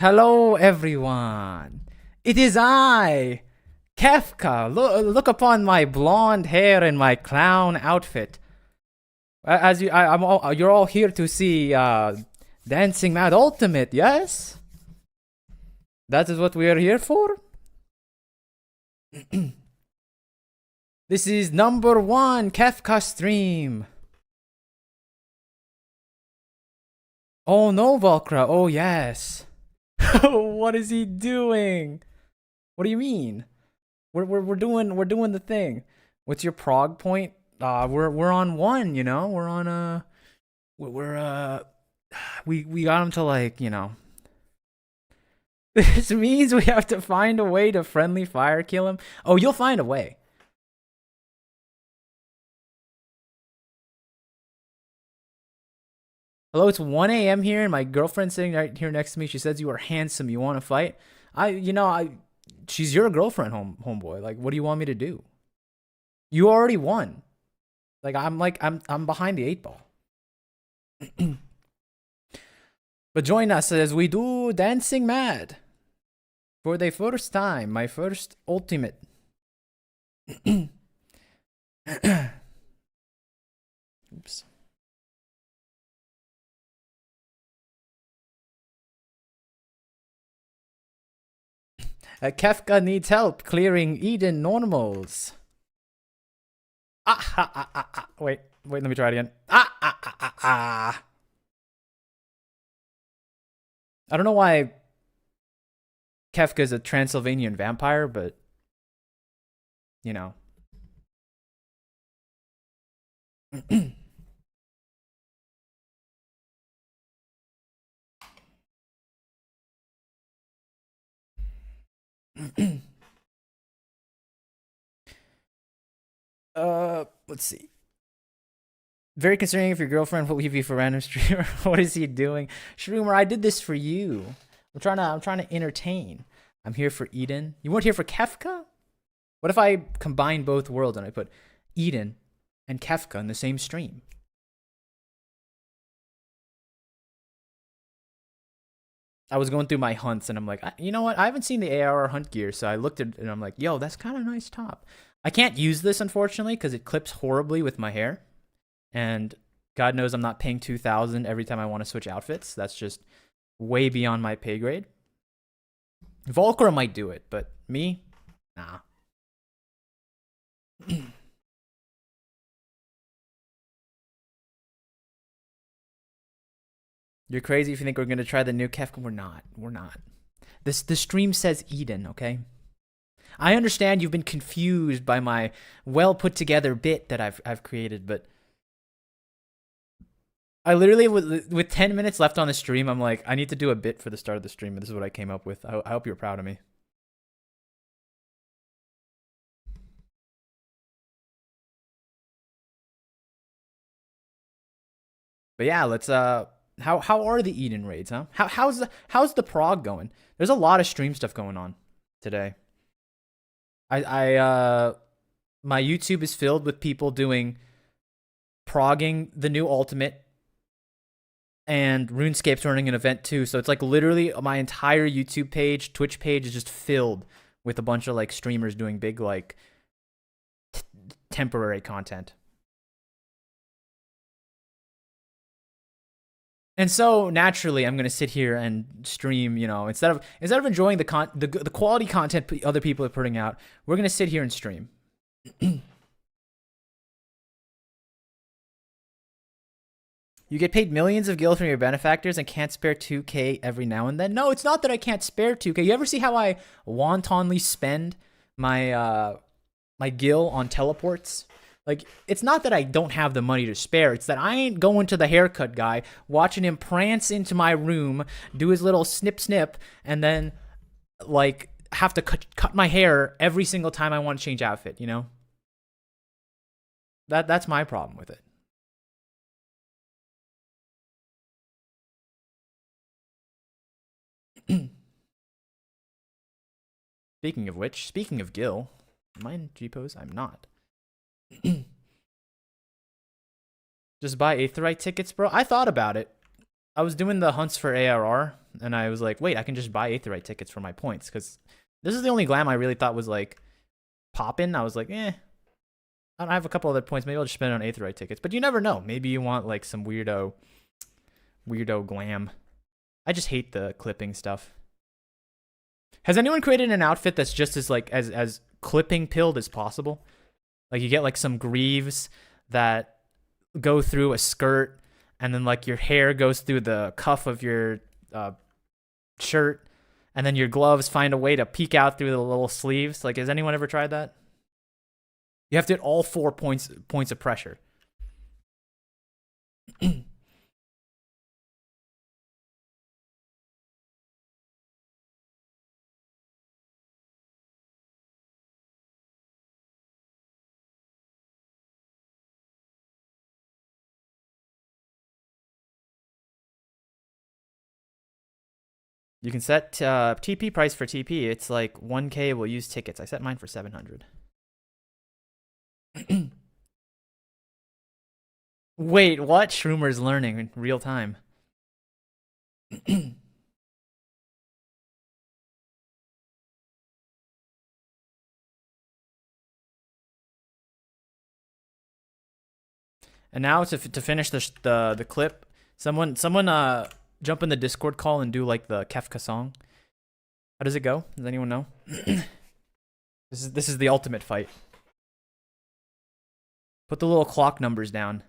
Hello, everyone. It is I, Kefka. Look upon my blonde hair and my clown outfit. As you, you're all here to see Dancing Mad Ultimate. Yes, that is what we are here for. This is number one Kefka stream. Oh no, Volkra. Oh yes. What is he doing? What do you mean? We're doing the thing. What's your prog point? We're on one, you know. We're on we got him to like, you know. This means we have to find a way to friendly fire kill him. Oh, you'll find a way. Hello, it's 1 a.m. here, and my girlfriend's sitting right here next to me. She says you are handsome. You want to fight? She's your girlfriend, homeboy. Like, what do you want me to do? You already won. I'm behind the 8 ball. But join us as we do Dancing Mad for the first time. My first ultimate. Oops. Kefka needs help clearing Eden normals. Wait, let me try it again. I don't know why Kefka is a Transylvanian vampire, but you know. Let's see. Very concerning if your girlfriend will leave you for random streamer. What is he doing? Shroomer, I did this for you. I'm trying to entertain. I'm here for Eden. You weren't here for Kefka? What if I combine both worlds and I put Eden and Kefka in the same stream? I was going through my hunts and I'm like, you know what? I haven't seen the AR hunt gear, so I looked at it and I'm like, yo, that's kind of a nice top. I can't use this, unfortunately, because it clips horribly with my hair. And God knows I'm not paying 2,000 every time I want to switch outfits. That's just way beyond my pay grade. Volkra might do it, but me? Nah. You're crazy if you think we're going to try the new Kefka. We're not. We're not. The stream says Eden, okay? I understand you've been confused by my well put together bit that I've created, but I literally, with 10 minutes left on the stream, I'm like, I need to do a bit for the start of the stream, and this is what I came up with. I hope you're proud of me. But yeah, let's how are the Eden raids, huh? How's the prog going? There's a lot of stream stuff going on today. My YouTube is filled with people doing progging the new ultimate, and RuneScape's running an event too. So it's like literally my entire YouTube page, Twitch page is just filled with a bunch of like streamers doing big like temporary content. And so naturally, I'm gonna sit here and stream. You know, instead of enjoying the quality content other people are putting out, we're gonna sit here and stream. You get paid millions of gil from your benefactors and can't spare 2K every now and then. No, it's not that I can't spare 2K. You ever see how I wantonly spend my my gil on teleports? Like, it's not that I don't have the money to spare. It's that I ain't going to the haircut guy, watching him prance into my room, do his little snip snip, and then, like, have to cut my hair every single time I want to change outfit, you know? That's my problem with it. Speaking of which, speaking of Gil, am I in G-Pose? I'm not. Just buy Aetheryte tickets, bro. I thought about it. I was doing the hunts for ARR, and I was like, wait, I can just buy Aetheryte tickets for my points, because this is the only glam I really thought was like poppin'. I was like, I don't have a couple other points. Maybe I'll just spend it on Aetheryte tickets. But you never know. Maybe you want like some weirdo glam. I just hate the clipping stuff. Has anyone created an outfit that's just as like as clipping pilled as possible? Like you get like some greaves that go through a skirt, and then like your hair goes through the cuff of your shirt, and then your gloves find a way to peek out through the little sleeves. Like, has anyone ever tried that? You have to hit all 4 points of pressure. You can set TP price for TP. It's like 1K will use tickets. I set mine for 700. Wait, what? Shroomer's learning in real time. And now to finish the clip, someone jump in the Discord call and do like the Kefka song. How does it go? Does anyone know? This is the ultimate fight. Put the little clock numbers down.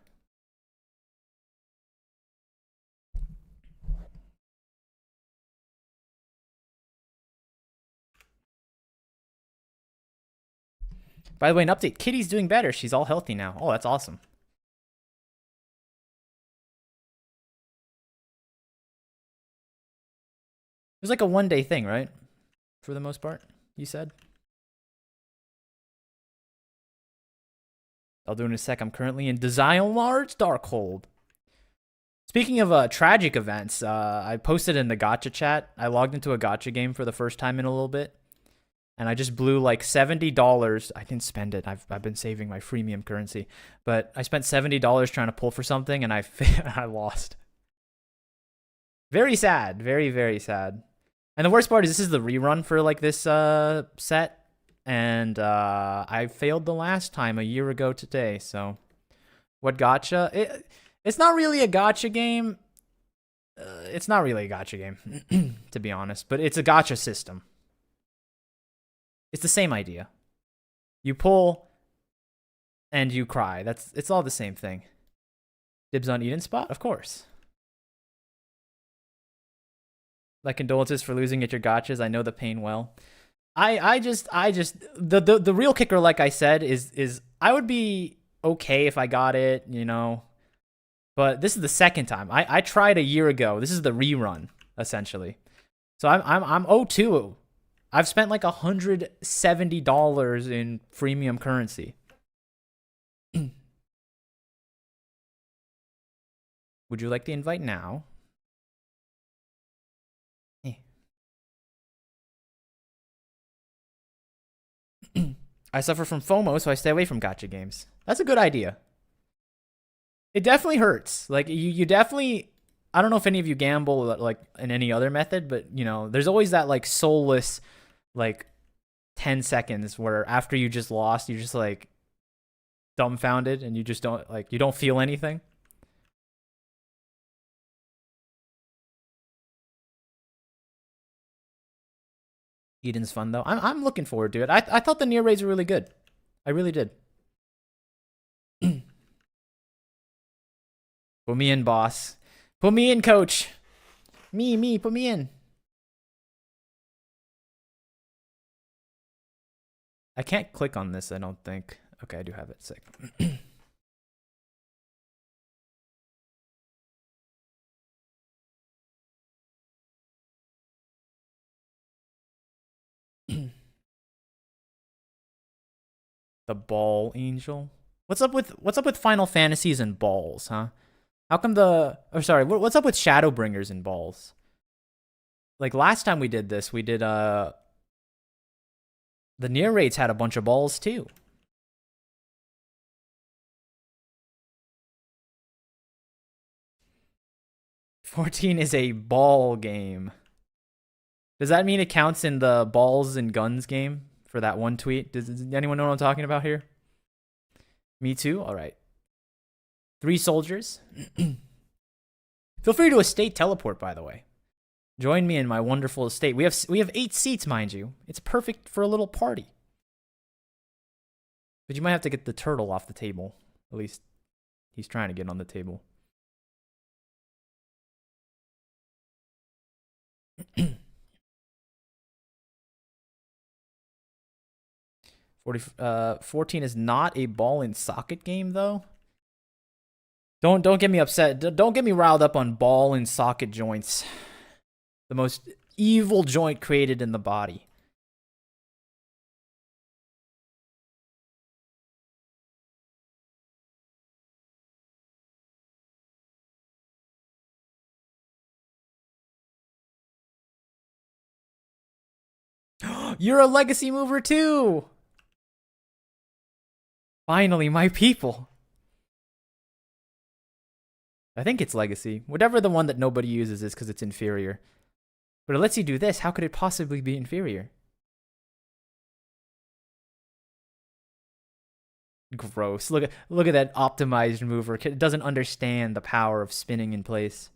By the way, an update. Kitty's doing better. She's all healthy now. Oh, that's awesome. It was like a one-day thing, right? For the most part, you said? I'll do it in a sec. I'm currently in Design Large Darkhold. Speaking of tragic events, I posted in the gacha chat. I logged into a gacha game for the first time in a little bit, and I just blew like $70. I didn't spend it. I've been saving my freemium currency, but I spent $70 trying to pull for something, and I lost. Very sad. Very, very sad. And the worst part is this is the rerun for like this set, and I failed the last time a year ago today. So, what gacha? It's not really a gacha game. It's not really a gacha game, to be honest. But it's a gacha system. It's the same idea. You pull, and you cry. It's all the same thing. Dibs on Eden spot, of course. Like, condolences for losing at your gachas. I know the pain well. I just the real kicker, like I said, is I would be okay if I got it, you know. But this is the second time. I tried a year ago. This is the rerun, essentially. So I'm 0-2. I've spent like $170 in freemium currency. Would you like the invite now? I suffer from FOMO, so I stay away from gacha games. That's a good idea. It definitely hurts. Like, you definitely... I don't know if any of you gamble, like, in any other method, but, you know, there's always that, like, soulless, like, 10 seconds where after you just lost, you're just, like, dumbfounded, and you just don't, like, you don't feel anything. Eden's fun though. I'm looking forward to it. I thought the near raids were really good. I really did. Put me in, boss. Put me in, coach. Me, put me in. I can't click on this, I don't think. Okay, I do have it. Sick. The ball angel. What's up with Final Fantasies and balls, huh? How come what's up with Shadowbringers and balls? Like last time we did this, we did the near raids had a bunch of balls too. 14 is a ball game. Does that mean it counts in the balls and guns game for that one tweet? Does anyone know what I'm talking about here? Me too? All right. 3 soldiers. Feel free to estate teleport, by the way. Join me in my wonderful estate. We have 8 seats, mind you. It's perfect for a little party. But you might have to get the turtle off the table. At least he's trying to get on the table. 14 is not a ball and socket game, though. Don't get me upset. Don't get me riled up on ball and socket joints. The most evil joint created in the body. You're a legacy mover too! Finally, my people. I think it's legacy. Whatever the one that nobody uses is because it's inferior. But it lets you do this. How could it possibly be inferior? Gross. Look at that optimized mover. It doesn't understand the power of spinning in place.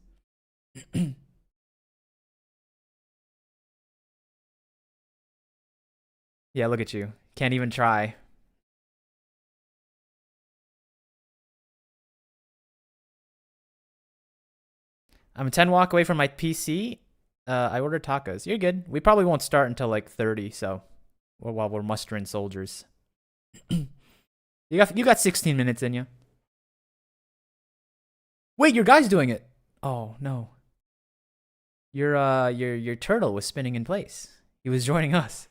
Yeah, look at you. Can't even try. I'm a 10 walk away from my PC. I ordered tacos. You're good. We probably won't start until like 30, so while we're mustering soldiers. You got 16 minutes in you. Wait, your guy's doing it. Oh no. Your turtle was spinning in place. He was joining us.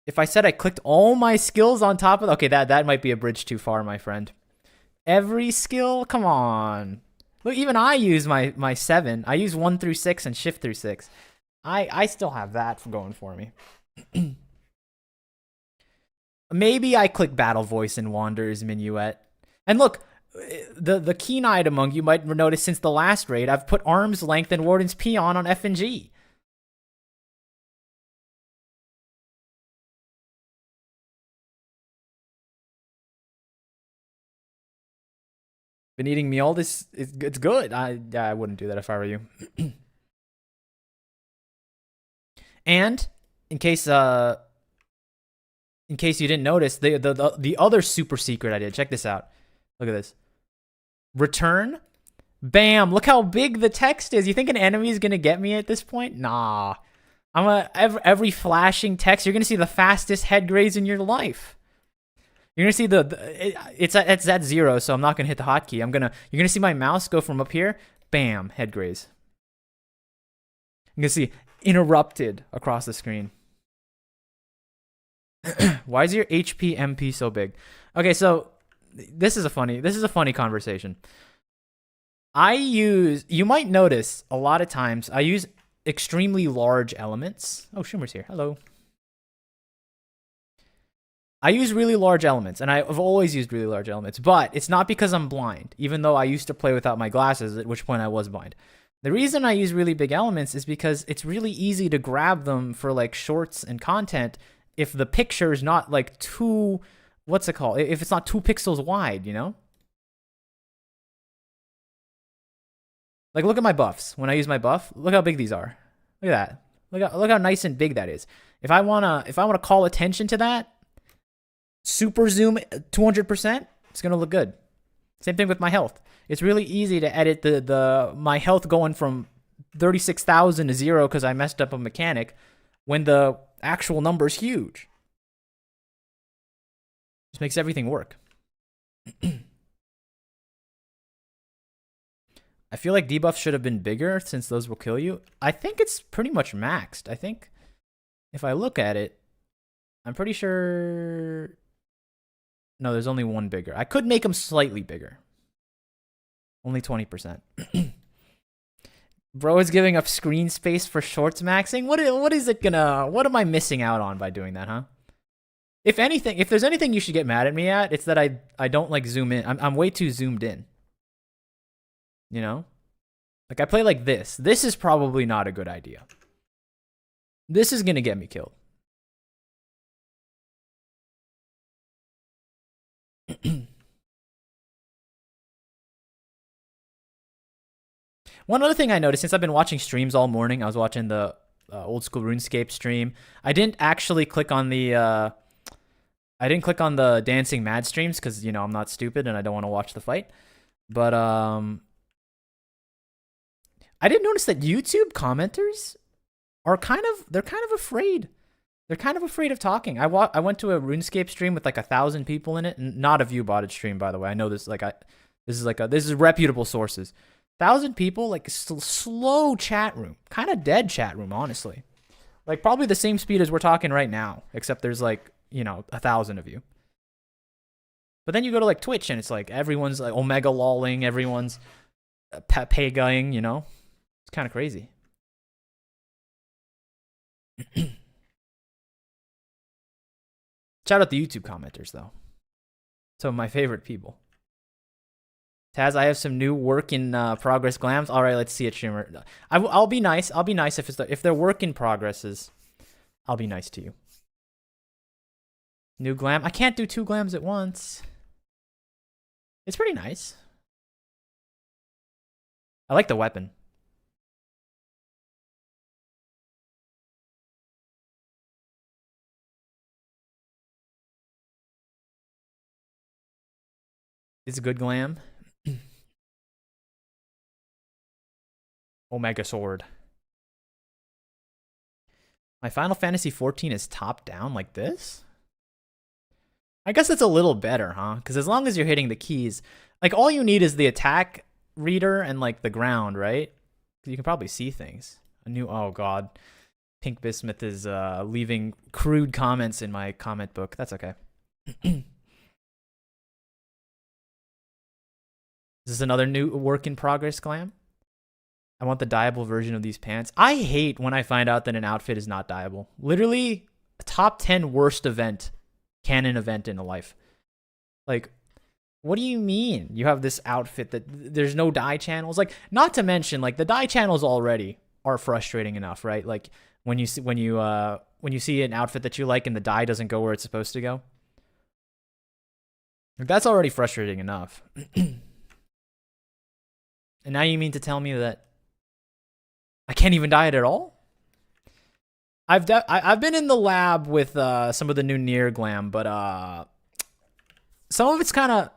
If I said I clicked all my skills on top of... Okay, that might be a bridge too far, my friend. Every skill? Come on. Look, even I use my 7. I use 1 through 6 and shift through 6. I still have that going for me. Maybe I click Battle Voice in Wanderer's Minuet. And look, the keen-eyed among you might notice since the last raid, I've put Arm's Length and Warden's Peon on F and G. Been eating me all this. It's good. I wouldn't do that if I were you. And in case you didn't notice, the other super secret I did. Check this out. Look at this. Return. Bam! Look how big the text is. You think an enemy is gonna get me at this point? Nah. Every flashing text. You're gonna see the fastest head graze in your life. You're gonna see it's at 0, so I'm not gonna hit the hotkey. You're gonna see my mouse go from up here, bam, head graze. You're gonna see interrupted across the screen. Why is your HP MP so big? Okay, so this is a funny conversation. You might notice a lot of times I use extremely large elements. Oh, Schumer's here. Hello. I use really large elements, and I've always used really large elements, but it's not because I'm blind, even though I used to play without my glasses, at which point I was blind. The reason I use really big elements is because it's really easy to grab them for like shorts and content if the picture is not like too, what's it called? If it's not 2 pixels wide, you know? Like look at my buffs. When I use my buff, look how big these are. Look at that. Look how nice and big that is. If I wanna call attention to that, super zoom 200%, it's gonna look good. Same thing with my health. It's really easy to edit my health going from 36,000 to 0 because I messed up a mechanic when the actual number is huge. Just makes everything work. I feel like debuffs should have been bigger since those will kill you. I think it's pretty much maxed. I think if I look at it, I'm pretty sure... No, there's only one bigger. I could make them slightly bigger. Only 20%. Bro is giving up screen space for shorts maxing? What am I missing out on by doing that, huh? If anything, if there's anything you should get mad at me at, it's that I don't like zoom in. I'm way too zoomed in. You know? Like I play like this. This is probably not a good idea. This is gonna get me killed. One other thing I noticed since I've been watching streams all morning, I was watching the old school RuneScape stream. I didn't actually click on the Dancing Mad streams because you know I'm not stupid and I don't want to watch the fight. But I did notice that YouTube commenters are kind of afraid. They're kind of afraid of talking. I went to a RuneScape stream with like 1,000 people in it, and not a view botted stream, by the way. I know this this is reputable sources. 1,000 people, like slow chat room, kind of dead chat room, honestly. Like probably the same speed as we're talking right now, except there's like 1,000 of you. But then you go to like Twitch and it's like everyone's like omega lolling, everyone's pay-guying, It's kind of crazy. Shout out the YouTube commenters though. Some of my favorite people. Taz, I have some new work in progress glams. All right, let's see it, streamer. I'll be nice. I'll be nice if they're work in progresses. I'll be nice to you. New glam. I can't do 2 glams at once. It's pretty nice. I like the weapon. It's a good glam. Omega Sword. My Final Fantasy 14 is top down like this? I guess it's a little better, huh? Because as long as you're hitting the keys, like all you need is the attack reader and like the ground, right? You can probably see things. Oh god. Pink Bismuth is leaving crude comments in my comment book. That's okay. Is this another new work in progress glam? I want the dyeable version of these pants. I hate when I find out that an outfit is not dyeable. Literally, a top 10 worst canon event in a life. Like, what do you mean? You have this outfit that there's no dye channels? Like, not to mention, like the dye channels already are frustrating enough, right? Like when you see an outfit that you like and the dye doesn't go where it's supposed to go. That's already frustrating enough. And now you mean to tell me that I can't even dye it at all? I've been in the lab with some of the new Nier glam, but some of it's kind of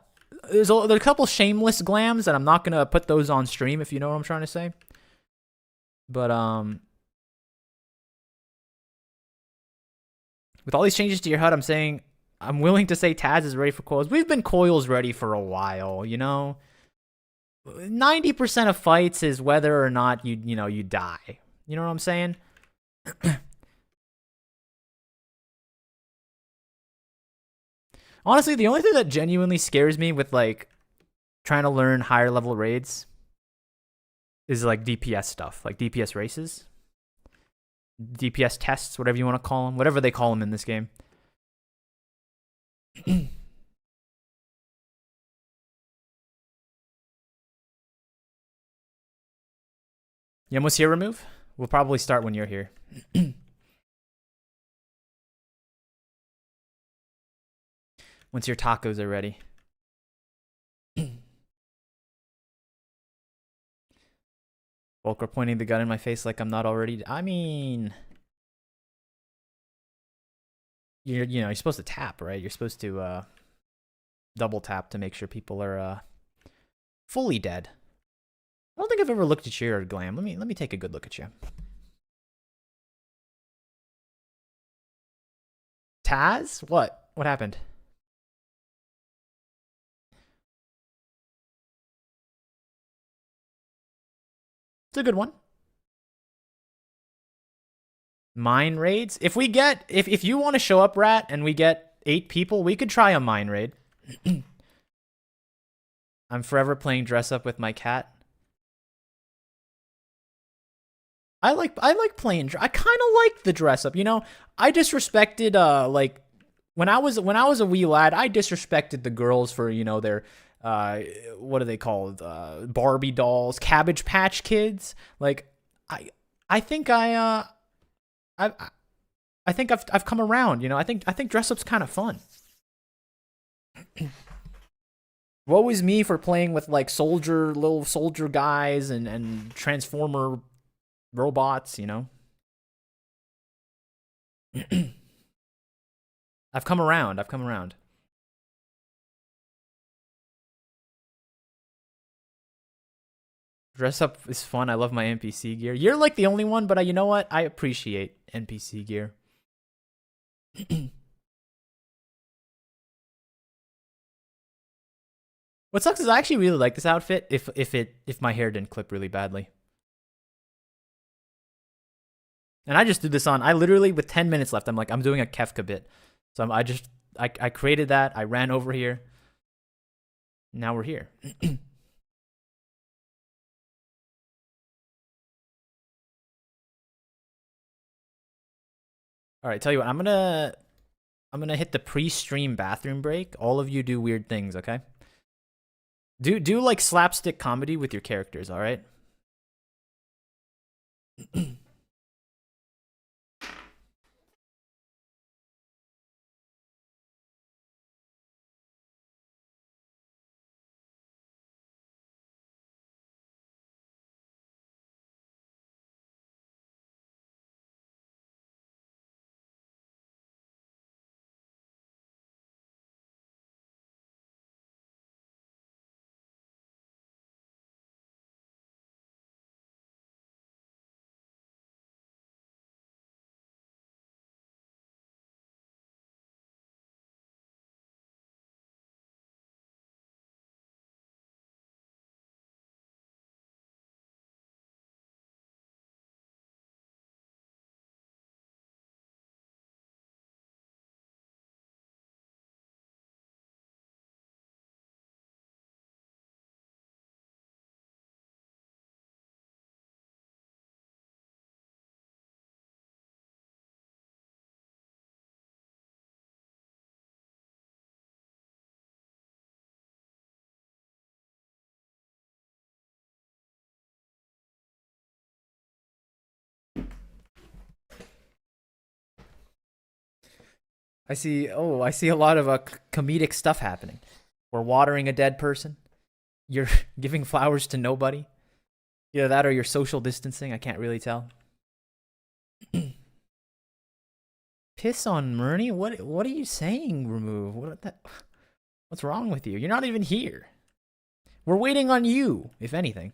there's a couple shameless glams that I'm not gonna put those on stream if you know what I'm trying to say. But with all these changes to your HUD, I'm willing to say Taz is ready for coils. We've been coils ready for a while, 90% of fights is whether or not you die. You know what I'm saying? Honestly, the only thing that genuinely scares me with like trying to learn higher level raids is like DPS stuff, like DPS races, DPS tests, whatever you want to call them, whatever they call them in this game. You almost here remove? We'll probably start when you're here. Once your tacos are ready. Volker pointing the gun in my face like I'm not already. I mean, you're supposed to tap, right? You're supposed to double tap to make sure people are fully dead. I don't think I've ever looked at your glam. Let me take a good look at you. Taz? What? What happened? It's a good one. Mine raids? If you want to show up, Rat, and we get 8 people, we could try a mine raid. I'm forever playing dress up with my cat. I like playing. I kind of like the dress up. I disrespected like when I was a wee lad, I disrespected the girls for, you know, their uh what are they called? Barbie dolls, Cabbage Patch Kids. Like I I think I I think I've come around, you know. I think dress up's kind of fun. Woe is me for playing with like little soldier guys and transformer robots, you know. I've come around. I've come around. Dress up is fun. I love my NPC gear. You're like the only one, but you know what? I appreciate NPC gear. What sucks is I actually really like this outfit if my hair didn't clip really badly. And I just did this on. I literally with 10 minutes left. I'm like I'm doing a Kefka bit, so I created that. I ran over here. Now we're here. All right, tell you what. I'm gonna hit the pre-stream bathroom break. All of you do weird things, okay? Do like slapstick comedy with your characters, all right? I see a lot of comedic stuff happening. We're watering a dead person. You're giving flowers to nobody. Either that or you're social distancing. I can't really tell. Piss on Murney? What are you saying, Remove? What's wrong with you? You're not even here. We're waiting on you, if anything.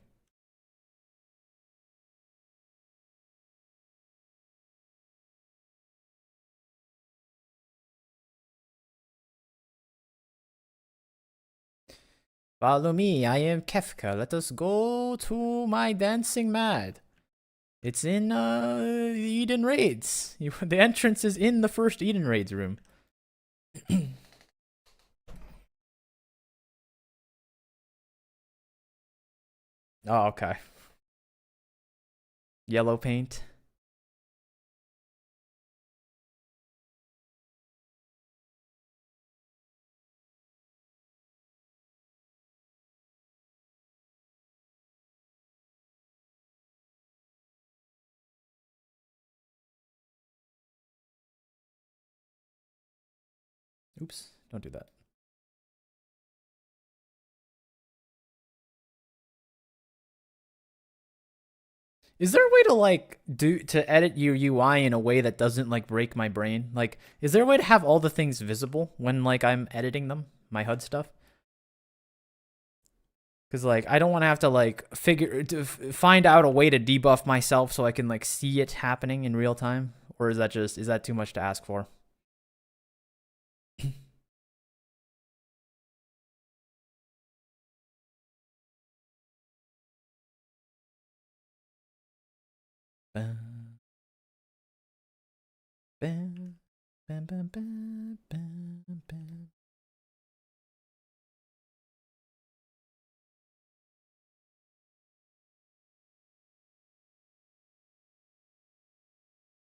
Follow me, I am Kefka. Let us go to my dancing mad. It's in the Eden Raids. The entrance is in the first Eden Raids room. Oh, okay. Yellow paint. Oops, don't do that. Is there a way to like edit your UI in a way that doesn't like break my brain? Like, is there a way to have all the things visible when like I'm editing them, my HUD stuff? Because like I don't want to have to like find out a way to debuff myself so I can like see it happening in real time, or is that too much to ask for? Bam, bam, bam, bam, bam, bam, bam.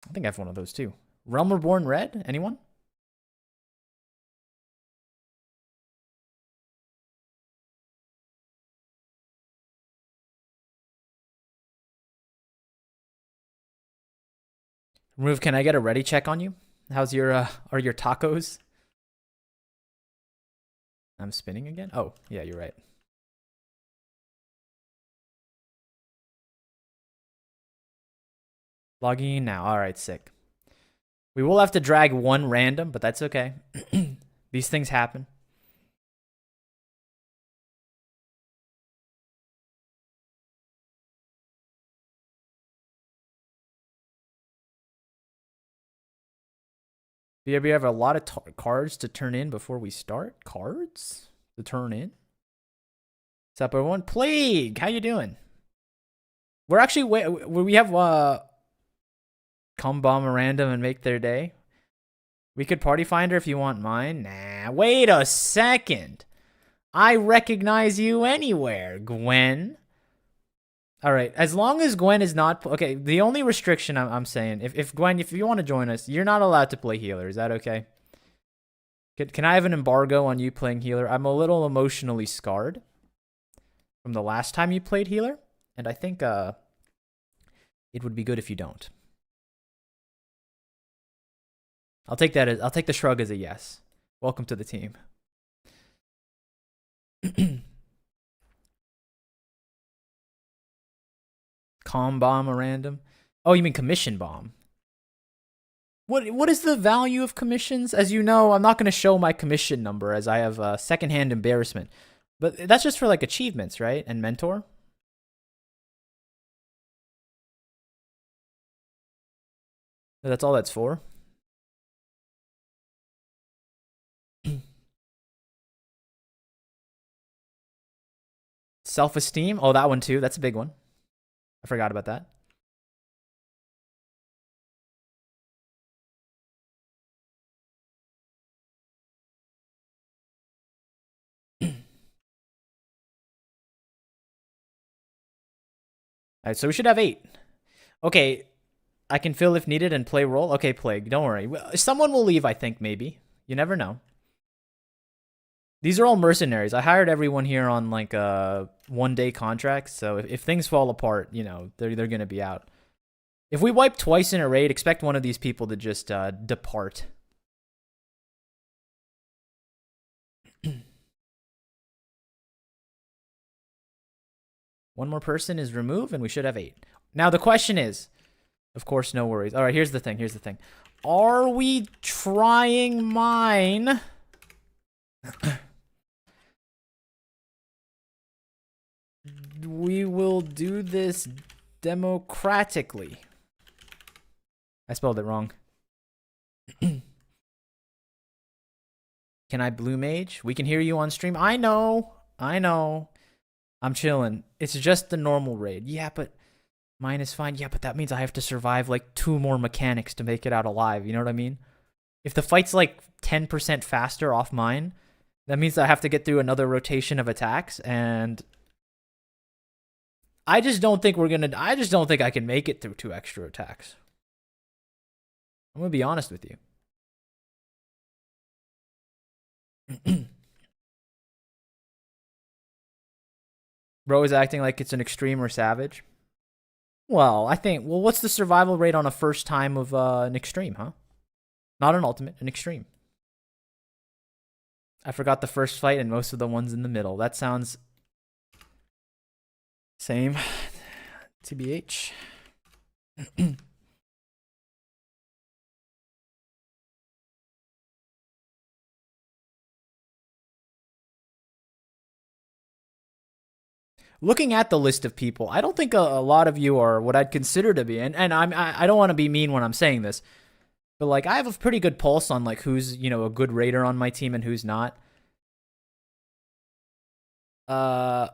I think I have one of those too. Realm Reborn Red? Anyone? Remove, can I get a ready check on you? How's your, are your tacos? I'm spinning again? Oh, yeah, you're right. Logging in now. All right, sick. We will have to drag one random, but that's okay. These things happen. Do you have a lot of cards to turn in before we start? Cards to turn in? What's up, everyone? Plague, how you doing? We're actually we have come bomb a random and make their day. We could party finder if you want mine. Nah, wait a second. I recognize you anywhere, Gwen. All right, as long as Gwen is not okay. The only restriction I'm saying, if Gwen, if you want to join us, you're not allowed to play healer. Is that okay? Can I have an embargo on you playing healer? I'm a little emotionally scarred from the last time you played healer, and I think it would be good if you don't. I'll take that as I'll take the shrug as a yes. Welcome to the team. Com bomb a random. Oh, you mean commission bomb? What is the value of commissions? As you know, I'm not going to show my commission number as I have secondhand embarrassment. But that's just for like achievements, right? And mentor. That's all that's for. Self-esteem. Oh, that one too. That's a big one. I forgot about that. All right, so we should have 8. Okay, I can fill if needed and play role. Okay, Plague, don't worry. Someone will leave, I think, maybe. You never know. These are all mercenaries. I hired everyone here on like a one-day contract, so if things fall apart, you know, they're going to be out. If we wipe twice in a raid, expect one of these people to just depart. One more person is removed, and we should have 8. Now, the question is, of course, no worries. All right, here's the thing. Here's the thing. Are we trying mine? We will do this democratically. I spelled it wrong. Can I blue mage? We can hear you on stream. I know. I'm chilling. It's just the normal raid. Yeah, but mine is fine. Yeah, but that means I have to survive like 2 more mechanics to make it out alive. You know what I mean? If the fight's like 10% faster off mine, that means I have to get through another rotation of attacks, and I just don't think I can make it through 2 extra attacks. I'm gonna be honest with you. Bro is acting like it's an extreme or savage. Well, what's the survival rate on a first time of an extreme, huh? Not an ultimate, an extreme. I forgot the first fight and most of the ones in the middle. That sounds same. TBH. Looking at the list of people, I don't think a lot of you are what I'd consider to be, and I don't want to be mean when I'm saying this, but like I have a pretty good pulse on like who's, you know, a good raider on my team and who's not. I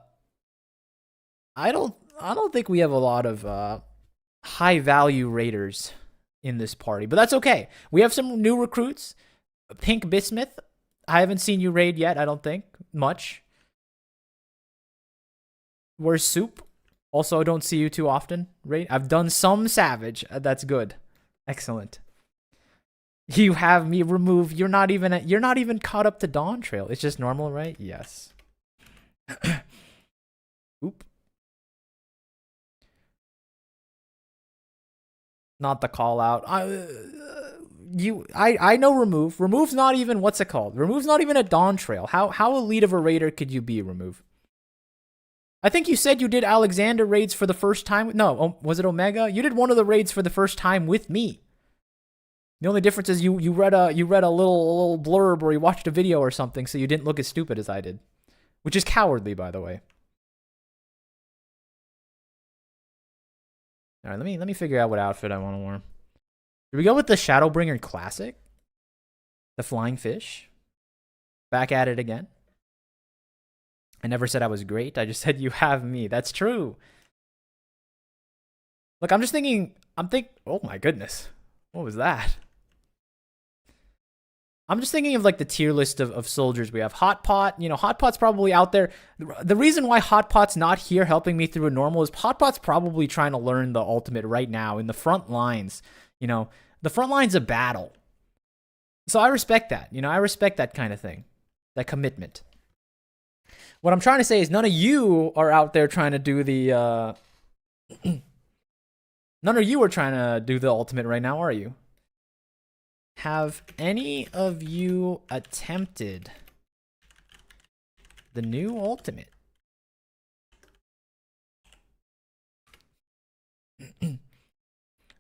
don't think we have a lot of high value raiders in this party, but that's okay. We have some new recruits. Pink Bismuth, I haven't seen you raid yet, I don't think much. Where's Soup? Also, I don't see you too often, right? I've done some Savage. That's good. Excellent. You have me removed. You're not even caught up to Dawn Trail. It's just normal, right? Yes. Oop. Not the call out. I know remove. Remove's not even, what's it called? Remove's not even a Dawn Trail. How elite of a raider could you be, Remove? I think you said you did Alexander raids for the first time. No, was it Omega? You did one of the raids for the first time with me. The only difference is you read a little blurb or you watched a video or something, so you didn't look as stupid as I did, which is cowardly, by the way. All right, let me figure out what outfit I want to wear. Should we go with the Shadowbringer Classic? The Flying Fish? Back at it again? I never said I was great. I just said you have me. That's true. Look, I'm just thinking... oh my goodness. What was that? I'm just thinking of like the tier list of soldiers we have. Hot Pot, you know, Hot Pot's probably out there. The reason why Hot Pot's not here helping me through a normal is Hot Pot's probably trying to learn the ultimate right now in the front lines. You know, the front line's a battle. So I respect that. You know, I respect that kind of thing. That commitment. What I'm trying to say is none of you are out there trying to do the... none of you are trying to do the ultimate right now, are you? Have any of you attempted the new ultimate?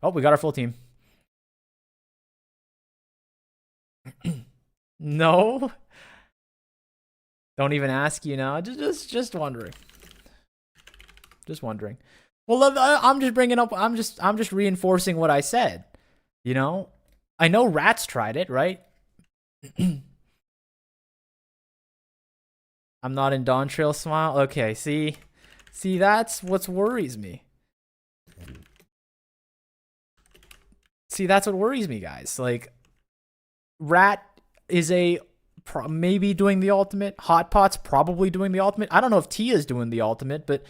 Oh, we got our full team. No? Don't even ask, you know. Just wondering. Just wondering. Well, I'm just bringing up. I'm just reinforcing what I said. You know, I know Rats tried it, right? I'm not in Dawn Trail Smile. Okay, see, that's what worries me. See, that's what worries me, guys. Like, Rat is maybe doing the ultimate. Hot Pot's probably doing the ultimate. I don't know if Tia's doing the ultimate, but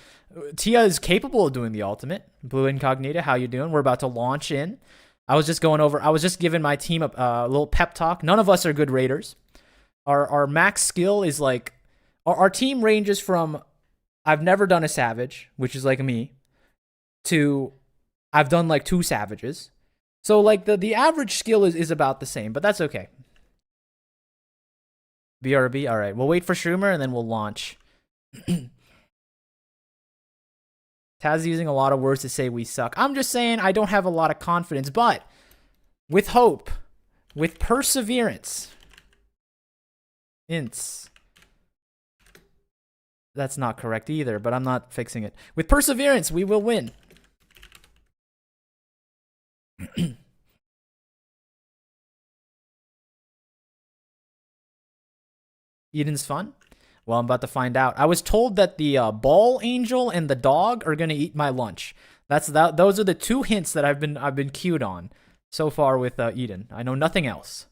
Tia is capable of doing the ultimate. Blue Incognita, how you doing? We're about to launch in. I was just giving my team a little pep talk. None of us are good raiders. Our max skill is like, our team ranges from I've never done a Savage, which is like me, to I've done like 2 Savages. So like the average skill is about the same, but that's okay. BRB, all right. We'll wait for Schumer and then we'll launch. Taz using a lot of words to say we suck. I'm just saying I don't have a lot of confidence, but with hope, with perseverance, that's not correct either, but I'm not fixing it. With perseverance, we will win. Eden's fun? Well, I'm about to find out. I was told that the ball angel and the dog are gonna eat my lunch. Those are the 2 hints that I've been cued on so far with Eden. I know nothing else.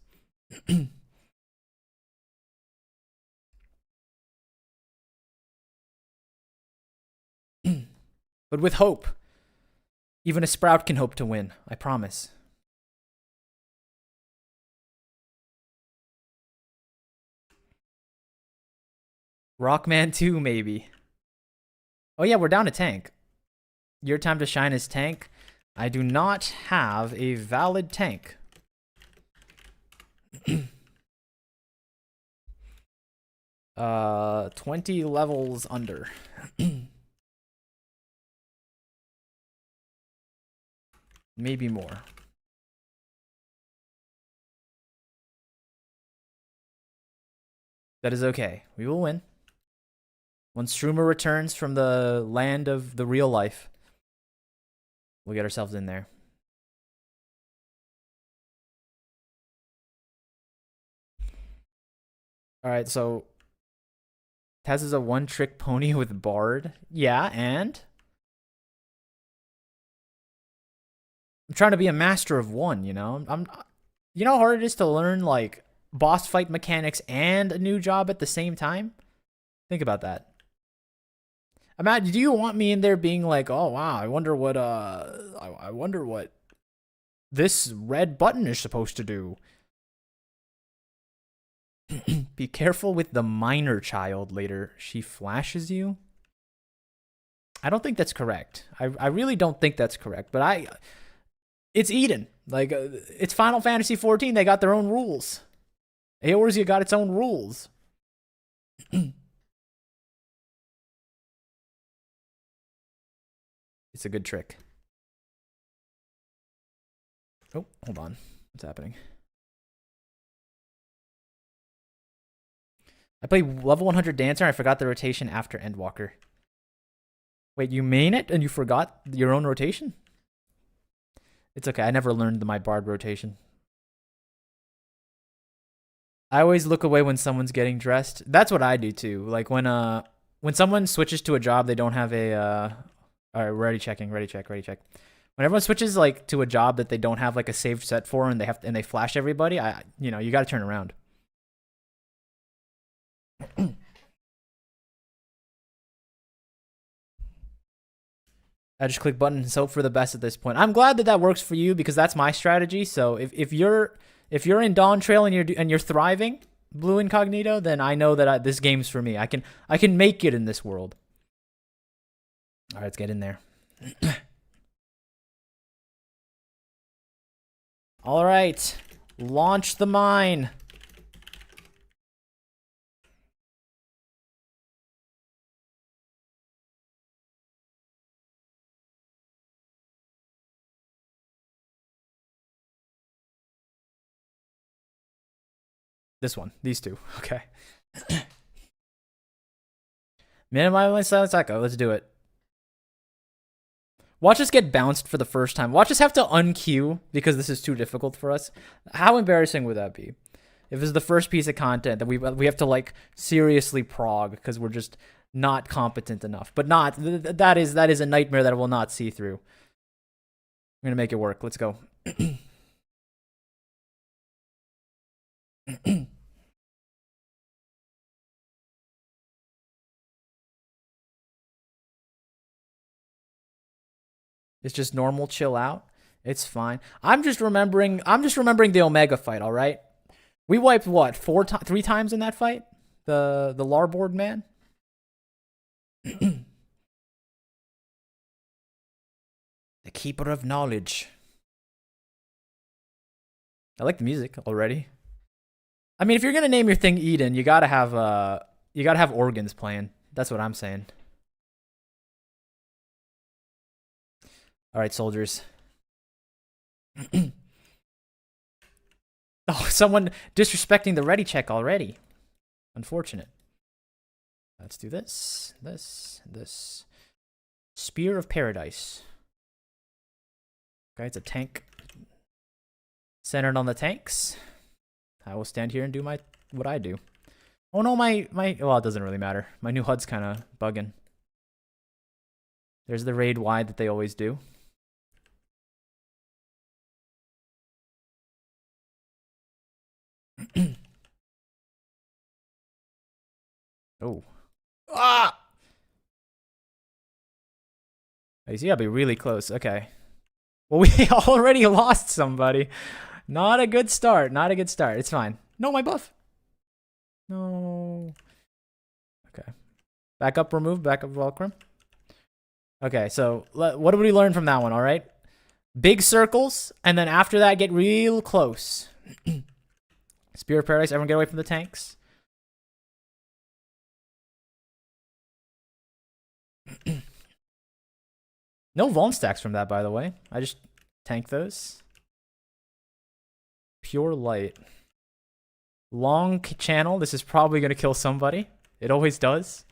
But with hope, even a Sprout can hope to win. I promise. Rockman 2, maybe. Oh yeah, we're down a tank. Your time to shine is tank. I do not have a valid tank. 20 levels under. Maybe more. That is okay. We will win. When Stroomer returns from the land of the real life, we'll get ourselves in there. Alright, so Taz is a one-trick pony with Bard. Yeah, and? I'm trying to be a master of one, you know? You know how hard it is to learn, like, boss fight mechanics and a new job at the same time? Think about that. Imagine, do you want me in there being like, oh wow, I wonder what this red button is supposed to do? Be careful with the minor child later. She flashes you? I don't think that's correct. I really don't think that's correct, but It's Eden. Like, it's Final Fantasy 14. They got their own rules. Eorzea got its own rules. It's a good trick. Oh, hold on. What's happening? I played level 100 Dancer and I forgot the rotation after Endwalker. Wait, you main it and you forgot your own rotation? It's okay. I never learned my Bard rotation. I always look away when someone's getting dressed. That's what I do too. Like when someone switches to a job they don't have a all right, ready checking, ready check. When everyone switches like to a job that they don't have like a saved set for and they flash everybody, you got to turn around. I just click button and hope for the best at this point. I'm glad that works for you because that's my strategy. So if you're in Dawn Trail and you're thriving, Blue Incognito, then I know that this game's for me. I can make it in this world. All right, let's get in there. All right, launch the mine. This one, these two. Okay. Minimize my silence echo. Let's do it. Watch us get bounced for the first time. Watch us have to unqueue because this is too difficult for us. How embarrassing would that be? If this is the first piece of content that we have to like seriously prog because we're just not competent enough. But that is a nightmare that I will not see through. I'm gonna make it work. Let's go. It's just normal chill out. It's fine. I'm just remembering the Omega fight, all right? We wiped what? 3 times in that fight? The Larboard man? The Keeper of Knowledge. I like the music already. I mean, if you're gonna name your thing Eden, you gotta have organs playing. That's what I'm saying. All right, soldiers. Oh, someone disrespecting the ready check already. Unfortunate. Let's do this. Spear of Paradise. Okay, it's a tank. Centered on the tanks. I will stand here and do what I do. Oh no, well, it doesn't really matter. My new HUD's kind of bugging. There's the raid wide that they always do. Oh. Ah! You see, I'll be really close. Okay. Well, we already lost somebody. Not a good start. It's fine. No, my buff. No. Okay. Back up, remove. Back up, Volcrum. Okay, so what did we learn from that one, all right? Big circles, and then after that, get real close. Spear of Paradise, everyone get away from the tanks. No Vuln stacks from that, by the way. I just tank those. Pure light. Long channel. This is probably going to kill somebody. It always does.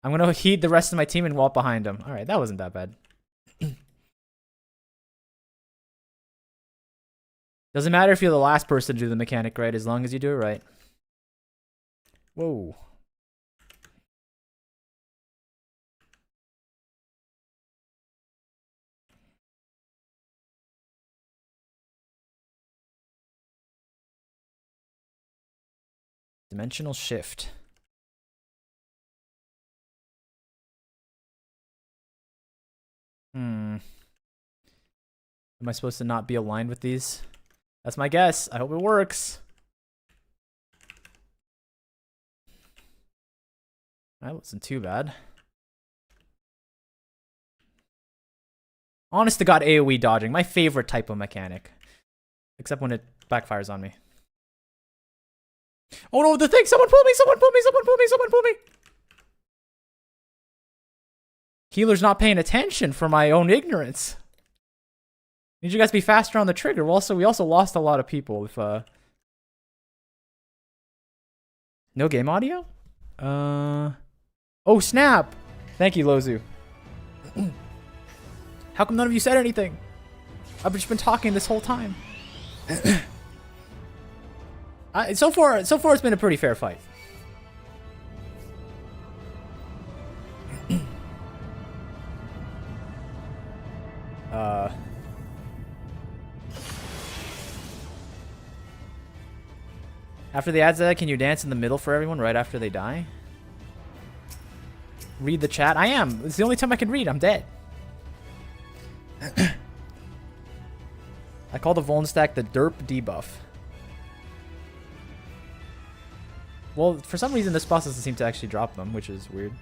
I'm going to heed the rest of my team and walk behind them. All right, that wasn't that bad. Doesn't matter if you're the last person to do the mechanic right, as long as you do it right. Whoa. Dimensional shift. Am I supposed to not be aligned with these? That's my guess. I hope it works. That wasn't too bad. Honest to God, AoE dodging. My favorite type of mechanic. Except when it backfires on me. Oh no, the thing! Someone pull me! Someone pull me! Someone pull me! Someone pull me! Healer's not paying attention for my own ignorance. Need you guys to be faster on the trigger. We also lost a lot of people if no game audio? Oh snap! Thank you, Lozu. How come none of you said anything? I've just been talking this whole time. So far it's been a pretty fair fight. After the ads, can you dance in the middle for everyone right after they die? Read the chat. I am. It's the only time I can read. I'm dead. I call the Vuln stack the derp debuff. Well, for some reason this boss doesn't seem to actually drop them, which is weird.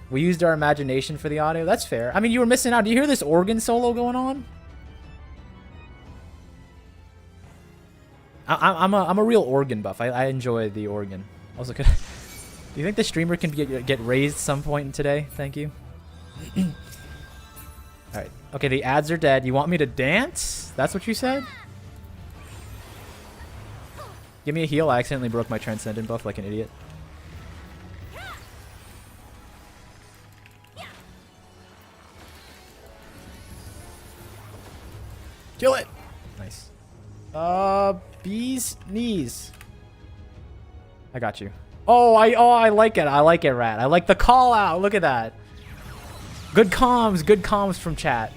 We used our imagination for the audio. That's fair. I mean, you were missing out. Do you hear this organ solo going on? I'm a real organ buff. I enjoy the organ. Also, do you think the streamer can get raised some point today? Thank you. All right. Okay, the ads are dead. You want me to dance? That's what you said? Give me a heal. I accidentally broke my Transcendent buff like an idiot. Kill it! Nice. Bee's knees. I got you. Oh, I like it. I like it, Rat. I like the call out. Look at that. Good comms from chat.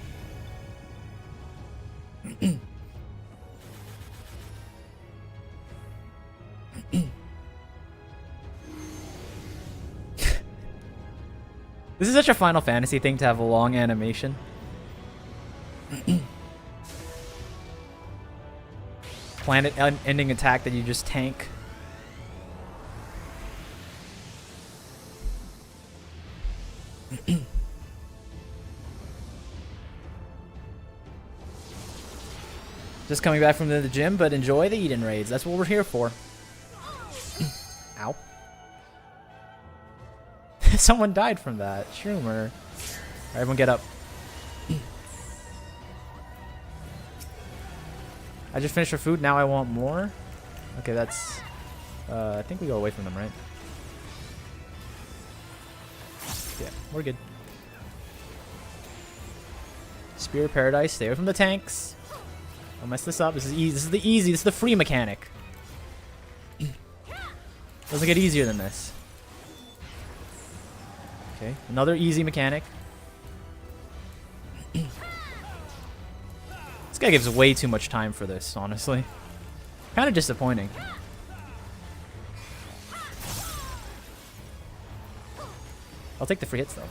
This is such a Final Fantasy thing to have a long animation. Planet-ending attack that you just tank. Just coming back from the gym, but enjoy the Eden raids. That's what we're here for. Ow. Someone died from that. Shroomer. Alright, everyone get up. I just finished our food, now I want more. Okay, that's... I think we go away from them, right? Yeah, we're good. Spear of Paradise, stay away from the tanks. Don't mess this up. This is easy. This is the easy. This is the free mechanic. Doesn't get easier than this. Okay, another easy mechanic. This guy gives way too much time for this, honestly. Kind of disappointing. I'll take the free hits, though.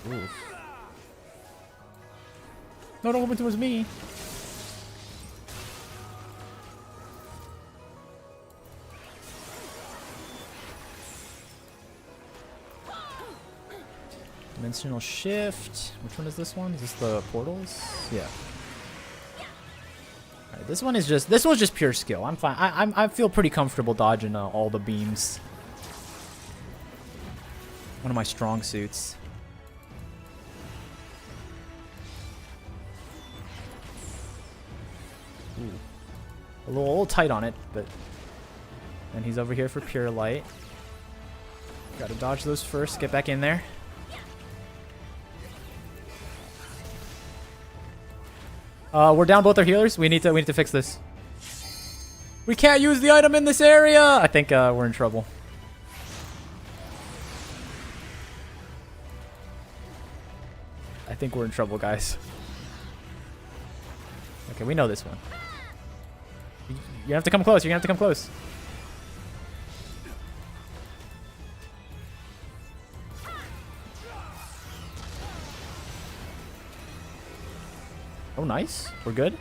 Oof. No, don't open to was me. Dimensional shift. Which one is this one? Is this the portals? Yeah. Alright, this one's just pure skill. I'm fine. I feel pretty comfortable dodging all the beams. One of my strong suits. Ooh. A little tight on it, but... And he's over here for pure light. Gotta dodge those first, get back in there. We're down both our healers. We need to fix this. We can't use the item in this area! I think we're in trouble. I think we're in trouble, guys. Okay, we know this one. You have to come close. You're gonna have to come close. Oh, nice. We're good.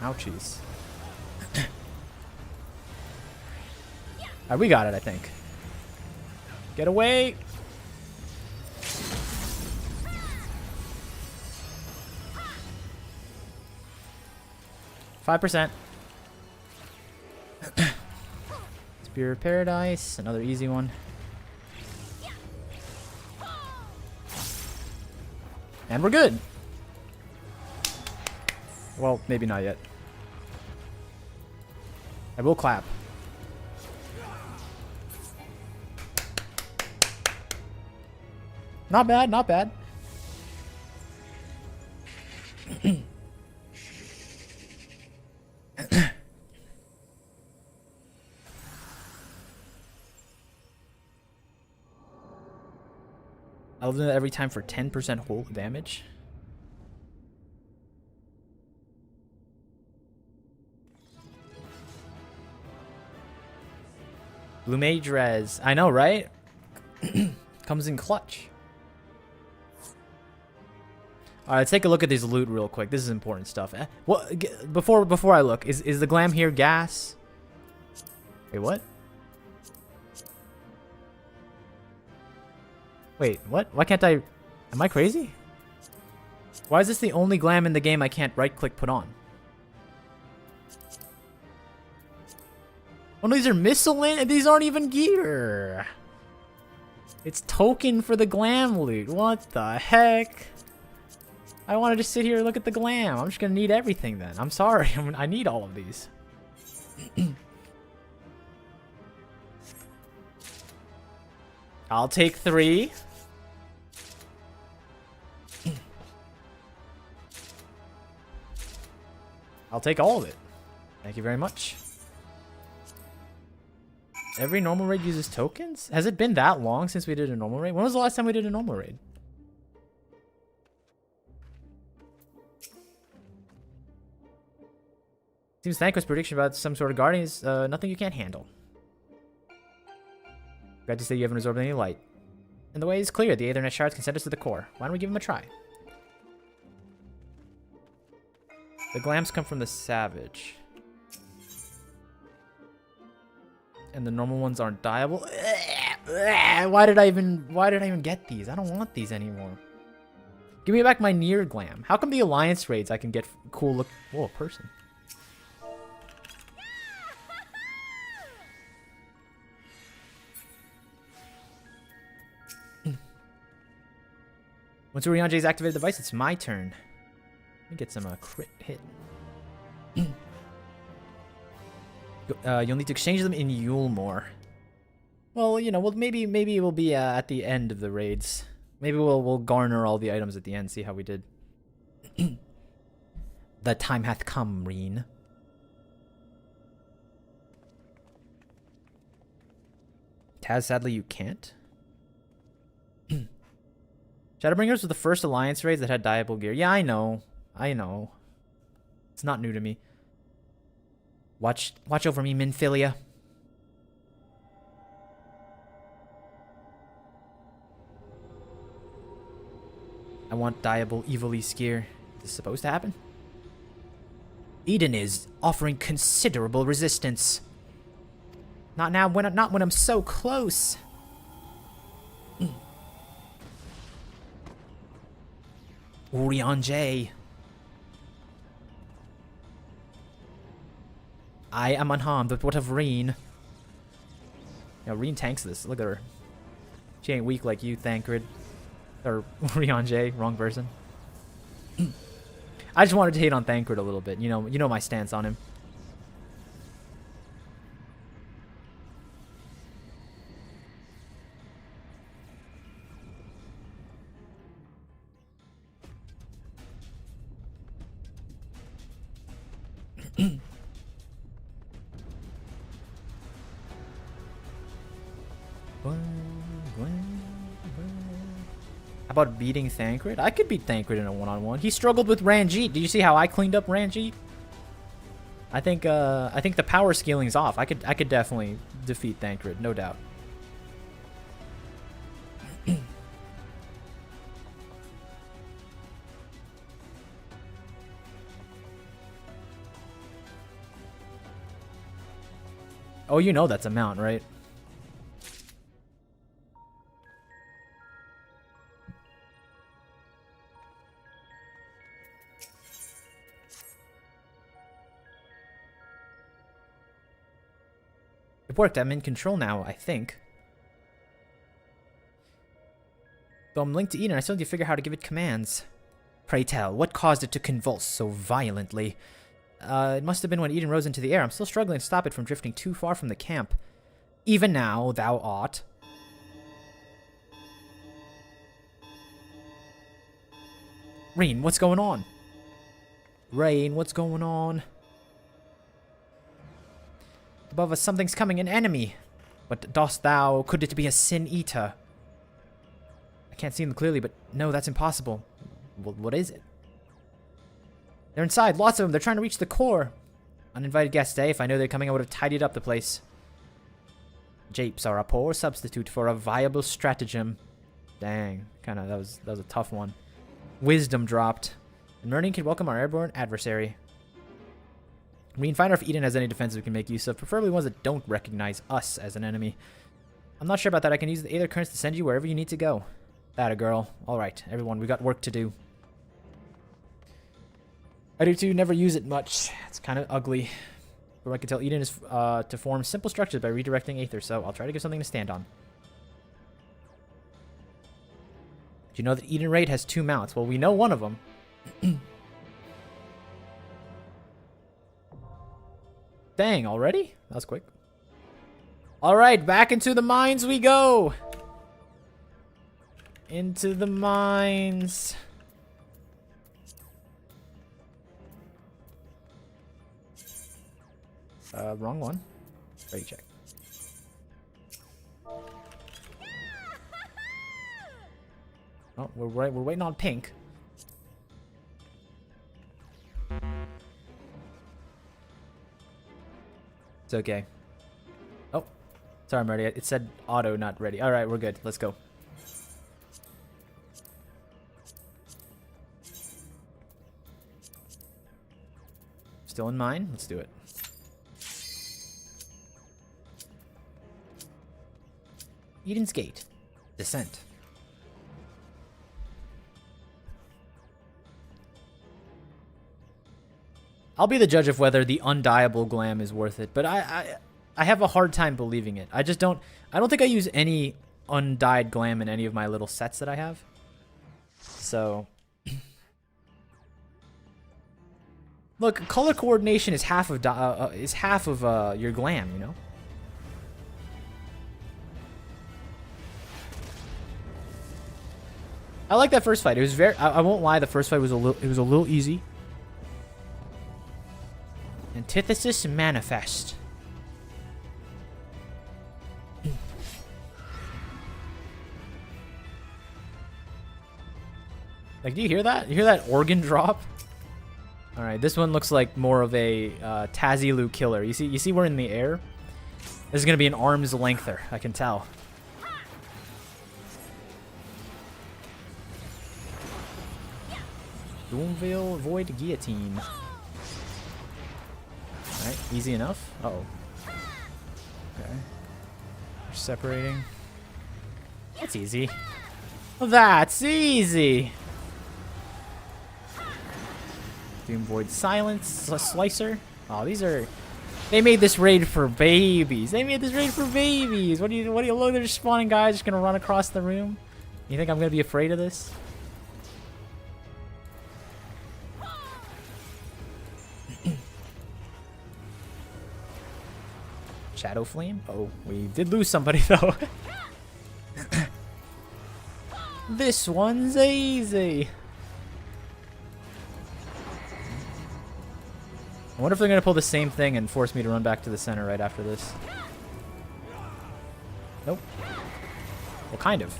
Ouchies. Alright, we got it, I think. Get away! %. Spear of Paradise, another easy one. And we're good. Well, maybe not yet. I will clap. Not bad, not bad. I'll do that every time for 10% whole damage. Blue Mage Res. I know, right? Comes in clutch. Alright, let's take a look at this loot real quick. This is important stuff. What? Before I look, is the glam here gas? Wait, what? Wait, what? Why can't I... Am I crazy? Why is this the only glam in the game I can't right-click put on? Oh no, these are miscellaneous, and these aren't even gear. It's token for the glam loot. What the heck? I want to just sit here and look at the glam. I'm just gonna need everything then. I'm sorry. I need all of these. I'll take 3. I'll take all of it. Thank you very much. Every normal raid uses tokens? Has it been that long since we did a normal raid? When was the last time we did a normal raid? Seems Thankless prediction about some sort of guardian is nothing you can't handle. Glad to say you haven't absorbed any light. And the way is clear. The Aethernet shards can send us to the core. Why don't we give them a try? The glams come from the Savage. And the normal ones aren't dyeable. Why did I even get these? I don't want these anymore. Give me back my near glam. How come the Alliance raids I can get cool look? Whoa, a person. Once Urianje's activated the device, it's my turn. Let me get some crit hit. You'll need to exchange them in Yulmore. Well, you know, maybe it will be at the end of the raids. Maybe we'll garner all the items at the end, see how we did. The time hath come, Reen. Taz, sadly you can't. Shadowbringers was the first Alliance raids that had dyeable gear. Yeah, I know. It's not new to me. Watch over me, Minfilia. I want dyeable Evilise gear. Is this supposed to happen? Eden is offering considerable resistance. Not now, not when I'm so close. Urianger. I am unharmed, but what of Reen? Yeah, Reen tanks this. Look at her. She ain't weak like you, Thancred. Or Urianger, wrong person. I just wanted to hate on Thancred a little bit. You know my stance on him. How about beating Thancred? I could beat Thancred in a one-on-one. He struggled with Ranjit. Did you see how I cleaned up Ranjit? I think the power scaling's off. I could definitely defeat Thancred, no doubt. Oh, you know that's a mount, right? It worked. I'm in control now, I think. Though I'm linked to Eden, I still need to figure out how to give it commands. Pray tell, what caused it to convulse so violently? It must have been when Eden rose into the air. I'm still struggling to stop it from drifting too far from the camp. Even now, thou art. Rain, what's going on? Rain, what's going on? Above us, something's coming, an enemy. What dost thou? Could it be a sin eater? I can't see them clearly, but no, that's impossible. What is it? They're inside, lots of them. They're trying to reach the core. Uninvited guests, eh? If I know they're coming, I would have tidied up the place. Japes are a poor substitute for a viable stratagem. Dang, that was a tough one. Wisdom dropped. And Murning can welcome our airborne adversary. We can find out if Eden has any defenses we can make use of, preferably ones that don't recognize us as an enemy. I'm not sure about that. I can use the Aether Currents to send you wherever you need to go. That a girl. Alright, everyone, we got work to do. I do too, never use it much. It's kind of ugly. But I can tell Eden is to form simple structures by redirecting Aether, so I'll try to give something to stand on. Do you know that Eden Raid has 2 mounts? Well, we know one of them. Dang, already? That was quick. Alright, back into the mines we go! Into the mines. Wrong one. Ready, check. Oh, we're waiting on pink. It's okay. Oh, sorry, Marty. It said auto, not ready. All right, we're good. Let's go. Still in mine? Let's do it. Eden's Gate. Descent. I'll be the judge of whether the undieable glam is worth it, but I have a hard time believing it. I don't think I use any undyed glam in any of my little sets that I have. So look, color coordination is half of your glam, you know. I like that first fight. It was very. I won't lie. The first fight was a little easy. Antithesis manifest. Like, do you hear that? You hear that organ drop? All right, this one looks like more of a Tazilu killer. You see, we're in the air. This is gonna be an arm's lengther. I can tell. Doomville Void Guillotine. Alright, easy enough. Uh-oh. Okay. We're separating. That's easy. That's easy! Doom Void Silence. Slicer. Oh, these are... They made this raid for babies. They made this raid for babies! What do you look? They're just spawning guys just gonna run across the room? You think I'm gonna be afraid of this? Shadow Flame? Oh, we did lose somebody though. This one's easy. I wonder if they're gonna pull the same thing and force me to run back to the center right after this. Nope. Well, kind of.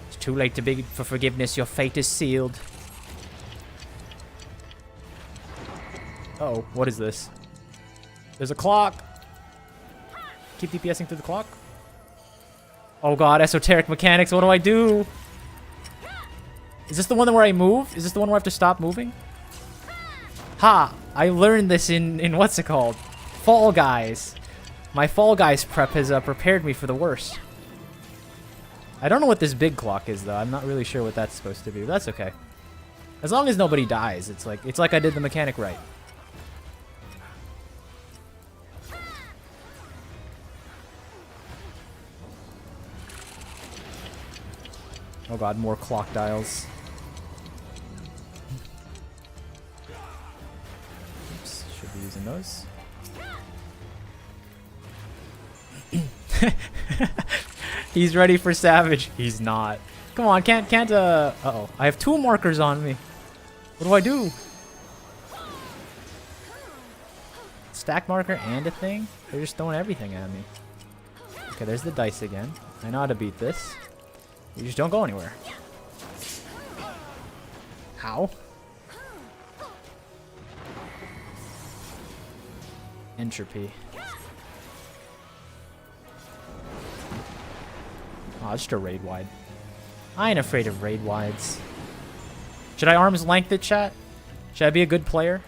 It's too late to beg for forgiveness. Your fate is sealed. Uh-oh, what is this? There's a clock. Keep DPSing through the clock. Oh god, esoteric mechanics, what do I do? Is this the one where I move? Is this the one where I have to stop moving? Ha! I learned this in what's it called? Fall Guys. My Fall Guys prep has prepared me for the worst. I don't know what this big clock is though. I'm not really sure what that's supposed to be. But that's okay. As long as nobody dies, it's like I did the mechanic right. Oh god, more clock dials. Oops, should be using those. He's ready for Savage. He's not. Come on, can't, uh-oh. I have 2 markers on me. What do I do? Stack marker and a thing? They're just throwing everything at me. Okay, there's the dice again. I know how to beat this. You just don't go anywhere. Ow. Entropy. Oh, it's just a raid wide. I ain't afraid of raid wides. Should I arm's length it, chat? Should I be a good player?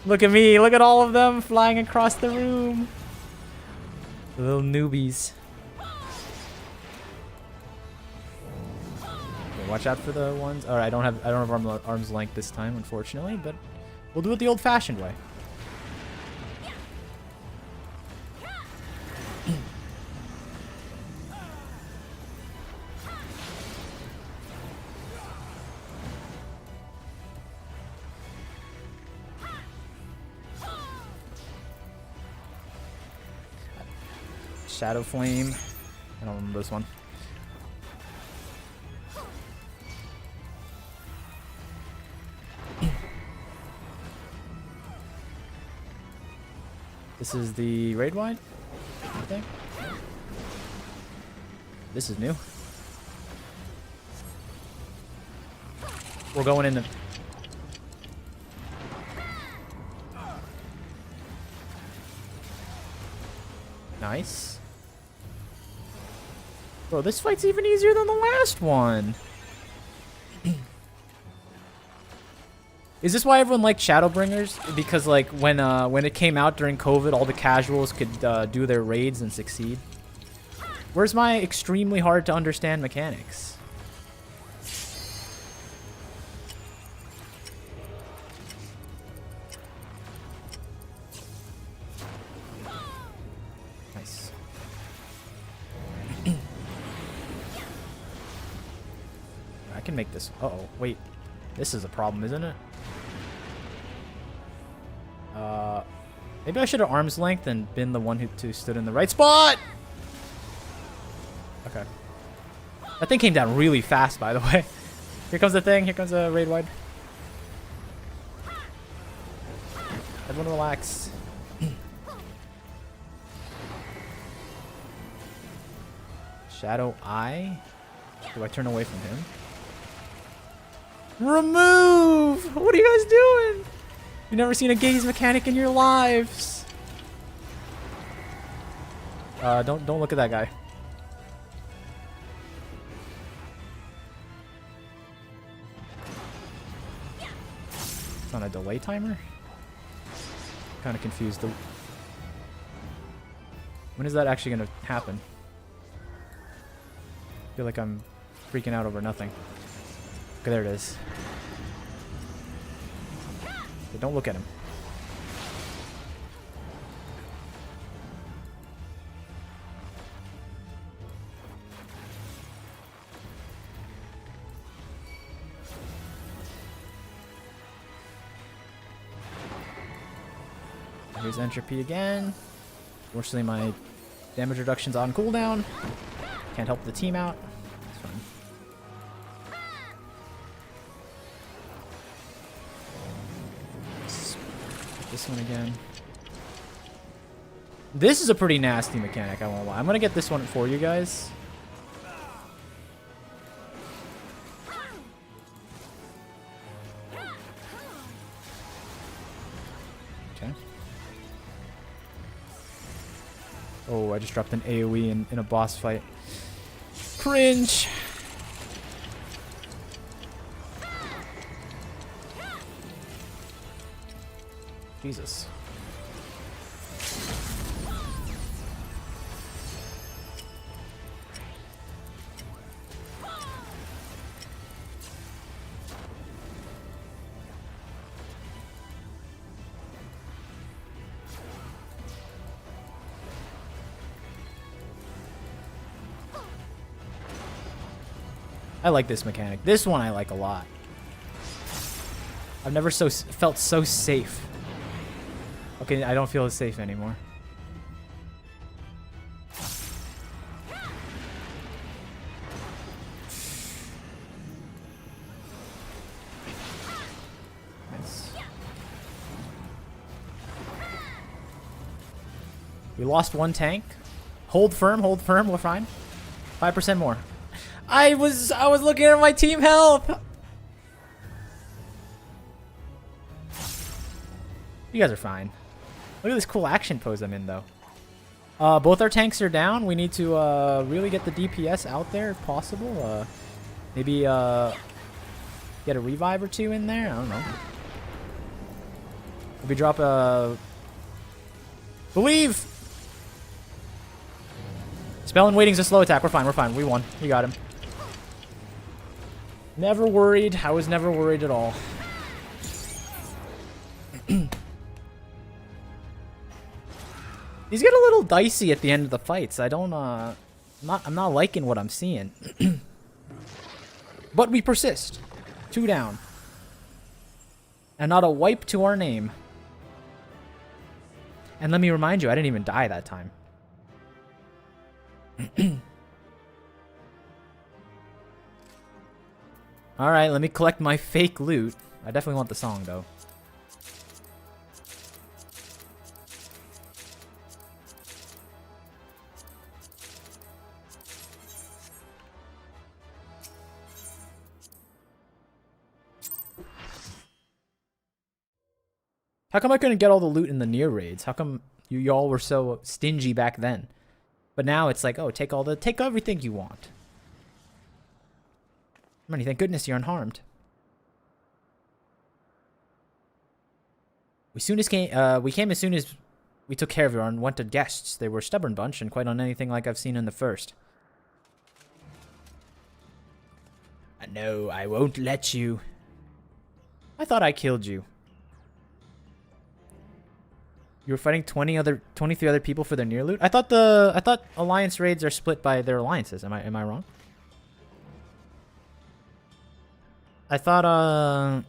Look at me. Look at all of them flying across the room. The little newbies. Okay, watch out for the ones. All right, I don't have arm's length this time, unfortunately, but we'll do it the old-fashioned way. Shadow Flame. I don't remember this one. This is the raid wide, I think. This is new. We're going in the... Nice. Bro, this fight's even easier than the last one. Is this why everyone liked Shadowbringers? Because like when it came out during COVID, all the casuals could do their raids and succeed. Where's my extremely hard to understand mechanics? Nice. I can make this. Uh-oh, wait. This is a problem, isn't it? Maybe I should have arm's length and been the one who stood in the right spot. Okay. That thing came down really fast, by the way. Here comes the thing. Here comes a raid wide. Everyone relax. Shadow Eye? Do I turn away from him? Remove! What are you guys doing? You've never seen a gaze mechanic in your lives. Don't look at that guy. It's on a delay timer? Kind of confused. When is that actually going to happen? I feel like I'm freaking out over nothing. Okay, there it is. Okay, don't look at him. Here's entropy again. Fortunately, my damage reduction's on cooldown. Can't help the team out. It's fine. This one again. This is a pretty nasty mechanic, I won't lie. I'm gonna get this one for you guys. Okay. Oh, I just dropped an AoE in a boss fight. Cringe! Jesus. I like this mechanic. This one I like a lot. I've never felt so safe. Okay, I don't feel as safe anymore. Nice. We lost one tank. Hold firm, we're fine. 5% more. I was looking at my team health. You guys are fine. Look at this cool action pose I'm in, though. Both our tanks are down. We need to really get the DPS out there if possible. Maybe get a revive or two in there. I don't know. If we drop a... Believe! Spell and Waiting's a slow attack. We're fine, we're fine. We won. We got him. Never worried. I was never worried at all. These get a little dicey at the end of the fights. I don't, I'm not liking what I'm seeing. But we persist. 2 down. And not a wipe to our name. And let me remind you, I didn't even die that time. Alright, let me collect my fake loot. I definitely want the song, though. How come I couldn't get all the loot in the near raids? How come you y'all were so stingy back then? But now it's like, oh, take everything you want. Money, thank goodness you're unharmed. We came as soon as we took care of your unwanted guests. They were a stubborn bunch and quite anything like I've seen in the first. No, I won't let you. I thought I killed you. You were fighting 23 other people for their near loot? I thought alliance raids are split by their alliances. Am I wrong? I thought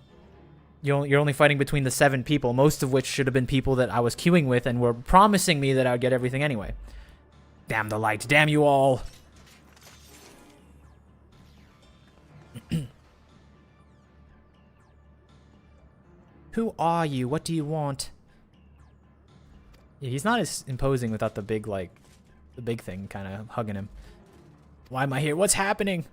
you're only fighting between the 7 people, most of which should have been people that I was queuing with and were promising me that I would get everything anyway. Damn the light, damn you all. Who are you? What do you want? Yeah, he's not as imposing without the big, like, the big thing kind of hugging him. Why am I here? What's happening?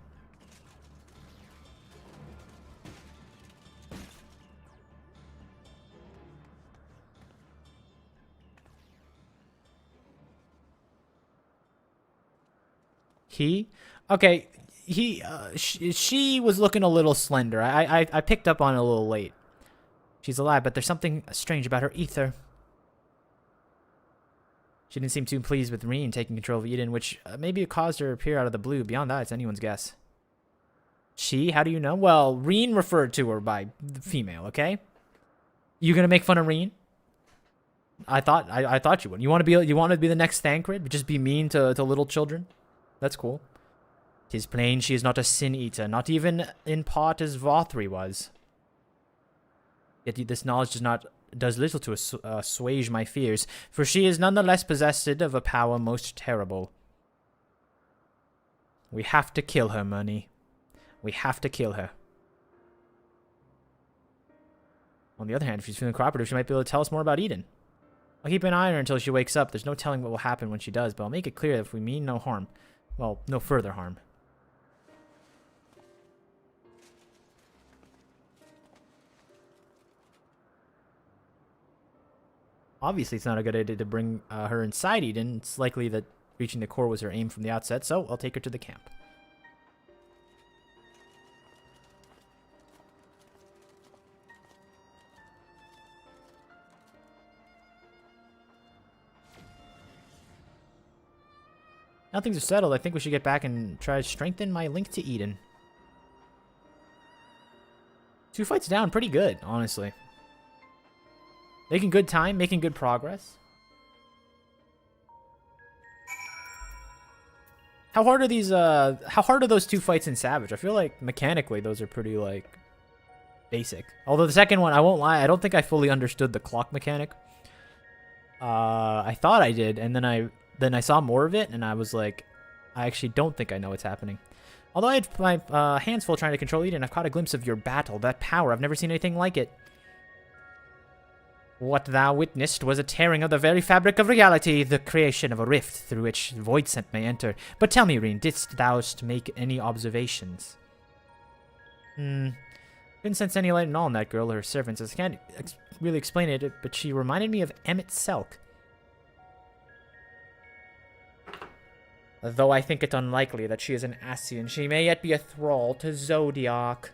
Okay, she was looking a little slender. I picked up on it a little late. She's alive, but there's something strange about her ether. She didn't seem too pleased with Reen taking control of Eden, which maybe it caused her to appear out of the blue. Beyond that, it's anyone's guess. She? How do you know? Well, Reen referred to her by the female, okay? You gonna make fun of Reen? I thought you would. You want to be the next Thancred, but just be mean to little children? That's cool. 'Tis plain she is not a sin-eater, not even in part as Vothri was. Yet this knowledge does little to assuage my fears, for she is nonetheless possessed of a power most terrible. We have to kill her, Murney. We have to kill her. On the other hand, if she's feeling cooperative, she might be able to tell us more about Eden. I'll keep an eye on her until she wakes up. There's no telling what will happen when she does, but I'll make it clear that if we mean no harm, well, no further harm. Obviously, it's not a good idea to bring her inside Eden. It's likely that reaching the core was her aim from the outset, so I'll take her to the camp. Now things are settled, I think we should get back and try to strengthen my link to Eden. 2 fights down, pretty good, honestly. Making good time, making good progress. How hard are these, how hard are those 2 fights in Savage? I feel like mechanically those are pretty, like, basic. Although the second one, I won't lie, I don't think I fully understood the clock mechanic. I thought I did, and then I saw more of it, and I was like, I actually don't think I know what's happening. Although I had my hands full trying to control Eden, I've caught a glimpse of your battle, that power. I've never seen anything like it. What thou witnessed was a tearing of the very fabric of reality, the creation of a rift through which void scent may enter. But tell me, Reen, didst thou make any observations? Didn't sense any light at all in that girl or her servants. I can't really explain it, but she reminded me of Emmett Selk. Though I think it unlikely that she is an Ascian, she may yet be a thrall to Zodiac.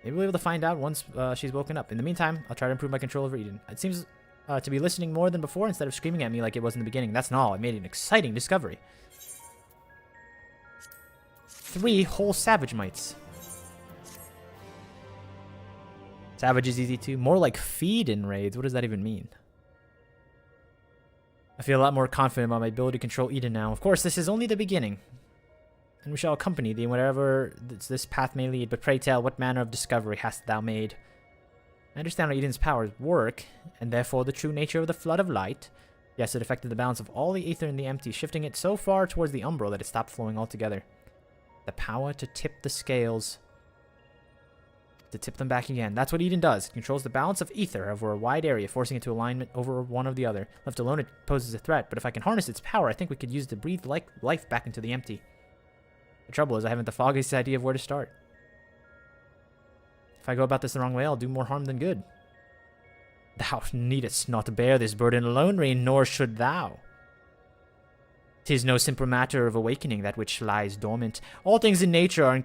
Maybe we'll be able to find out once she's woken up. In the meantime, I'll try to improve my control over Eden. It seems to be listening more than before instead of screaming at me like it was in the beginning. That's not all. I made an exciting discovery. 3 whole Savage Mites. Savage is easy too. More like feed in raids. What does that even mean? I feel a lot more confident about my ability to control Eden now. Of course, this is only the beginning. And we shall accompany thee wherever this path may lead. But pray tell, what manner of discovery hast thou made? I understand how Eden's powers work, and therefore the true nature of the flood of light. Yes, it affected the balance of all the ether in the empty, shifting it so far towards the umbral that it stopped flowing altogether. The power to tip the scales. To tip them back again. That's what Eden does. It controls the balance of ether over a wide area, forcing it to alignment over one or the other. Left alone, it poses a threat, but if I can harness its power, I think we could use it to breathe life back into the empty. The trouble is, I haven't the foggiest idea of where to start. If I go about this the wrong way, I'll do more harm than good. Thou needest not bear this burden alone, Reen, nor should thou. 'Tis no simple matter of awakening that which lies dormant. All things in nature are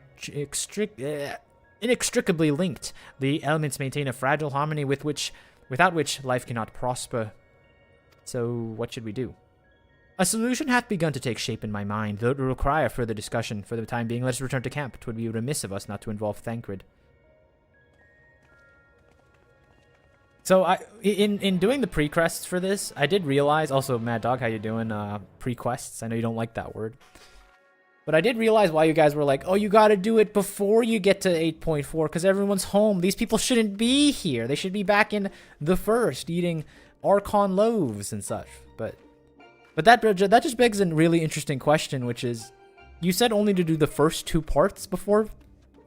inextricably linked. The elements maintain a fragile harmony without which life cannot prosper. So, what should we do? A solution hath begun to take shape in my mind, though it will require further discussion. For the time being, let us return to camp. 'Twould be remiss of us not to involve Thancred. So, in doing the pre-quests for this, I did realize, also, Mad Dog, how you doing? Pre-quests, I know you don't like that word. But I did realize why you guys were like, oh, you gotta do it before you get to 8.4, because everyone's home. These people shouldn't be here. They should be back in the first, eating Archon loaves and such. But that just begs a really interesting question, which is, you said only to do the first 2 parts before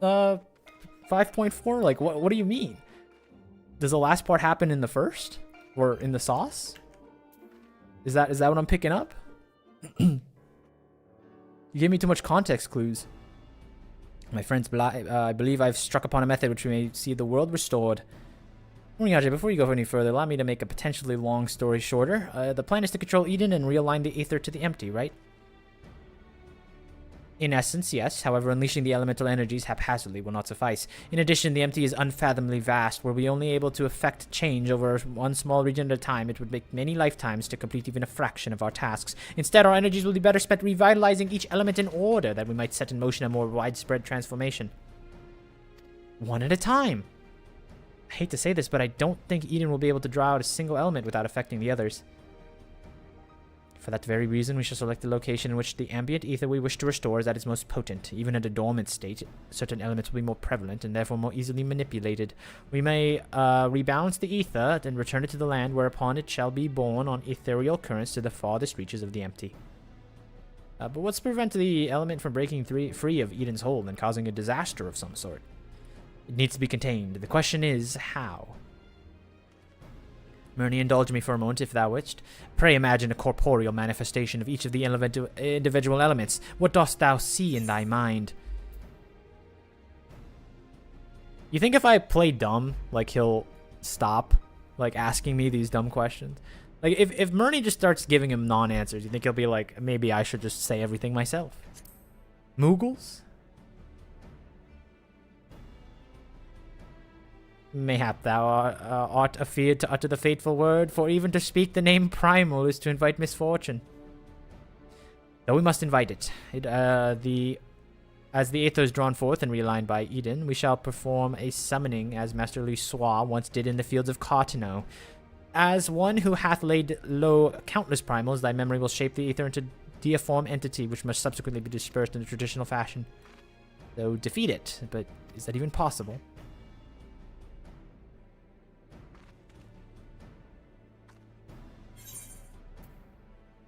5.4? Like, what do you mean? Does the last part happen in the first? Or in the sauce? Is that what I'm picking up? You gave me too much context clues. My friends, I believe I've struck upon a method which may see the world restored. Moriyaji, before you go any further, allow me to make a potentially long story shorter. The plan is to control Eden and realign the ether to the empty, right? In essence, yes. However, unleashing the elemental energies haphazardly will not suffice. In addition, the empty is unfathomably vast. Were we only able to effect change over one small region at a time, it would make many lifetimes to complete even a fraction of our tasks. Instead, our energies will be better spent revitalizing each element in order that we might set in motion a more widespread transformation. One at a time. I hate to say this, but I don't think Eden will be able to draw out a single element without affecting the others. For that very reason, we shall select the location in which the ambient ether we wish to restore is at its most potent. Even in a dormant state, certain elements will be more prevalent and therefore more easily manipulated. We may rebalance the ether, then return it to the land, whereupon it shall be borne on ethereal currents to the farthest reaches of the empty. But what's to prevent the element from breaking free of Eden's hold and causing a disaster of some sort? It needs to be contained. The question is, how? Murney, indulge me for a moment, if thou wishst. Pray imagine a corporeal manifestation of each of the individual elements. What dost thou see in thy mind? You think if I play dumb, like, he'll stop, like, asking me these dumb questions? Like, if Murney just starts giving him non-answers, you think he'll be like, maybe I should just say everything myself? Moogles? Mayhap thou art afeard to utter the fateful word, for even to speak the name primal is to invite misfortune. Though we must invite it. As the aether is drawn forth and realigned by Eden, we shall perform a summoning as Master Lusois once did in the fields of Cartino. As one who hath laid low countless primals, thy memory will shape the aether into deiform entity, which must subsequently be dispersed in the traditional fashion. So defeat it, but is that even possible?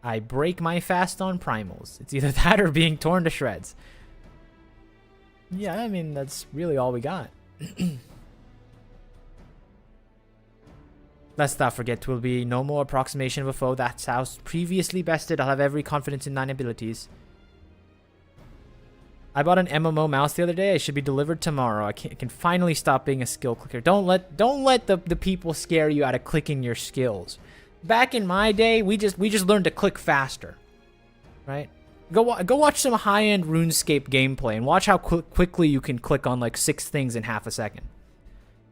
I break my fast on primals. It's either that or being torn to shreds. Yeah, I mean, that's really all we got. Lest thou forget, 'twill be no more approximation of a foe. That's how previously bested. I'll have every confidence in thine abilities. I bought an MMO mouse the other day. It should be delivered tomorrow. I can finally stop being a skill clicker. Don't let the people scare you out of clicking your skills. Back in my day, we just learned to click faster, right? Go watch some high-end RuneScape gameplay and watch how quickly you can click on like 6 things in half a second.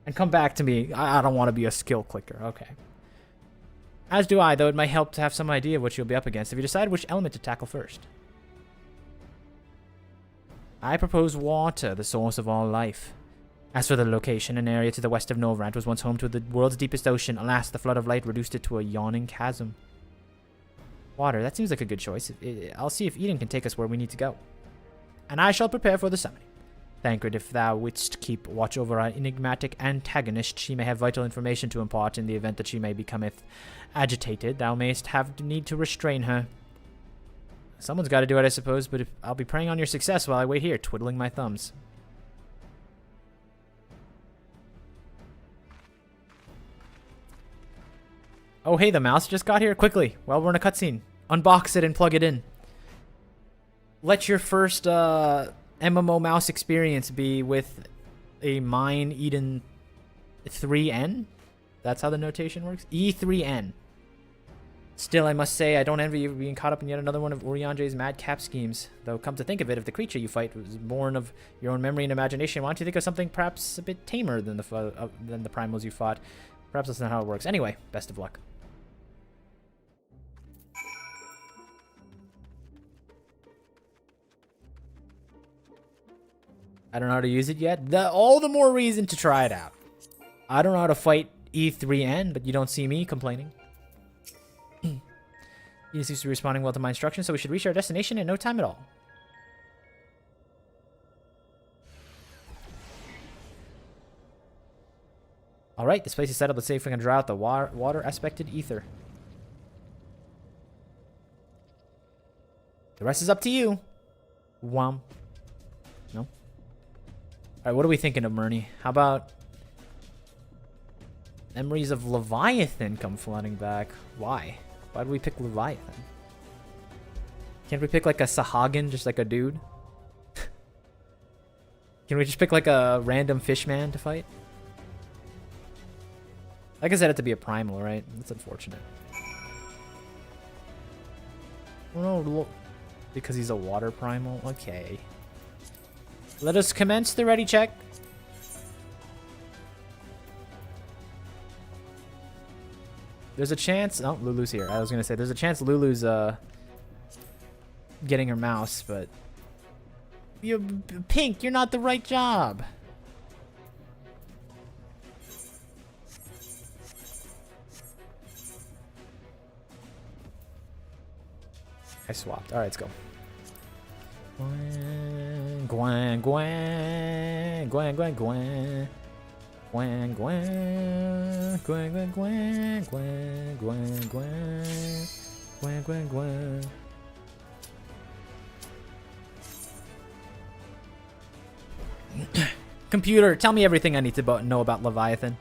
And come back to me. I don't want to be a skill clicker. Okay. As do I, though it might help to have some idea of what you'll be up against if you decide which element to tackle first. I propose water, the source of all life. As for the location, an area to the west of Novrant was once home to the world's deepest ocean. Alas, the flood of light reduced it to a yawning chasm. Water, that seems like a good choice. I'll see if Eden can take us where we need to go. And I shall prepare for the summoning. Thancred, if thou wouldst keep watch over our enigmatic antagonist, she may have vital information to impart in the event that she may becometh agitated. Thou mayst have need to restrain her. Someone's got to do it, I suppose, but I'll be praying on your success while I wait here, twiddling my thumbs. Oh, hey, the mouse just got here. Quickly, while we're in a cutscene. Unbox it and plug it in. Let your first MMO mouse experience be with a Mine Eden 3N. That's how the notation works. E3N. Still, I must say, I don't envy you being caught up in yet another one of Urianger's madcap schemes. Though, come to think of it, if the creature you fight was born of your own memory and imagination, why don't you think of something perhaps a bit tamer than the primals you fought? Perhaps that's not how it works. Anyway, best of luck. I don't know how to use it yet. All the more reason to try it out. I don't know how to fight E3N, but you don't see me complaining. He seems to be responding well to my instructions, so we should reach our destination in no time at all. Alright, this place is set up. Let's see if we can draw out the water-aspected ether. The rest is up to you. Wham. No? Alright, what are we thinking of, Murney? How about memories of Leviathan come flooding back? Why? Why do we pick Leviathan? Can't we pick like a Sahagin, just like a dude? Can we just pick like a random fishman to fight? Like I said, it to be a primal, right? That's unfortunate. Oh no, look. Because he's a water primal? Okay. Let us commence the ready check. There's a chance... Oh, Lulu's here. I was going to say, there's a chance Lulu's getting her mouse, but... Pink, you're not the right job. I swapped. Alright, let's go. Gwen, Gwen, Gwen, Gwen, Gwen, Gwen. Gwen, Gwen, Gwen, Gwen, Gwen, Gwen, Gwen, Gwen, Gwen, Gwen, Gwen. Computer, tell me everything I need to know about Leviathan.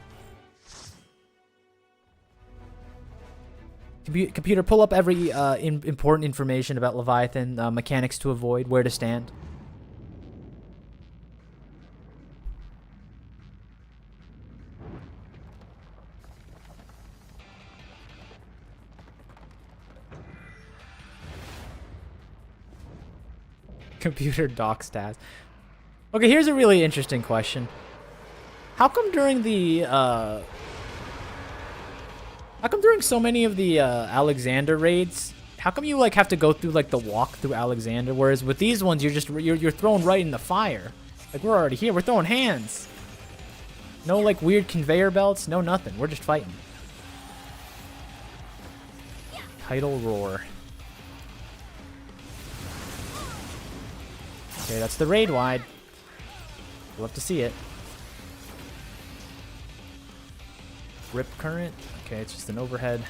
Computer, pull up every important information about Leviathan, mechanics to avoid, where to stand. Computer doc stats. Okay, here's a really interesting question. How come during the how come during so many of the Alexander raids, how come you like have to go through like the walk through Alexander, whereas with these ones you're thrown right in the fire? Like we're already here, we're throwing hands. No like weird conveyor belts, no nothing. We're just fighting. Tidal roar. Okay, that's the raid wide. We'll have to see it. Rip current. Okay, it's just an overhead.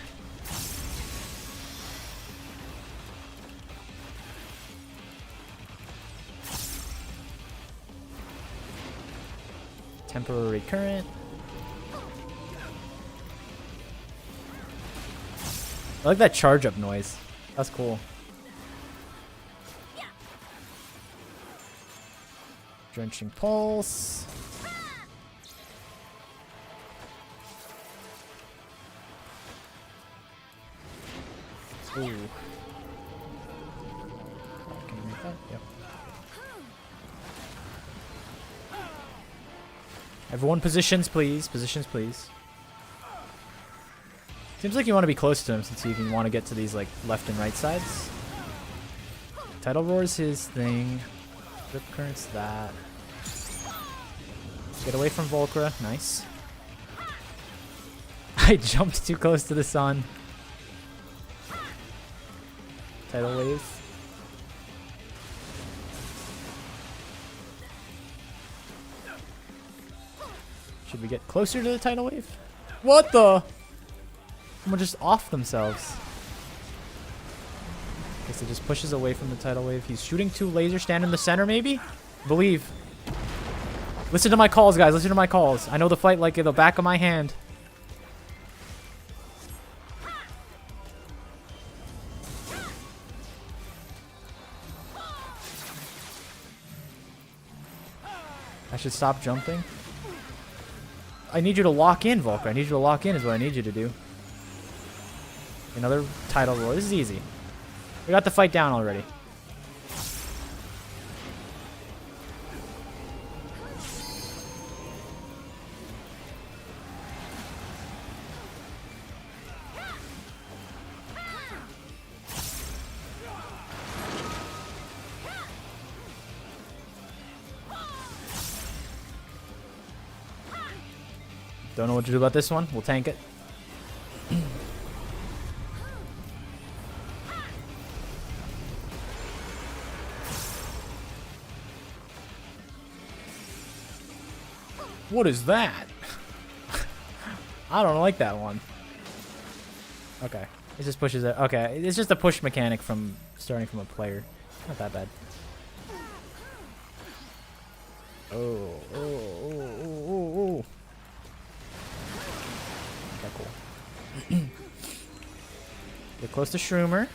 Temporary current. I like that charge up noise. That's cool. Drenching pulse. Ooh. Can you make that? Yep. Everyone positions, please. Positions, please. Seems like you want to be close to him since you can want to get to these like left and right sides. Tidal Roar's his thing. Rip Current's that. Get away from Volcra. Nice. I jumped too close to the sun. Tidal Wave. Should we get closer to the tidal wave? What the? Someone just off themselves. Guess it just pushes away from the tidal wave. He's shooting two lasers. Stand in the center, maybe? Believe. Listen to my calls, guys. Listen to my calls. I know the fight like the back of my hand. I should stop jumping. I need you to lock in, Volker. I need you to lock in is what I need you to do. Another tidal roar. This is easy. We got the fight down already. Don't know what to do about this one. We'll tank it. What is that? I don't like that one. Okay. It just pushes it. Okay. It's just a push mechanic from starting from a player. Not that bad. Oh. Okay, cool. Get close to Shroomer.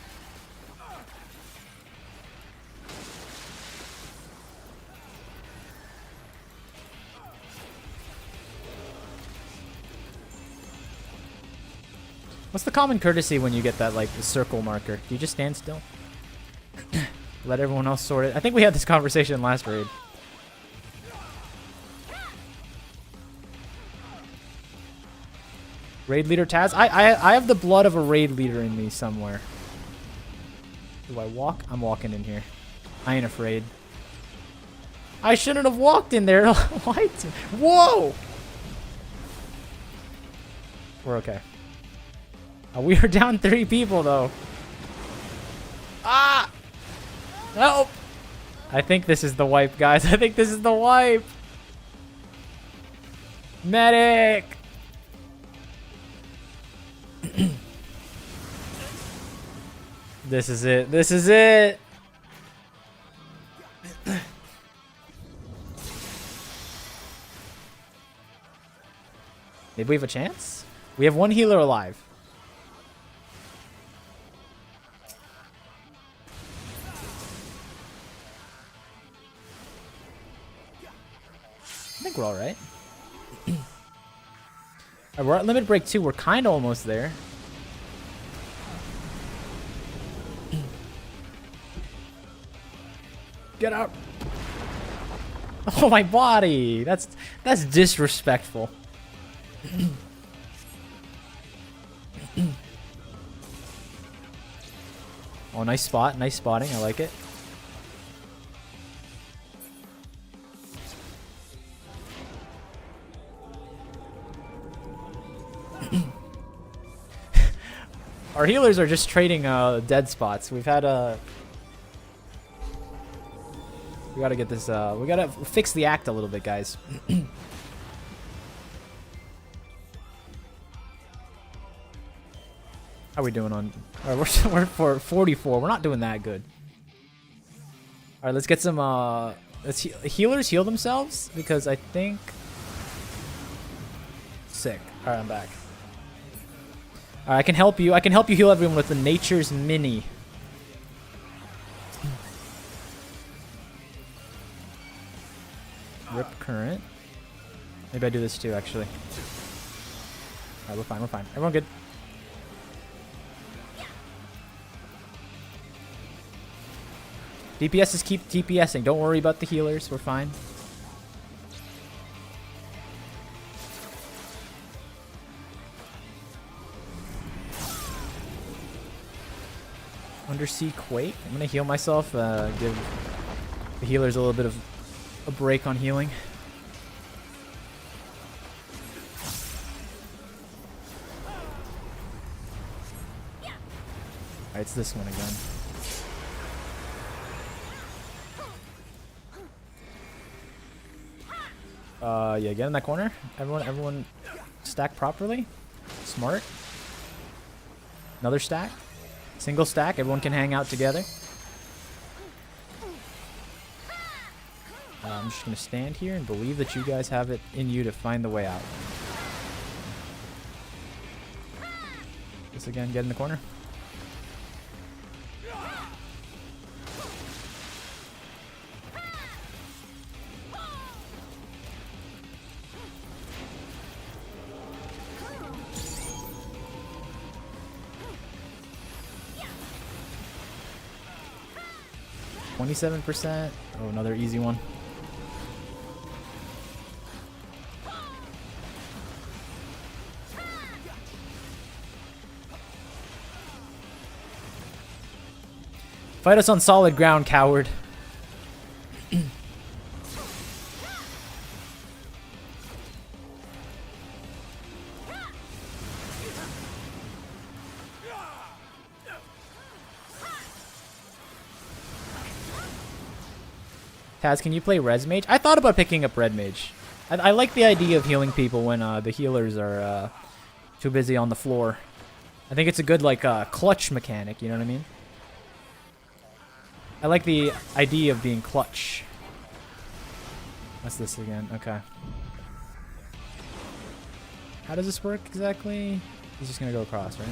What's the common courtesy when you get that, like, the circle marker? Do you just stand still? Let everyone else sort it? I think we had this conversation last raid. Raid leader Taz? I have the blood of a raid leader in me somewhere. Do I walk? I'm walking in here. I ain't afraid. I shouldn't have walked in there. What? Whoa! We're okay. We are down 3 people, though. Ah! Help! I think this is the wipe, guys. I think this is the wipe. Medic! This is it. This is it. Maybe we have a chance? We have 1 healer alive. I think we're all right. We're at limit break 2. We're kind of almost there. Get out. Oh, my body! That's disrespectful. Oh, nice spot. Nice spotting. I like it. Our healers are just trading dead spots. We've had a... We gotta get this... we gotta fix the act a little bit, guys. How are we doing on... Alright, we're for 44. We're not doing that good. Alright, let's get some... healers heal themselves? Because I think... Sick. Alright, I'm back. Alright, I can help you. I can help you heal everyone with the Nature's Mini. Rip current. Maybe I do this too, actually. Alright, we're fine, we're fine. Everyone good. DPSs keep DPSing. Don't worry about the healers. We're fine. Undersea Quake. I'm gonna heal myself. Give the healers a little bit of a break on healing. Alright, it's this one again. Yeah, get in that corner. Everyone stack properly. Smart. Another stack. Single stack. Everyone can hang out together. I'm just going to stand here and believe that you guys have it in you to find the way out. This again, get in the corner. %. Oh, another easy one. Fight us on solid ground, coward. Taz, can you play Res Mage? I thought about picking up Red Mage. I like the idea of healing people when the healers are too busy on the floor. I think it's a good like clutch mechanic, you know what I mean? I like the idea of being clutch. What's this again? Okay. How does this work exactly? He's just gonna go across, right?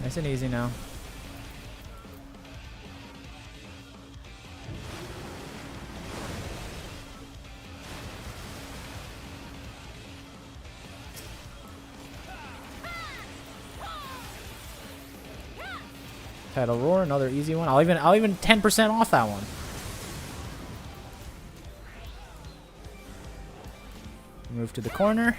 Nice and easy now. Tidal Roar, another easy one. I'll even 10% off that one. Move to the corner.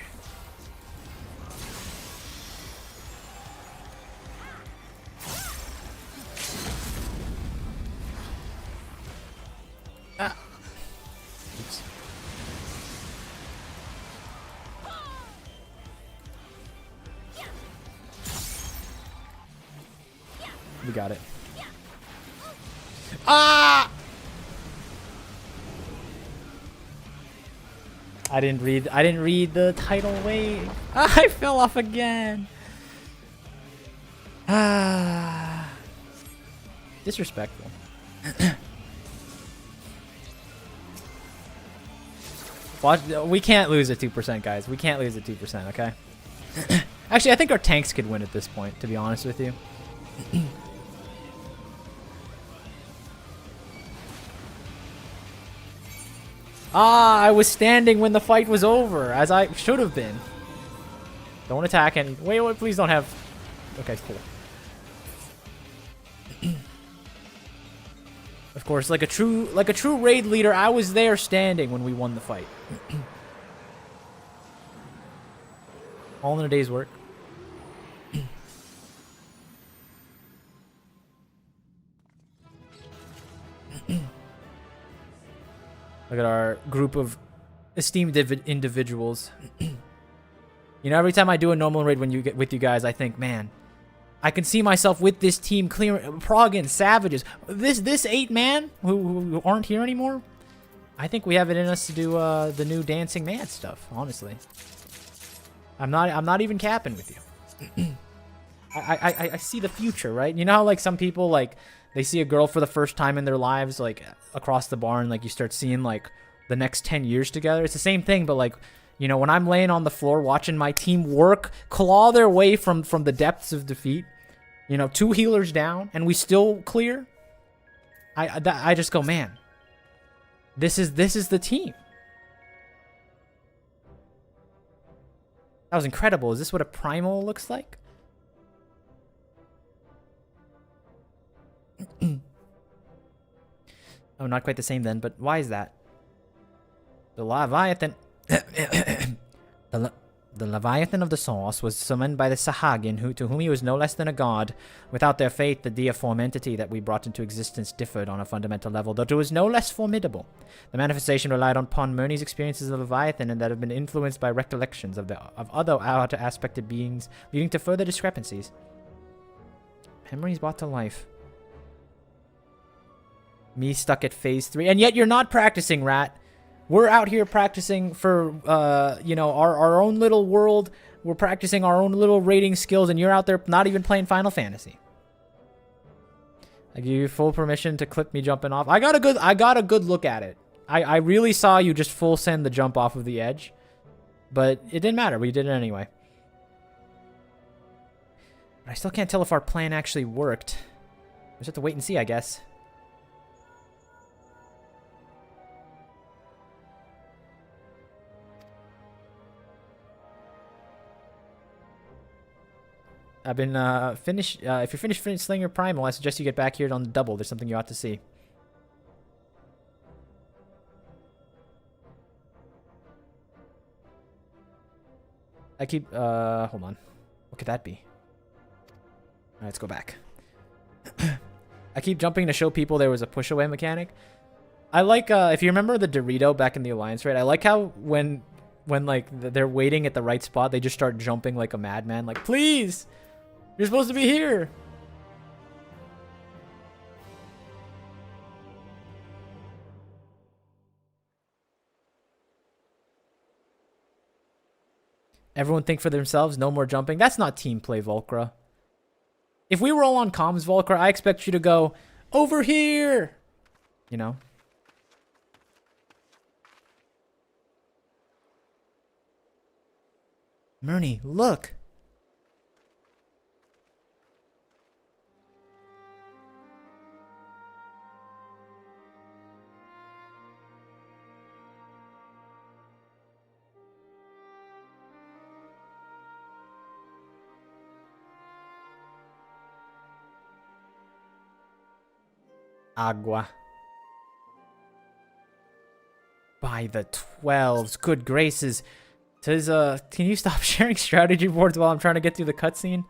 Ah. Oops. We got it. Ah! I didn't read the tidal wave. I fell off again. Ah. Disrespectful. Watch, we can't lose at 2%, guys. We can't lose at 2%, okay? Actually, I think our tanks could win at this point, to be honest with you. Ah, I was standing when the fight was over, as I should have been. Don't attack any... Wait, please don't have... Okay, cool. Of course, like a true raid leader, I was there standing when we won the fight. All in a day's work. Look at our group of esteemed individuals. You know, every time I do a normal raid with you guys, I think, man, I can see myself with this team clearing Proggins, Savages. This 8-man who aren't here anymore. I think we have it in us to do the new Dancing Man stuff. Honestly, I'm not even capping with you. I see the future, right? You know how like some people like they see a girl for the first time in their lives, like across the bar, and like you start seeing like the next 10 years together. It's the same thing, but like, you know, when I'm laying on the floor watching my team work, claw their way from the depths of defeat, you know, 2 healers down, and we still clear. I just go, man, this is the team. That was incredible. Is this what a primal looks like? Oh, not quite the same then, but why is that? The Leviathan... the Leviathan of the Source was summoned by the Sahagin, to whom he was no less than a god. Without their faith, the deiform entity that we brought into existence differed on a fundamental level, though it was no less formidable. The manifestation relied upon Murney's experiences of Leviathan and that have been influenced by recollections of other outer aspected beings, leading to further discrepancies. Memories brought to life. Me stuck at phase 3, and yet you're not practicing, Rat. We're out here practicing for, you know, our own little world. We're practicing our own little raiding skills, and you're out there not even playing Final Fantasy. I give you full permission to clip me jumping off. I got a good look at it. I really saw you just full send the jump off of the edge, but it didn't matter. We did it anyway. But I still can't tell if our plan actually worked. We just have to wait and see, I guess. I've been finished. If you're finished Slinger Primal, I suggest you get back here on the double. There's something you ought to see. I keep. Hold on. What could that be? All right, let's go back. I keep jumping to show people there was a push away mechanic. I like. If you remember the Dorito back in the Alliance raid, I like how when like they're waiting at the right spot, they just start jumping like a madman. Like, please. You're supposed to be here. Everyone think for themselves. No more jumping. That's not team play, Volcra. If we were all on comms, Volcra, I expect you to go over here. You know. Murney, look. Agua. By the 12s. Good graces. Says, can you stop sharing strategy boards while I'm trying to get through the cutscene?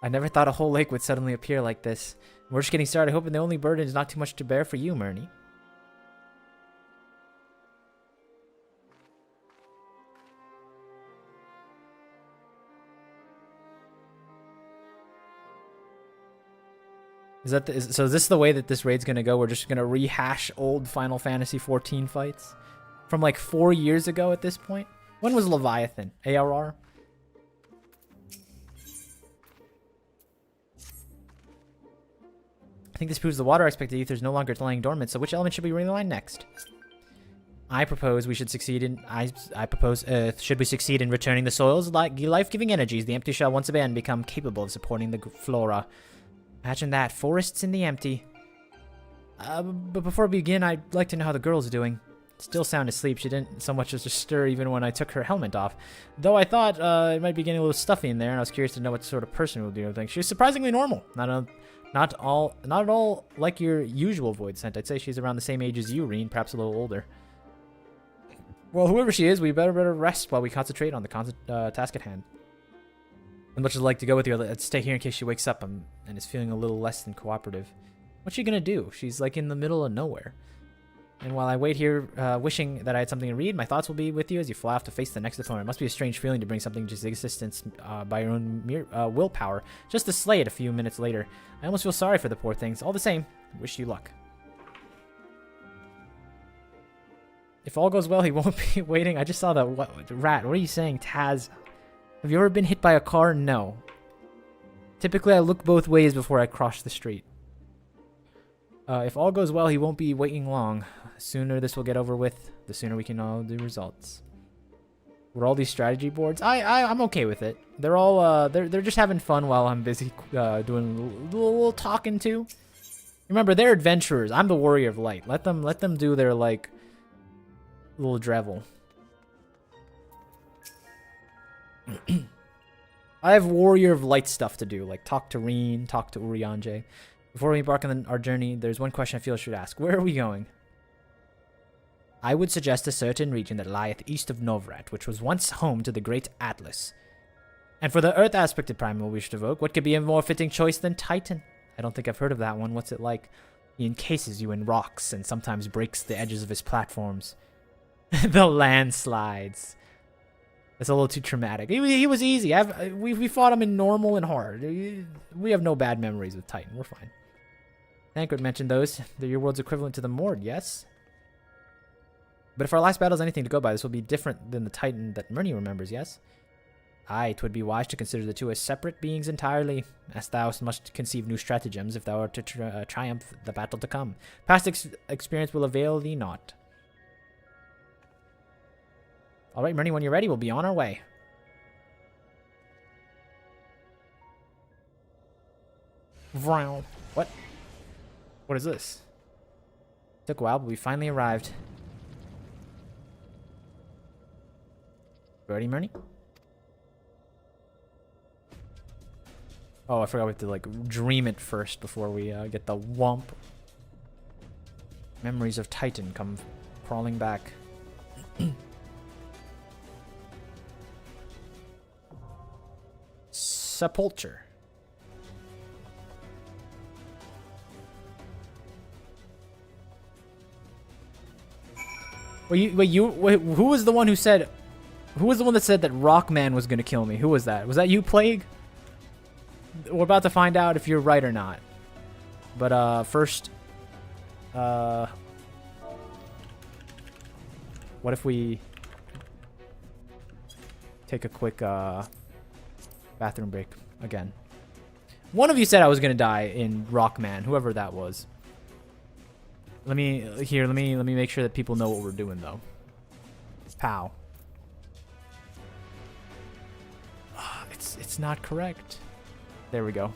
I never thought a whole lake would suddenly appear like this. We're just getting started, hoping the only burden is not too much to bear for you, Murney. So is this the way that this raid's gonna go? We're just gonna rehash old Final Fantasy XIV fights from like 4 years ago at this point. When was Leviathan? ARR? I think this proves the water aspect of the ether is no longer lying dormant. So which element should we realign next? I propose we should succeed in. I propose Earth. Should we succeed in returning the soil's life-giving energies, the empty shell once again become capable of supporting the flora. Imagine that. Forests in the empty. But before we begin, I'd like to know how the girl's doing. Still sound asleep. She didn't so much as a stir even when I took her helmet off. Though I thought it might be getting a little stuffy in there, and I was curious to know what sort of person would do everything. She was surprisingly normal. Not at all like your usual Void Scent. I'd say she's around the same age as you, Reen, perhaps a little older. Well, whoever she is, we better rest while we concentrate on the task at hand. As much as I'd like to go with you, let's stay here in case she wakes up and is feeling a little less than cooperative. What's she gonna do? She's like in the middle of nowhere. And while I wait here, wishing that I had something to read, my thoughts will be with you as you fly off to face the next opponent. It must be a strange feeling to bring something to existence by your own mere willpower, just to slay it a few minutes later. I almost feel sorry for the poor things. All the same, wish you luck. If all goes well, he won't be waiting. I just saw the rat. What are you saying, Taz? Have you ever been hit by a car? No. Typically, I look both ways before I cross the street. If all goes well, he won't be waiting long. The sooner this will get over with, the sooner we can all do results. Were all these strategy boards? I'm okay with it. They're all they're just having fun while I'm busy doing a little talking too. Remember, they're adventurers. I'm the warrior of light. Let them do their like little drevel. I have warrior of light stuff to do, like talk to Reen, talk to Urianger. Before we embark on our journey, there's one question I feel I should ask. Where are we going? I would suggest a certain region that lieth east of Novrat, which was once home to the great Atlas. And for the Earth aspect of Primal we wish to evoke, what could be a more fitting choice than Titan? I don't think I've heard of that one. What's it like? He encases you in rocks and sometimes breaks the edges of his platforms. The landslides. That's a little too traumatic. He was easy. We fought him in normal and hard. We have no bad memories with Titan. We're fine. Thancred mentioned those. They're your world's equivalent to the Mord, yes? But if our last battle is anything to go by, this will be different than the Titan that Murni remembers, yes? Aye, 'twould be wise to consider the two as separate beings entirely, as thou must conceive new stratagems if thou art to triumph the battle to come. Past experience will avail thee not. Alright, Murni, when you're ready, we'll be on our way. Vrow. What? What is this? Took a while, but we finally arrived. Ready, Murni? Oh, I forgot we have to, like, dream it first before we get the whomp. Memories of Titan come crawling back. Sepulture. Wait, who was the one who said... Who was the one that said that Rockman was gonna kill me? Who was that? Was that you, Plague? We're about to find out if you're right or not. But, first... What if we... take a quick, bathroom break again? One of you said I was gonna die in Rockman, whoever that was. Let me make sure that people know what we're doing though. Pow. It's not correct. There we go.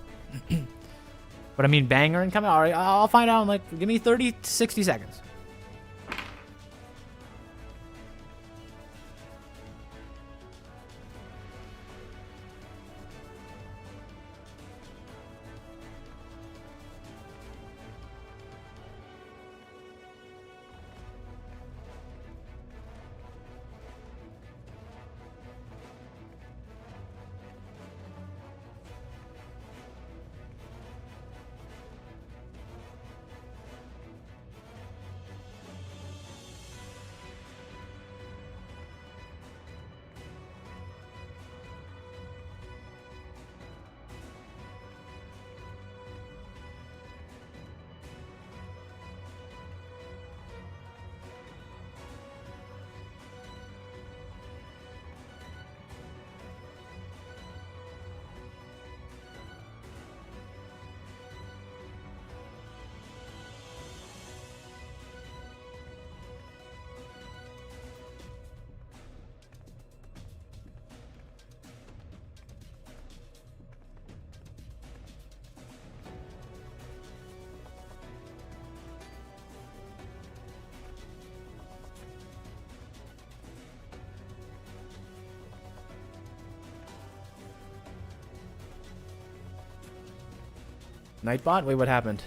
But I mean banger incoming. All right, I'll find out in like give me 30 to 60 seconds. Nightbot? Wait, what happened?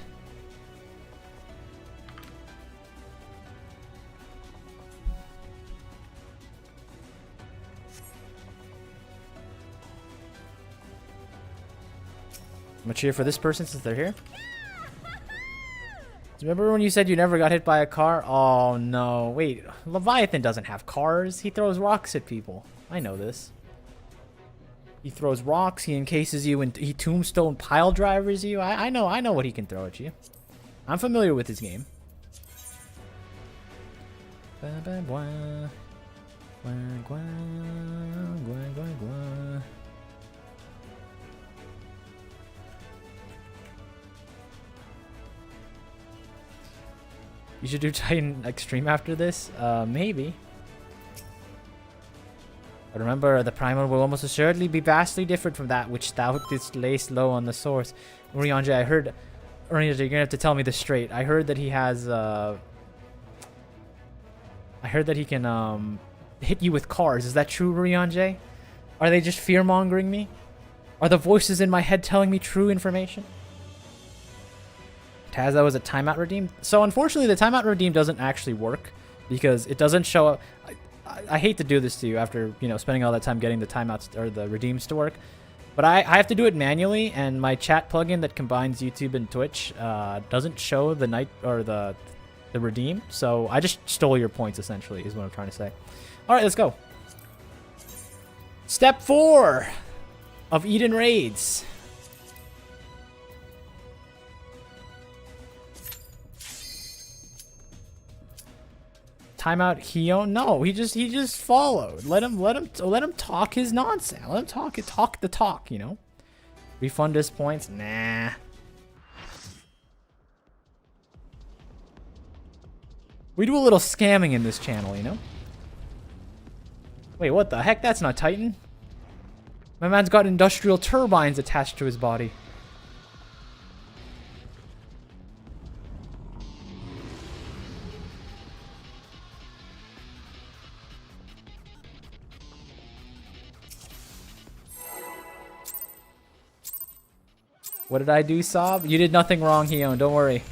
I'm gonna cheer for this person since they're here. Remember when you said you never got hit by a car? Oh no, wait. Leviathan doesn't have cars. He throws rocks at people. I know this. He throws rocks, he encases you, and he tombstone pile drivers you. I know what he can throw at you. I'm familiar with his game. You should do Titan Extreme after this? Maybe. But remember, the primal will almost assuredly be vastly different from that which thou didst lay low on the source. Urianger, I heard... Urianger, you're gonna have to tell me this straight. I heard that he has, I heard that he can, hit you with cars. Is that true, Urianger? Are they just fear-mongering me? Are the voices in my head telling me true information? Taz, that was a timeout redeem? So, unfortunately, the timeout redeem doesn't actually work. Because it doesn't show up... I hate to do this to you after, you know, spending all that time getting the timeouts or the redeems to work. But I have to do it manually, and my chat plugin that combines YouTube and Twitch doesn't show the night or the redeem. So I just stole your points, essentially, is what I'm trying to say. All right, let's go. Step 4 of Eden Raids. Timeout Hio? No, he just followed. Let him talk his nonsense. Let him talk the talk, you know? Refund his points? Nah. We do a little scamming in this channel, you know? Wait, what the heck? That's not Titan. My man's got industrial turbines attached to his body. What did I do, Sob? You did nothing wrong, Hion. Don't worry.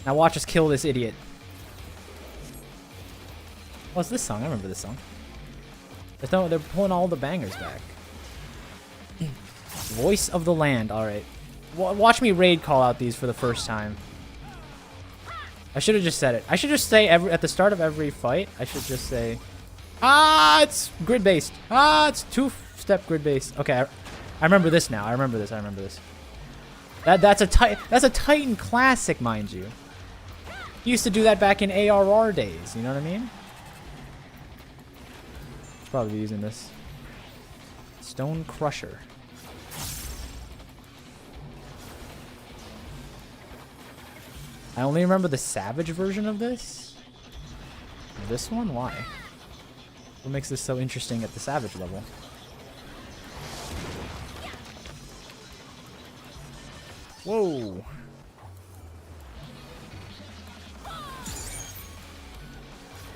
Now watch us kill this idiot. What's this song? I remember this song. They're pulling all the bangers back. Voice of the Land. All right. Watch me raid call out these for the first time. I should have just said it. I should just say at the start of every fight, I should just say, it's grid-based. It's two-step grid-based. Okay, I remember this now. I remember this. That's a Titan classic, mind you. He used to do that back in ARR days. You know what I mean? Should probably be using this. Stone Crusher. I only remember the Savage version of this. This one? Why? What makes this so interesting at the Savage level? Whoa.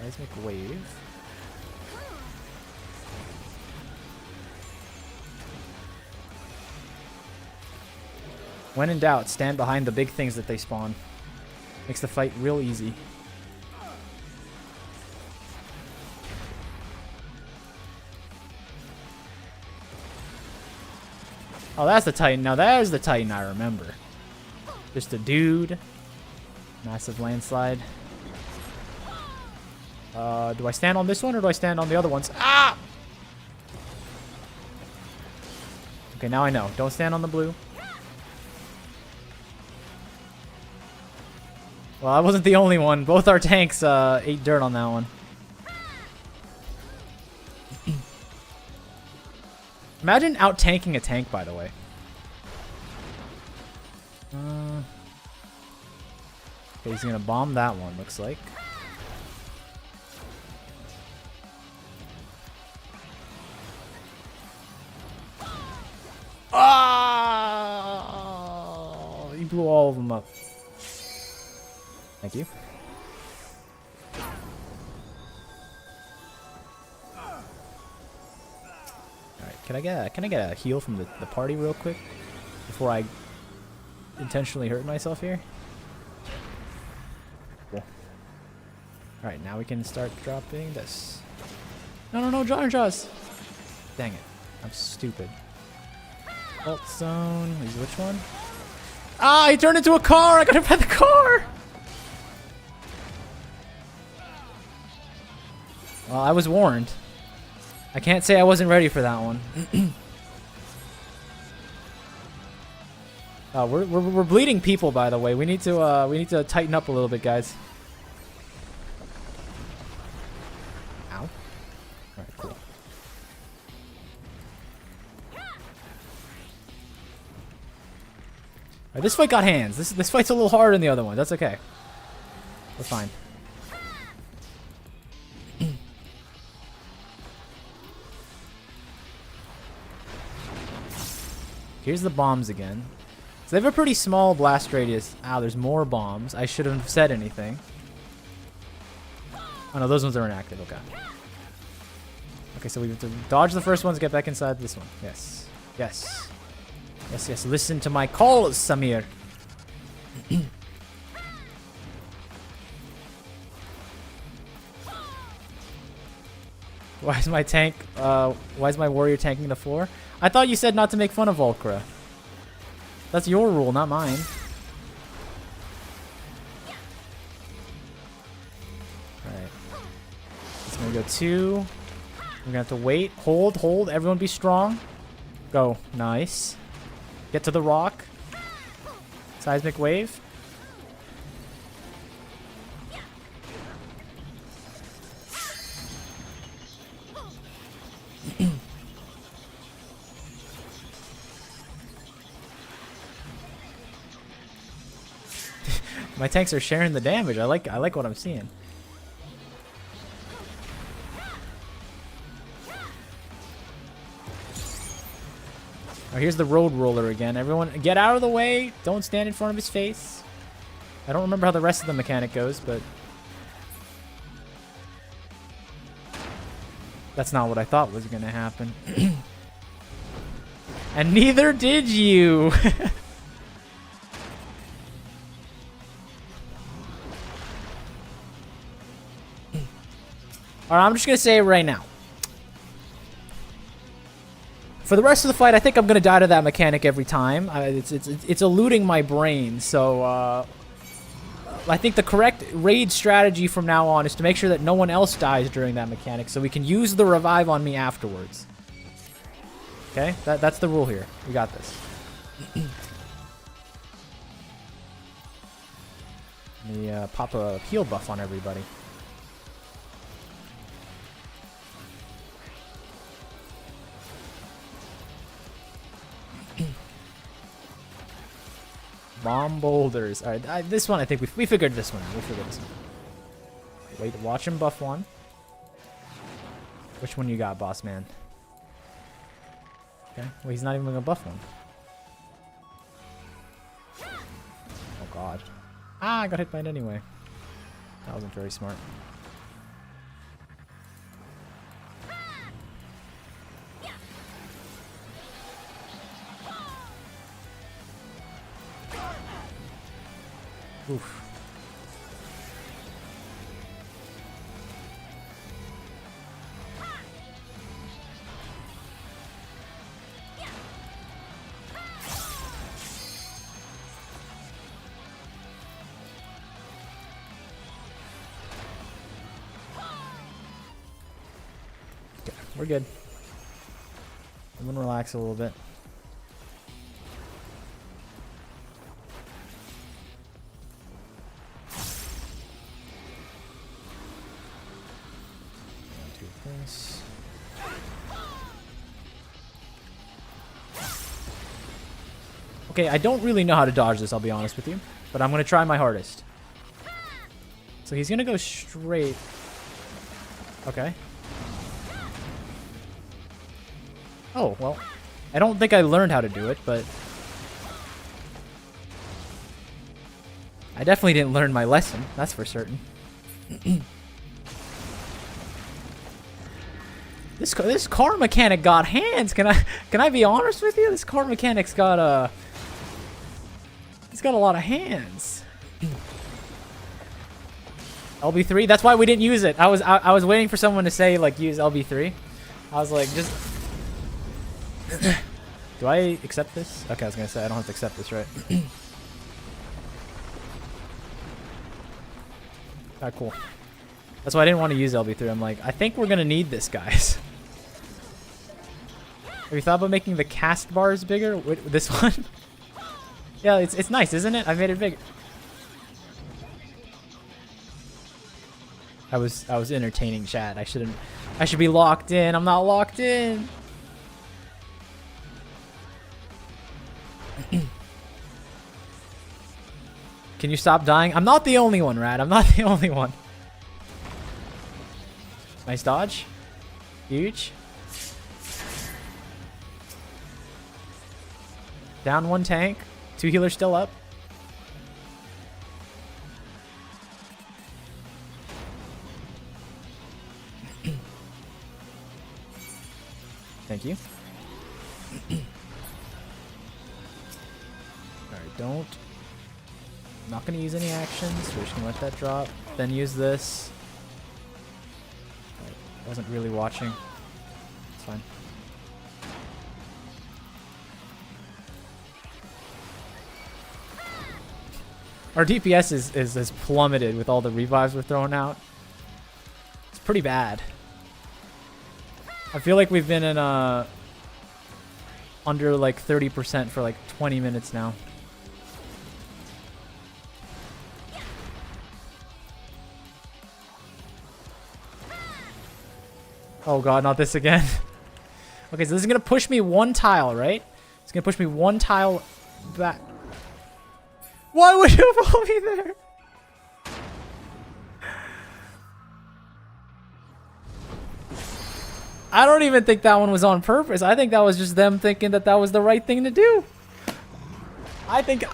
Let's make a wave. When in doubt, stand behind the big things that they spawn. Makes the fight real easy. Oh, that's the Titan. Now there's the Titan I remember. Just a dude. Massive landslide. Do I stand on this one or do I stand on the other ones? Ah! Okay, now I know. Don't stand on the blue. Well, I wasn't the only one. Both our tanks ate dirt on that one. Imagine out-tanking a tank, by the way. Okay, he's gonna bomb that one, looks like. Oh! He blew all of them up. Thank you. Alright, can I get a heal from the party real quick? Before I intentionally hurt myself here. Cool. Alright, now we can start dropping this. No, Jaws! Dang it. I'm stupid. Alt zone. Is which one? Ah, he turned into a car! I got hit by the car! Well, I was warned. I can't say I wasn't ready for that one. We're bleeding people, by the way. We need to tighten up a little bit, guys. Ow. All right, cool. All right, this fight got hands. This fight's a little harder than the other one. That's okay. We're fine. Here's the bombs again. So they have a pretty small blast radius. Ow, there's more bombs. I shouldn't have said anything. Oh no, those ones are inactive. Okay. Okay, so we have to dodge the first ones, get back inside this one. Yes. Yes. Yes, yes. Listen to my call, Samir. Why is my tank, why is my warrior tanking the floor? I thought you said not to make fun of Volcra. That's your rule, not mine. Alright. It's gonna go 2. We're gonna have to wait. Hold. Everyone be strong. Go. Nice. Get to the rock. Seismic wave. My tanks are sharing the damage. I like what I'm seeing. Oh, here's the road roller again. Everyone get out of the way. Don't stand in front of his face. I don't remember how the rest of the mechanic goes, but that's not what I thought was going to happen. And neither did you. Alright, I'm just going to say it right now. For the rest of the fight, I think I'm going to die to that mechanic every time. It's eluding my brain, so I think the correct raid strategy from now on is to make sure that no one else dies during that mechanic, so we can use the revive on me afterwards. Okay? That's the rule here. We got this. Let me pop a heal buff on everybody. Bomb boulders. All right, this one I think we figured this one out. We figured this one out. Wait, watch him buff one. Which one you got, boss man? Okay. Well, he's not even gonna buff one. Oh god. Ah, I got hit by it anyway. That wasn't very smart. Oof. Okay, we're good. I'm gonna relax a little bit. Okay, I don't really know how to dodge this, I'll be honest with you. But I'm going to try my hardest. So he's going to go straight. Okay. Oh, well. I don't think I learned how to do it, but I definitely didn't learn my lesson. That's for certain. This car mechanic got hands. Can I be honest with you? This car mechanic's got He's got a lot of hands. LB3. That's why we didn't use it. I was waiting for someone to say like use LB3. I was like just. Do I accept this? Okay, I was gonna say I don't have to accept this, right? Alright, cool. That's why I didn't want to use LB3. I'm like, I think we're gonna need this, guys. Have you thought about making the cast bars bigger? This one? Yeah, it's nice, isn't it? I made it bigger. I was entertaining chat. I should be locked in. I'm not locked in. Can you stop dying? I'm not the only one, Rad. I'm not the only one. Nice dodge. Huge. Down one tank. 2 healers still up. Thank you. Alright, don't. I'm not going to use any actions. We're just going to let that drop. Then use this. I wasn't really watching. It's fine. Our DPS is plummeted with all the revives we're throwing out. It's pretty bad. I feel like we've been in under like 30% for like 20 minutes now. Oh god, not this again. Okay, so this is gonna push me 1 tile, right? It's gonna push me 1 tile back. Why would you pull me there? I don't even think that one was on purpose. I think that was just them thinking that that was the right thing to do. I think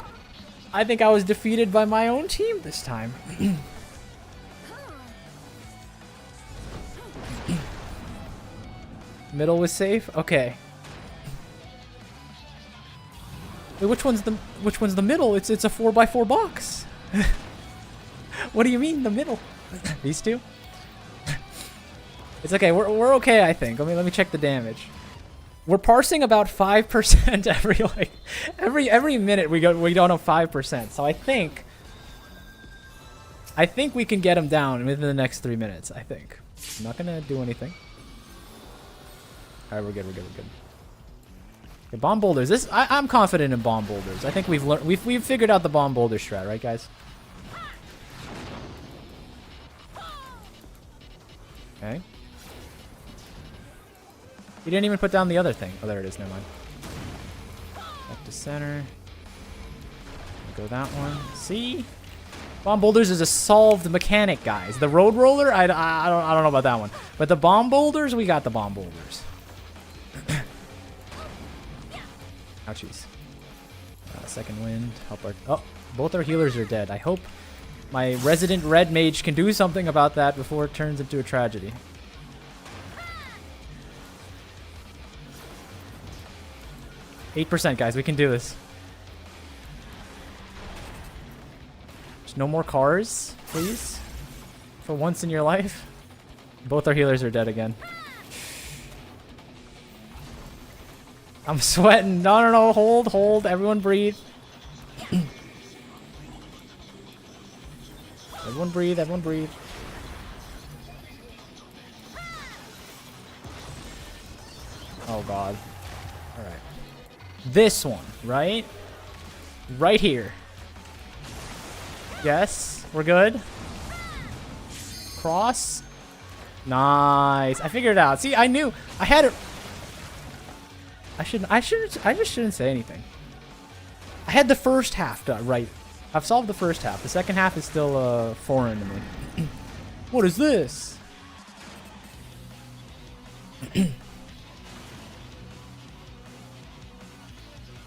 I was defeated by my own team this time. Middle was safe? Okay. Wait, which one's the middle? It's a 4x4 box. What do you mean the middle? These two? It's okay. We're okay, I think. Let me check the damage. We're parsing about 5% every minute we don't have 5%. So I think we can get him down within the next 3 minutes, I think. I'm not gonna do anything. Alright, we're good. Okay, bomb boulders. I'm confident in bomb boulders. I think we've figured out the bomb boulder strat, right guys? Okay. You didn't even put down the other thing. Oh, there it is. Never mind. Back to center. Go that one. See? Bomb boulders is a solved mechanic, guys. The road roller, I don't know about that one. But the bomb boulders, we got the bomb boulders. Ouchies. Second wind. Help our... Oh, both our healers are dead. I hope my resident red mage can do something about that before it turns into a tragedy. %, guys. We can do this. Just no more cars, please. For once in your life. Both our healers are dead again. I'm sweating. No. Hold. Everyone breathe. Everyone breathe. Oh, God. All right. This one, right? Right here. Yes, we're good. Cross. Nice. I figured it out. See, I knew. I had it. I just shouldn't say anything. I had the first half done right. I've solved the first half. The second half is still foreign to me. What is this?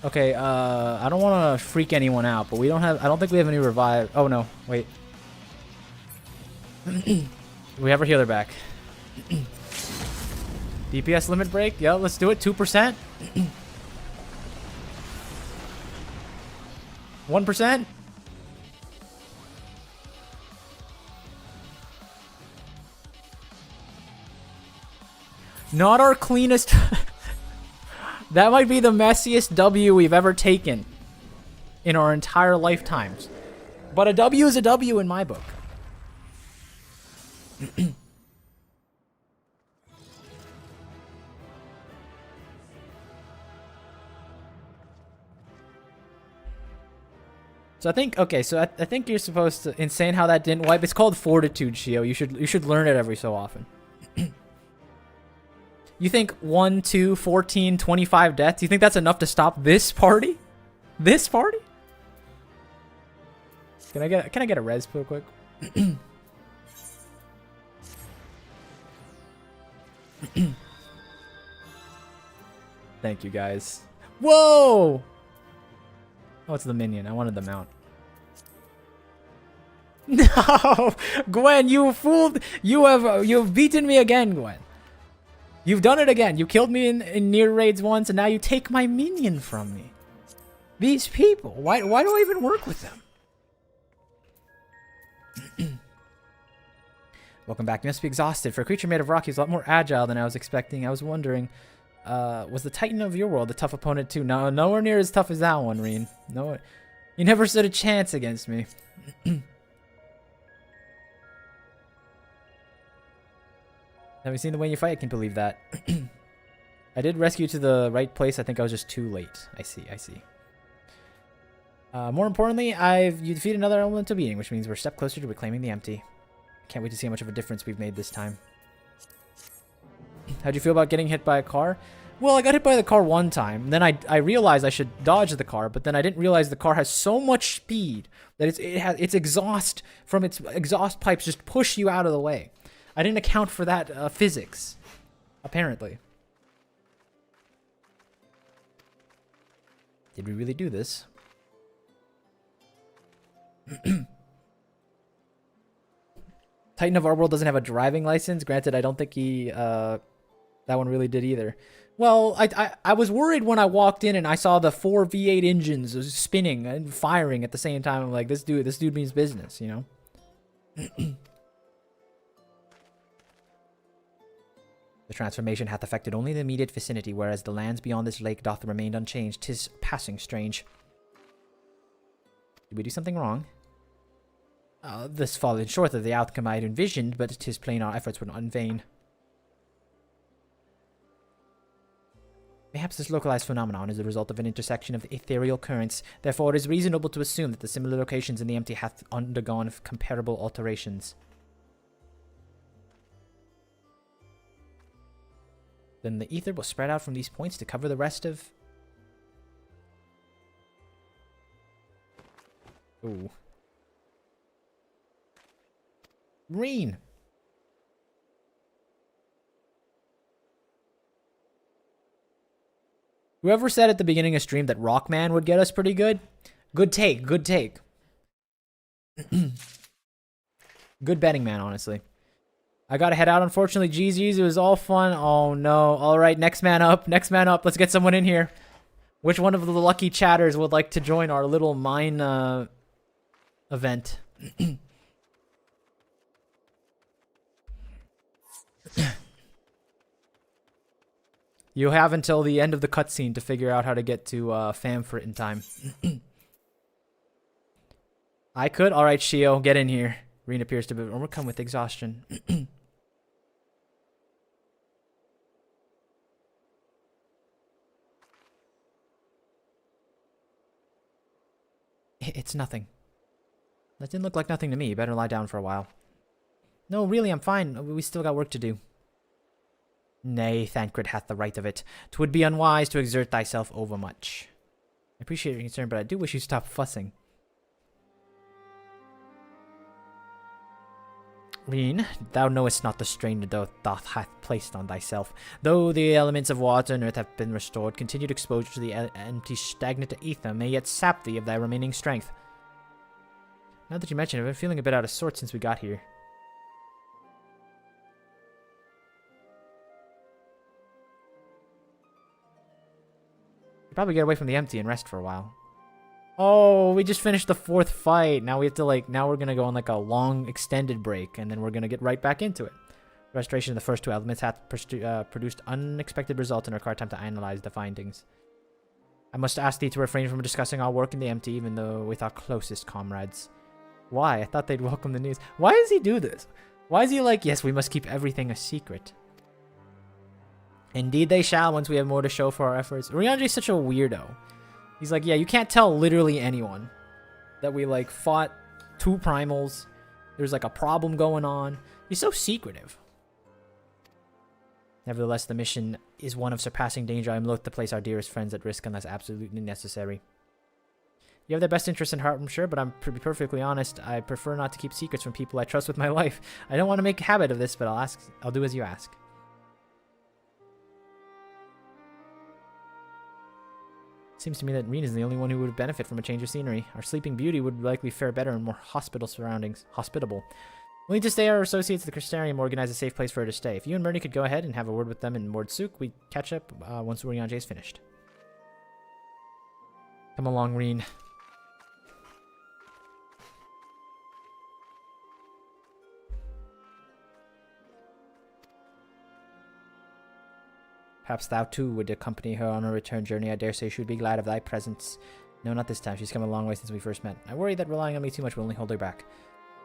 Okay, I don't want to freak anyone out, but I don't think we have any revive. Oh no, wait. We have our healer back. DPS limit break. Yeah, let's do it. 2%. 1%? Not our cleanest. That might be the messiest W we've ever taken in our entire lifetimes. But a W is a W in my book. So I think, okay, so I think you're supposed to, insane how that didn't wipe. It's called Fortitude, Shio. You should learn it every so often. You think 1, 2, 14, 25 deaths? You think that's enough to stop this party? This party? Can I get a res real quick? Thank you guys. Whoa! Oh, it's the minion. I wanted the mount. No, Gwen, you fooled. You've beaten me again, Gwen. You've done it again. You killed me in near raids once, and now you take my minion from me. These people. Why do I even work with them? Welcome back. You must be exhausted. For a creature made of rock, he's a lot more agile than I was expecting. I was wondering, was the Titan of your world a tough opponent too? No, nowhere near as tough as that one, Reen. No, you never stood a chance against me. Have you seen the way you fight? I can't believe that. I did rescue to the right place. I think I was just too late. I see. More importantly, you defeated another elemental being, which means we're a step closer to reclaiming the empty. Can't wait to see how much of a difference we've made this time. How'd you feel about getting hit by a car? Well, I got hit by the car one time. Then I realized I should dodge the car, but then I didn't realize the car has so much speed that its exhaust from its exhaust pipes just push you out of the way. I didn't account for that physics, apparently. Did we really do this? Titan of our world doesn't have a driving license. Granted, I don't think that one really did either. Well, I was worried when I walked in and I saw the 4 V8 engines spinning and firing at the same time. I'm like, this dude means business, you know? The transformation hath affected only the immediate vicinity, whereas the lands beyond this lake doth remain unchanged. 'Tis passing strange. Did we do something wrong? This fallen short of the outcome I had envisioned, but 'tis plain our efforts were not in vain. Perhaps this localized phenomenon is the result of an intersection of ethereal currents. Therefore, it is reasonable to assume that the similar locations in the empty hath undergone comparable alterations. Then the ether will spread out from these points to cover the rest of... Ooh. Reen! Whoever said at the beginning of stream that Rockman would get us pretty good, good take, good take. Good betting man, honestly. I gotta head out, unfortunately. GG's, it was all fun. Oh no. Alright, next man up. Next man up. Let's get someone in here. Which one of the lucky chatters would like to join our little mine event? You have until the end of the cutscene to figure out how to get to Famfrit in time. I could? Alright, Shio, get in here. Reen appears to be overcome with exhaustion. It's nothing. That didn't look like nothing to me. You better lie down for a while. No, really, I'm fine. We still got work to do. Nay, Thancred hath the right of it. 'Twould be unwise to exert thyself overmuch. I appreciate your concern, but I do wish you stop fussing. Reen, thou knowest not the strain the doth hath placed on thyself. Though the elements of water and earth have been restored, continued exposure to the empty stagnant ether may yet sap thee of thy remaining strength. Now that you mention it, I've been feeling a bit out of sorts since we got here. Probably get away from the empty and rest for a while. Oh, we just finished the 4th fight. Now we have to like, now we're gonna go on like a long extended break, and then we're gonna get right back into it. Restoration of the first 2 elements have produced unexpected results and require time to analyze the findings. I must ask thee to refrain from discussing our work in the empty, even though with our closest comrades. Why? I thought they'd welcome the news. Why does he do this? Why is he like, yes, we must keep everything a secret? Indeed they shall once we have more to show for our efforts. Urianger's such a weirdo. He's like, yeah, you can't tell literally anyone that we like fought 2 primals. There's like a problem going on. He's so secretive. Nevertheless, the mission is one of surpassing danger. I am loath to place our dearest friends at risk unless absolutely necessary. You have their best interest in heart, I'm sure, but to be perfectly honest, I prefer not to keep secrets from people I trust with my life. I don't want to make a habit of this, but I'll do as you ask. Seems to me that Reen is the only one who would benefit from a change of scenery. Our sleeping beauty would likely fare better in more hospitable. We'll need to stay our associates at the Crystarium, organize a safe place for her to stay. If you and Murni could go ahead and have a word with them in Mordsuk, we catch up once Urianger is finished. Come along, Reen. Perhaps thou too would accompany her on her return journey. I dare say she would be glad of thy presence. No, not this time. She's come a long way since we first met. I worry that relying on me too much will only hold her back.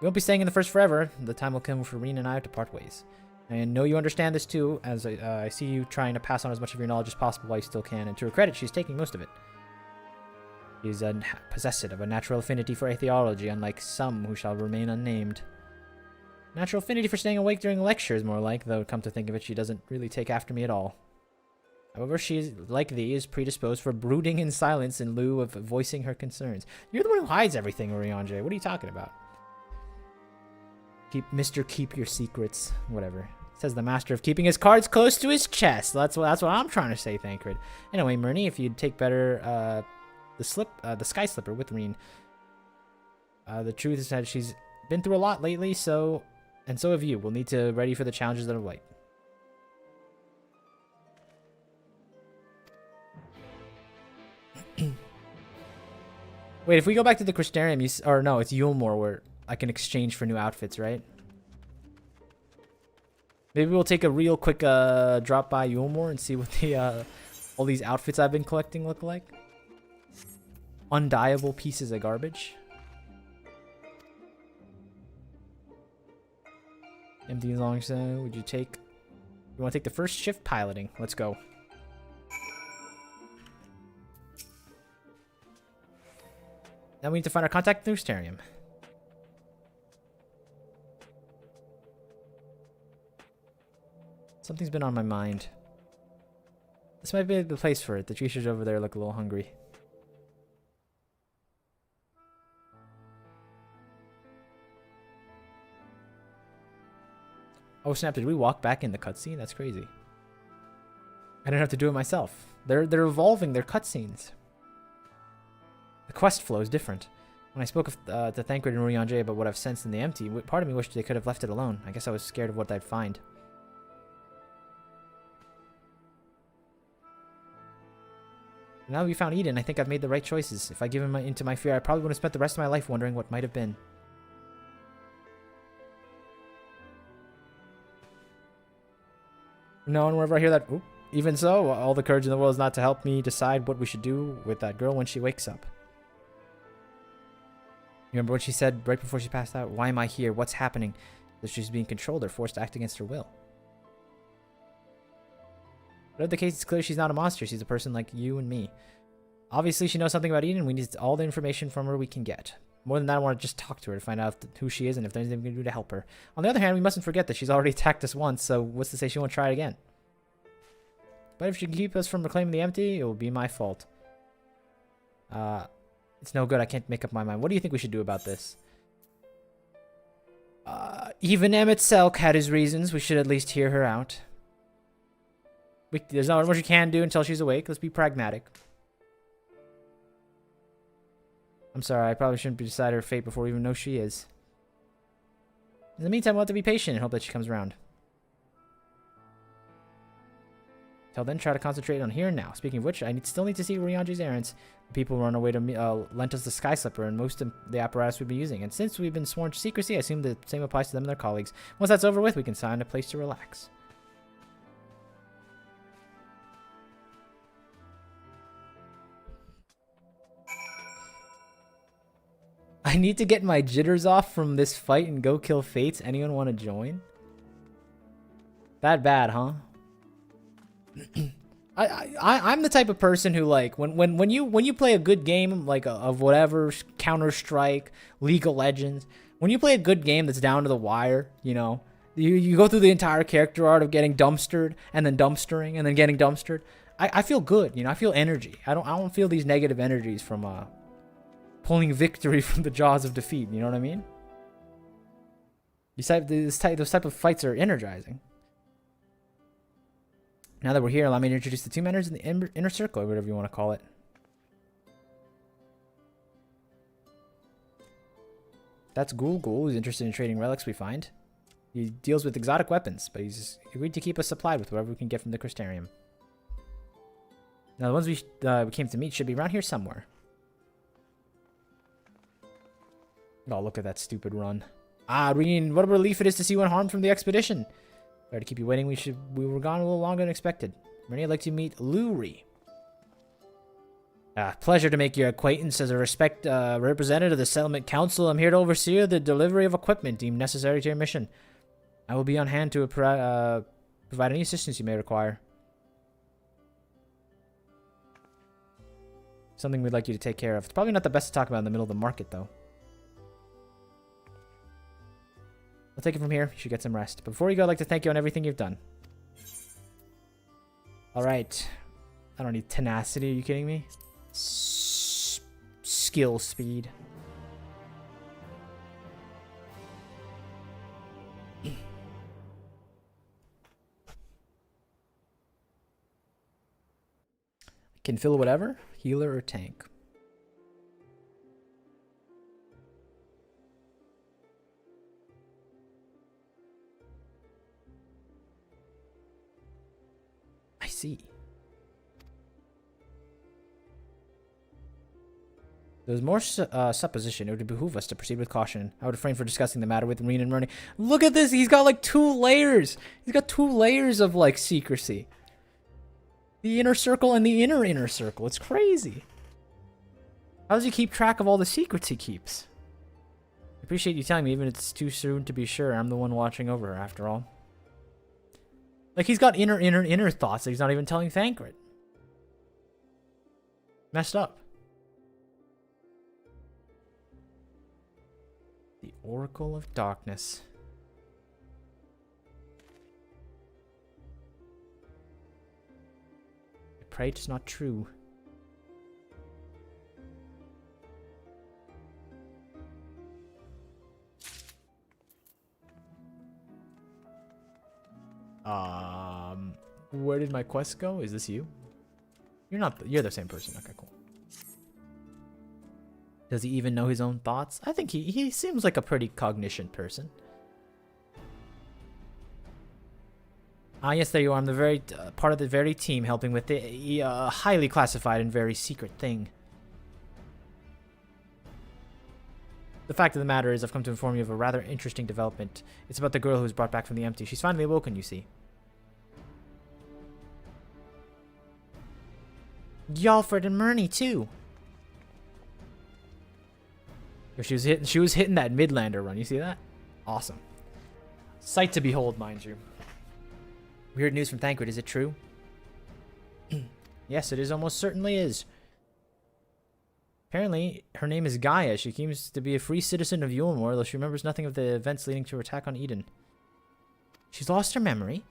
We won't be staying in the First forever. The time will come for Reen and I to part ways. I know you understand this too, as I see you trying to pass on as much of your knowledge as possible while you still can, and to her credit, she's taking most of it. She is possessed of a natural affinity for atheology, unlike some who shall remain unnamed. Natural affinity for staying awake during lectures, more like, though come to think of it, she doesn't really take after me at all. However, she is, like thee, is predisposed for brooding in silence in lieu of voicing her concerns. You're the one who hides everything, Urianger. What are you talking about? Keep your secrets. Whatever. Says the master of keeping his cards close to his chest. That's what I'm trying to say, Thancred. Anyway, Murni, if you'd take better the Sky Slipper with Reen. The truth is that she's been through a lot lately, so have you. We'll need to ready for the challenges that await. Wait, if we go back to the Crystarium, or no, it's Yulmore where I can exchange for new outfits, right? Maybe we'll take a real quick drop by Yulmore and see what the all these outfits I've been collecting look like. Undyeable pieces of garbage. Empty long so would you take? You want to take the first shift piloting? Let's go. Now we need to find our contact in the Crystarium. Something's been on my mind. This might be the place for it. The creatures over there look a little hungry. Oh snap, did we walk back in the cutscene? That's crazy. I didn't have to do it myself. They're evolving their cutscenes. The quest flow is different. When I spoke to Thancred and Urianger about what I've sensed in the empty, part of me wished they could have left it alone. I guess I was scared of what I'd find. Now that we found Eden, I think I've made the right choices. If I give into my fear, I probably would have spent the rest of my life wondering what might have been. No, and whenever I hear that, oop, even so, all the courage in the world is not to help me decide what we should do with that girl when she wakes up. You remember what she said right before she passed out? Why am I here? What's happening? That she's being controlled or forced to act against her will. Whatever the case, it's clear she's not a monster. She's a person like you and me. Obviously, she knows something about Eden. We need all the information from her we can get. More than that, I want to just talk to her to find out who she is and if there's anything we can do to help her. On the other hand, we mustn't forget that she's already attacked us once, so what's to say she won't try it again? But if she can keep us from reclaiming the empty, it will be my fault. It's no good. I can't make up my mind. What do you think we should do about this? Even Emmett Selk had his reasons. We should at least hear her out. There's not much we can do until she's awake. Let's be pragmatic. I'm sorry. I probably shouldn't decide her fate before we even know she is. In the meantime, we'll have to be patient and hope that she comes around. Till then, try to concentrate on here and now. Speaking of which, I still need to see Rionji's errands. People were on our way to lent us the Sky Slipper and most of the apparatus we've been using. And since we've been sworn to secrecy, I assume the same applies to them and their colleagues. Once that's over with, we can find a place to relax. I need to get my jitters off from this fight and go kill Fates. Anyone want to join? That bad, huh? I'm the type of person who, like, when you play a good game, like of whatever, Counter-Strike, League of Legends, when you play a good game that's down to the wire, you know, you go through the entire character art of getting dumpstered and then dumpstering and then getting dumpstered. I feel good, you know. I feel energy. I don't feel these negative energies from pulling victory from the jaws of defeat. You know what I mean? Those type of fights are energizing. Now that we're here, allow me to introduce the two members in the inner circle, or whatever you want to call it. That's Ghoul. Ghoul is interested in trading relics we find. He deals with exotic weapons, but he's agreed to keep us supplied with whatever we can get from the Crystarium. Now, the ones we came to meet should be around here somewhere. Oh, look at that stupid run. Ah, Reen, what a relief it is to see you unharmed from the expedition. Sorry to keep you waiting. We were gone a little longer than expected. Rennie, I'd like to meet Luri. Pleasure to make your acquaintance. As a representative of the Settlement Council, I'm here to oversee the delivery of equipment deemed necessary to your mission. I will be on hand to provide any assistance you may require. Something we'd like you to take care of. It's probably not the best to talk about in the middle of the market, though. I'll take it from here. You should get some rest. But before you go, I'd like to thank you on everything you've done. Alright. I don't need tenacity. Are you kidding me? Skill speed. Can fill whatever. Healer or tank. I see. There's more supposition. It would behoove us to proceed with caution. I would refrain from discussing the matter with Reen and Murney. Look at this. He's got like 2 layers. He's got 2 layers of like secrecy. The inner circle and the inner circle. It's crazy. How does he keep track of all the secrets he keeps? I appreciate you telling me, even if it's too soon to be sure. I'm the one watching over her, after all. Like, he's got inner thoughts that he's not even telling Thancred. Messed up. The Oracle of Darkness. I pray it's not true. Where did my quest go? Is this you? You're the same person. Okay, cool. Does he even know his own thoughts? I think he seems like a pretty cognition person. Ah, yes, there you are. I'm the very part of the very team helping with the highly classified and very secret thing. The fact of the matter is, I've come to inform you of a rather interesting development. It's about the girl who was brought back from the empty. She's finally awoken, you see. Yalfred and Murney too. She was hitting that Midlander run. You see that? Awesome. Sight to behold, mind you. Weird news from Thancred. Is it true? Yes, it is. Almost certainly is. Apparently, her name is Gaia. She seems to be a free citizen of Yulmore, though she remembers nothing of the events leading to her attack on Eden. She's lost her memory.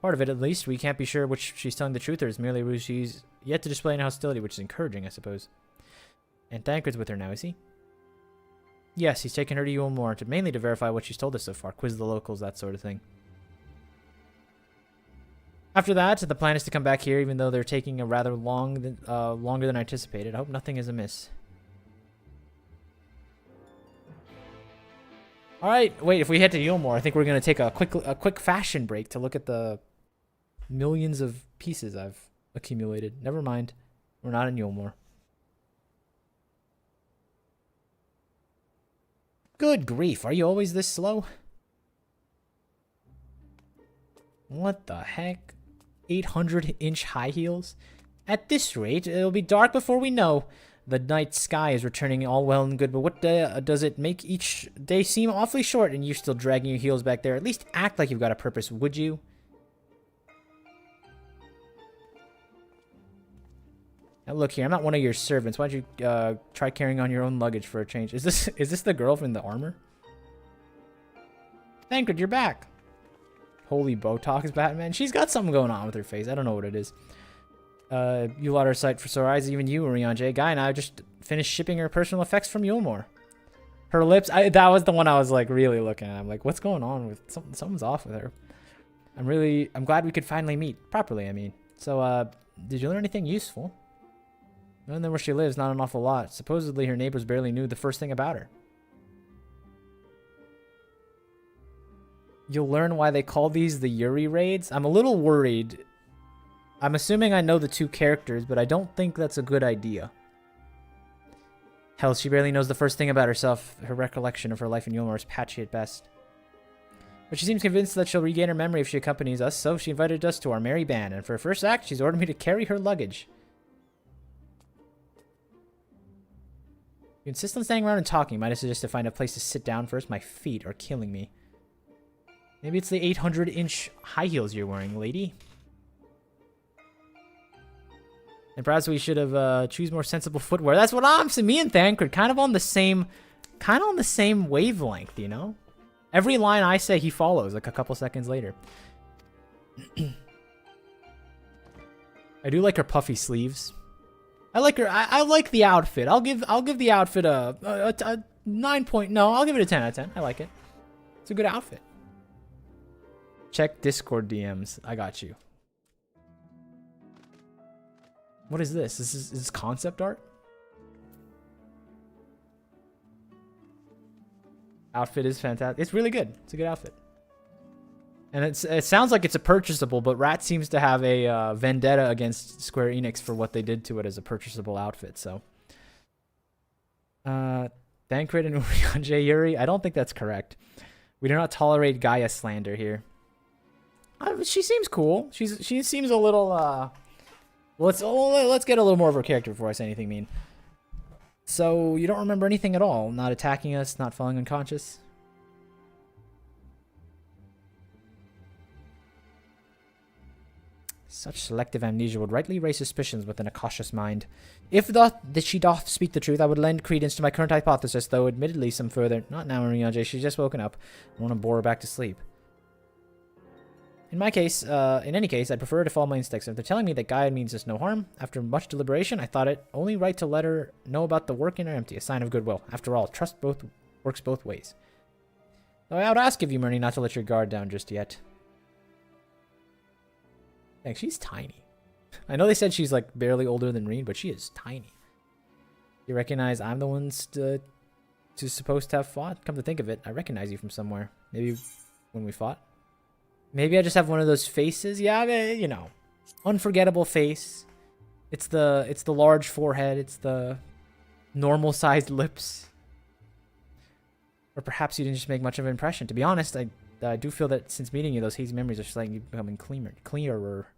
Part of it, at least. We can't be sure which she's telling the truth or is merely ruse. She's yet to display any hostility, which is encouraging, I suppose. And Thancred's with her now, is he? Yes, he's taken her to Yulmore, mainly to verify what she's told us so far. Quiz the locals, that sort of thing. After that, the plan is to come back here, even though they're taking a rather longer than anticipated. I hope nothing is amiss. All right, wait. If we head to Yulmore, I think we're gonna take a quick fashion break to look at the millions of pieces I've accumulated. Never mind. We're not in Yulmore. Good grief. Are you always this slow? What the heck? 800-inch high heels? At this rate, it'll be dark before we know. The night sky is returning, all well and good, but what does it make each day seem awfully short, and you're still dragging your heels back there? At least act like you've got a purpose, would you? Now look here, I'm not one of your servants. Why don't you try carrying on your own luggage for a change? Is this the girl from the armor? Thancred, you're back. Holy Botox, Batman. She's got something going on with her face. I don't know what it is. You lot are sight for sore eyes, even you, Orion J. Guy and I just finished shipping her personal effects from Yulmore. Her lips, that was the one I was like really looking at. I'm like, what's going on with something's off with her. I'm glad we could finally meet properly, I mean. So, did you learn anything useful? I don't know where she lives, not an awful lot. Supposedly her neighbors barely knew the first thing about her. You'll learn why they call these the Yuri raids. I'm a little worried. I'm assuming I know the two characters, but I don't think that's a good idea. Hell, she barely knows the first thing about herself. Her recollection of her life in Yulmore is patchy at best. But she seems convinced that she'll regain her memory if she accompanies us, so she invited us to our merry band, and for her first act, she's ordered me to carry her luggage. You insist on standing around and talking. Might I suggest to find a place to sit down first? My feet are killing me. Maybe it's the 800-inch high heels you're wearing, lady. And perhaps we should have choose more sensible footwear. That's what I'm saying. Me and Thancred kind of on the same wavelength, you know? Every line I say, he follows like a couple seconds later. I do like her puffy sleeves. I like her. I like the outfit. I'll give the outfit a 9 point. No, I'll give it a 10 out of 10. I like it. It's a good outfit. Check Discord DMs. I got you. What is this? Is this concept art? Outfit is fantastic. It's really good. It's a good outfit. And it sounds like it's a purchasable, but Rat seems to have a vendetta against Square Enix for what they did to it as a purchasable outfit. So, Thancred and Urion J. Yuri, I don't think that's correct. We do not tolerate Gaia slander here. She seems cool. She seems a little. Let's get a little more of her character before I say anything mean. So you don't remember anything at all? Not attacking us, not falling unconscious. Such selective amnesia would rightly raise suspicions within a cautious mind. If that she doth speak the truth, I would lend credence to my current hypothesis, though admittedly some further. Not now, Marianne. She's just woken up. I want to bore her back to sleep. In my case, in any case, I'd prefer to follow my instincts. If they're telling me that Gaia means us no harm, after much deliberation, I thought it only right to let her know about the work in her empty, a sign of goodwill. After all, trust works both ways. Though I would ask of you, Myrnie, not to let your guard down just yet. Dang, she's tiny. I know they said she's like barely older than Reen, but she is tiny. You recognize I'm the one supposed to have fought? Come to think of it, I recognize you from somewhere. Maybe when we fought? Maybe I just have one of those faces. Yeah, you know, unforgettable face. It's the large forehead. It's the normal-sized lips. Or perhaps you didn't just make much of an impression. To be honest, I do feel that since meeting you, those hazy memories are slightly becoming clearer.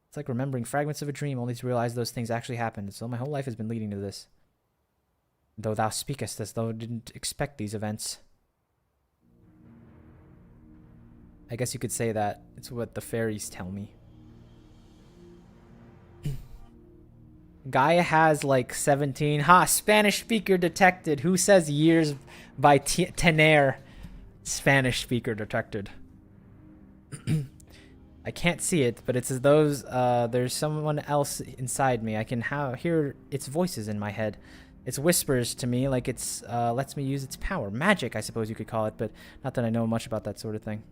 It's like remembering fragments of a dream, only to realize those things actually happened. So my whole life has been leading to this. Though thou speakest as though I didn't expect these events. I guess you could say that. It's what the fairies tell me. Gaia has like 17. Spanish speaker detected. Who says years by tener? Spanish speaker detected. I can't see it, but it's as though there's someone else inside me. I can hear its voices in my head. Its whispers to me like it's lets me use its power. Magic, I suppose you could call it, but not that I know much about that sort of thing.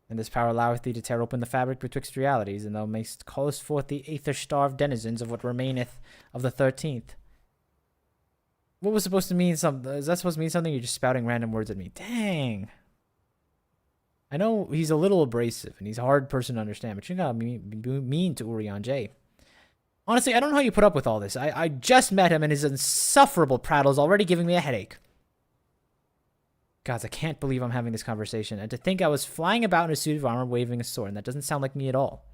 And this power alloweth thee to tear open the fabric betwixt realities, and thou mayst callest forth the aether-starved denizens of what remaineth of the 13th. What was supposed to mean something? Is that supposed to mean something? You're just spouting random words at me. Dang. I know he's a little abrasive and he's a hard person to understand, but you gotta be mean to Urian J. Honestly, I don't know how you put up with all this. I just met him and his insufferable prattle is already giving me a headache. Gods, I can't believe I'm having this conversation. And to think I was flying about in a suit of armor waving a sword, and that doesn't sound like me at all.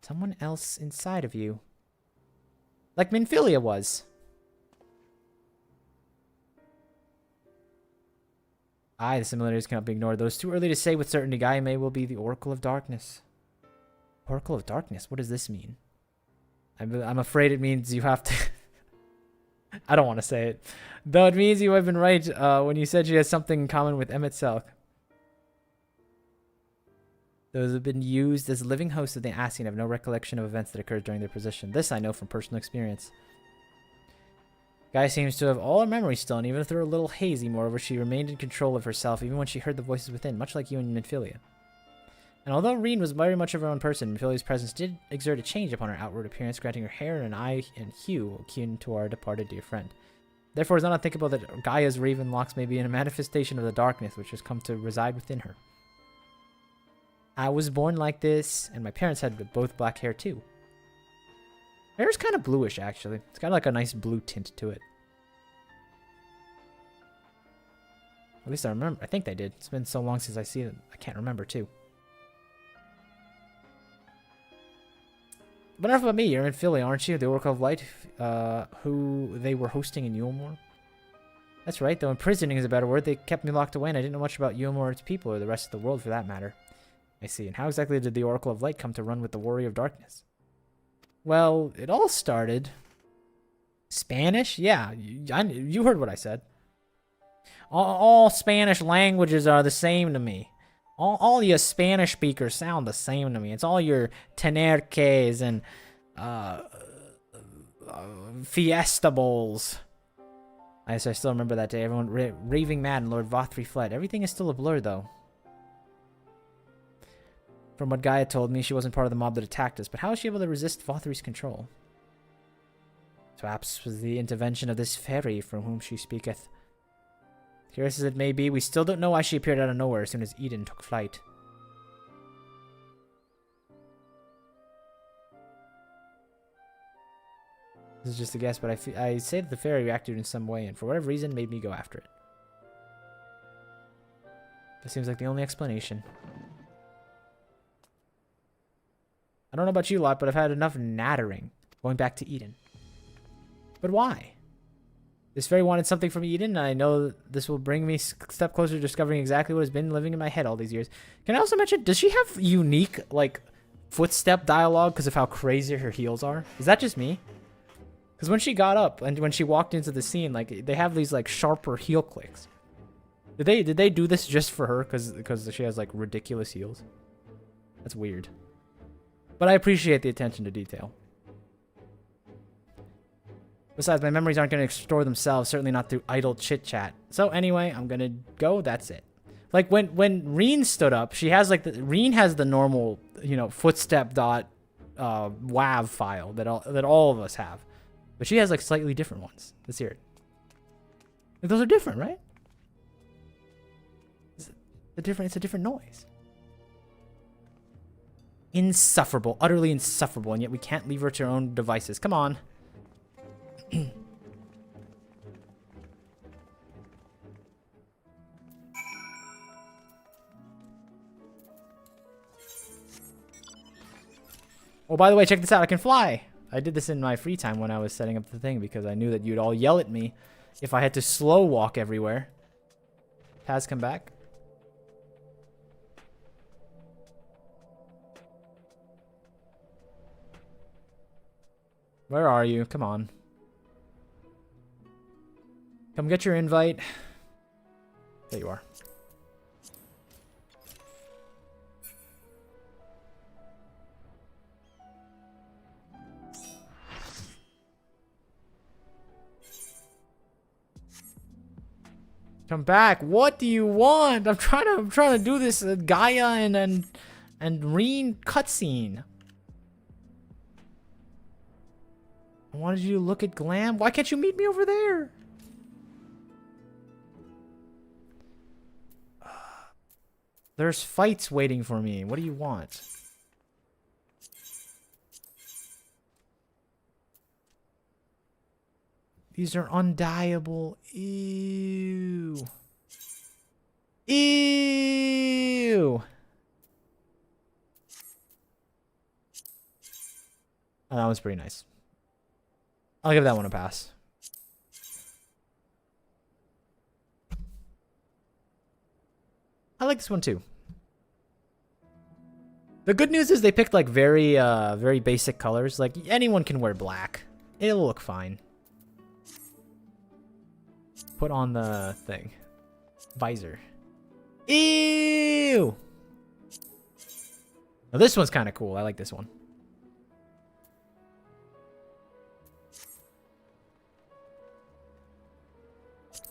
Someone else inside of you. Like Minfilia was. Aye, the similarities cannot be ignored. Though it's too early to say with certainty. Gaia may well be the Oracle of Darkness. Oracle of Darkness? What does this mean? I'm afraid it means you have to... I don't want to say it. Though it means you have been right when you said she has something in common with Emmett Selk. Those have been used as living hosts of the Ascian have no recollection of events that occurred during their position. This I know from personal experience. Gaia seems to have all her memories still, and even if they're a little hazy, moreover, she remained in control of herself even when she heard the voices within, much like you and Minfilia. And although Reen was very much of her own person, Minfilia's presence did exert a change upon her outward appearance, granting her hair and eye and hue akin to our departed dear friend. Therefore, it's not unthinkable that Gaia's raven locks may be a manifestation of the darkness which has come to reside within her. I was born like this, and my parents had both black hair too. Hair is kind of bluish, actually. It's got like a nice blue tint to it. At least I remember. I think they did. It's been so long since I see them. I can't remember too. But enough about me. You're in Philly, aren't you? The Oracle of Light, who they were hosting in Yulmore. That's right, though imprisoning is a better word. They kept me locked away, and I didn't know much about Yulmore or its people, or the rest of the world for that matter. I see. And how exactly did the Oracle of Light come to run with the Warrior of Darkness? Well, it all started... Spanish? Yeah, you heard what I said. All Spanish languages are the same to me. All your Spanish speakers sound the same to me. It's all your tenerques and fiesta bowls. I still remember that day. Everyone raving mad and Lord Vothri fled. Everything is still a blur, though. From what Gaia told me, she wasn't part of the mob that attacked us, but how was she able to resist Vothri's control? Perhaps was the intervention of this fairy from whom she speaketh. Curious as it may be, we still don't know why she appeared out of nowhere as soon as Eden took flight. This is just a guess, but I say that the fairy reacted in some way, and for whatever reason, made me go after it. That seems like the only explanation. I don't know about you lot, but I've had enough nattering going back to Eden. But why? This fairy wanted something from Eden, and I know this will bring me a step closer to discovering exactly what has been living in my head all these years. Can I also mention, does she have unique, like, footstep dialogue because of how crazy her heels are? Is that just me? Because when she got up and when she walked into the scene, like, they have these, like, sharper heel clicks. Did they do this just for her because she has, like, ridiculous heels? That's weird. But I appreciate the attention to detail. Besides, my memories aren't going to store themselves, certainly not through idle chit-chat. So anyway, I'm going to go, that's it. Like, when Reen stood up, she has, like, Reen has the normal, you know, footstep dot WAV file that all of us have. But she has, like, slightly different ones. Let's hear it. Those are different, right? It's a different noise. Insufferable. Utterly insufferable, and yet we can't leave her to her own devices. Come on. Oh, by the way, check this out. I can fly. I did this in my free time when I was setting up the thing because I knew that you'd all yell at me if I had to slow walk everywhere. Taz, come back. Where are you? Come on. Come get your invite. There you are. Come back. What do you want? I'm trying to do this Gaia and Reen cutscene. I wanted you to look at glam. Why can't you meet me over there? There's fights waiting for me. What do you want? These are undieable. Ew. Ew. Oh, that was pretty nice. I'll give that one a pass. I like this one too. The good news is they picked like very basic colors. Like anyone can wear black. It'll look fine. Put on the thing. Visor. Ew! Now this one's kind of cool. I like this one.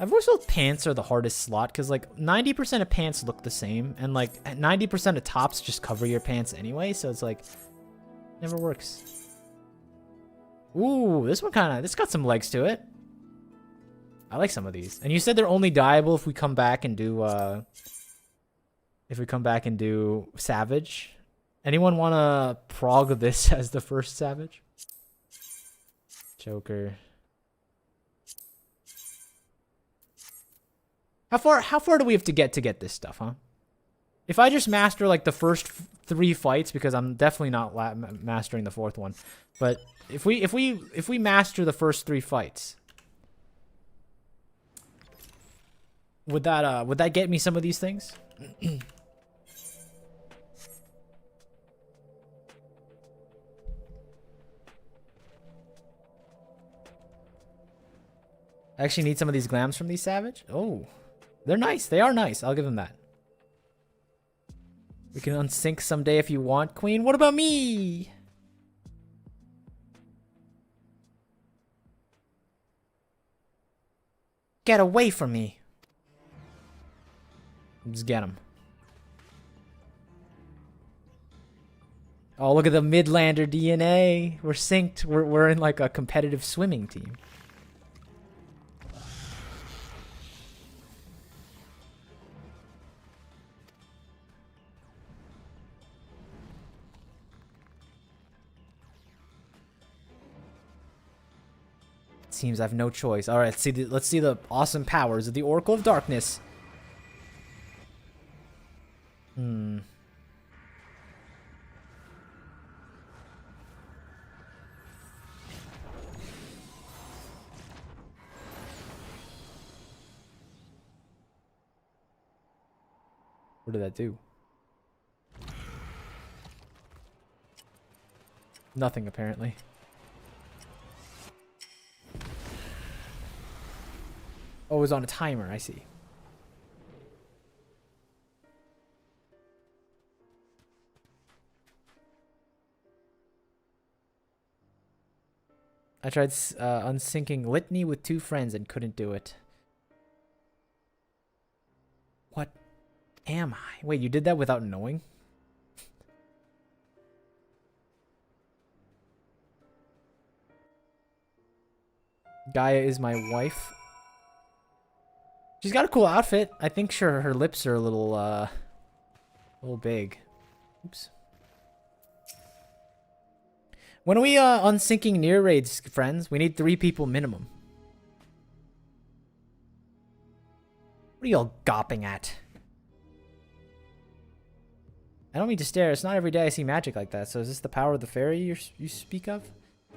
I've always felt pants are the hardest slot because like 90% of pants look the same and like 90% of tops just cover your pants anyway, so it's like never works. Ooh, this one this got some legs to it. I like some of these. And you said they're only dyeable if we come back and do Savage. Anyone want to prog this as the first Savage? Joker. How far do we have to get this stuff, huh? If I just master like the first 3 fights, because I'm definitely not mastering the 4th one, but if we master the first 3 fights, would that get me some of these things? I actually need some of these glams from these Savage. Oh. They're nice. They are nice. I'll give them that. We can unsync someday if you want, Queen. What about me? Get away from me. Just get him. Oh, look at the Midlander DNA. We're synced. We're in like a competitive swimming team. Seems I have no choice. All right, let's see the awesome powers of the Oracle of Darkness. What did that do? Nothing, apparently. Oh, it was on a timer, I see. I tried unsyncing Litany with 2 friends and couldn't do it. What am I? Wait, you did that without knowing? Gaia is my wife. She's got a cool outfit. I think sure her lips are a little big. Oops. When are we unsyncing near raids, friends? We need 3 people minimum. What are y'all gopping at? I don't mean to stare. It's not every day I see magic like that. So is this the power of the fairy you speak of?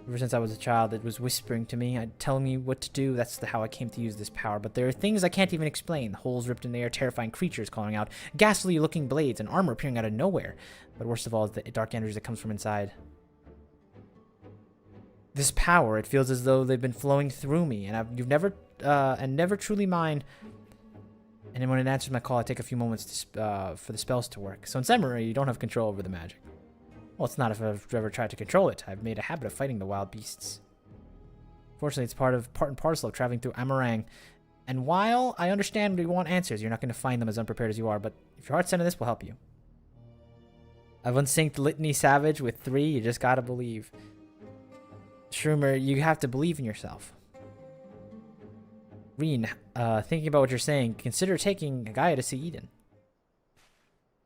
Ever since I was a child, it was whispering to me, telling me what to do. That's how I came to use this power. But there are things I can't even explain. Holes ripped in the air, terrifying creatures calling out, ghastly-looking blades, and armor appearing out of nowhere. But worst of all is the dark energy that comes from inside. This power, it feels as though they've been flowing through me, and you've never truly mine. And then when it answers my call, I take a few moments to, for the spells to work. So in summary, you don't have control over the magic. Well, it's not if I've ever tried to control it. I've made a habit of fighting the wild beasts. Fortunately, it's part and parcel of traveling through Amarang. And while I understand we want answers, you're not going to find them as unprepared as you are, but if your heart's set on this, will help you. I've unsynced Litany Savage with 3, you just gotta believe. Shroomer, you have to believe in yourself. Reen, thinking about what you're saying, consider taking Gaia to see Eden.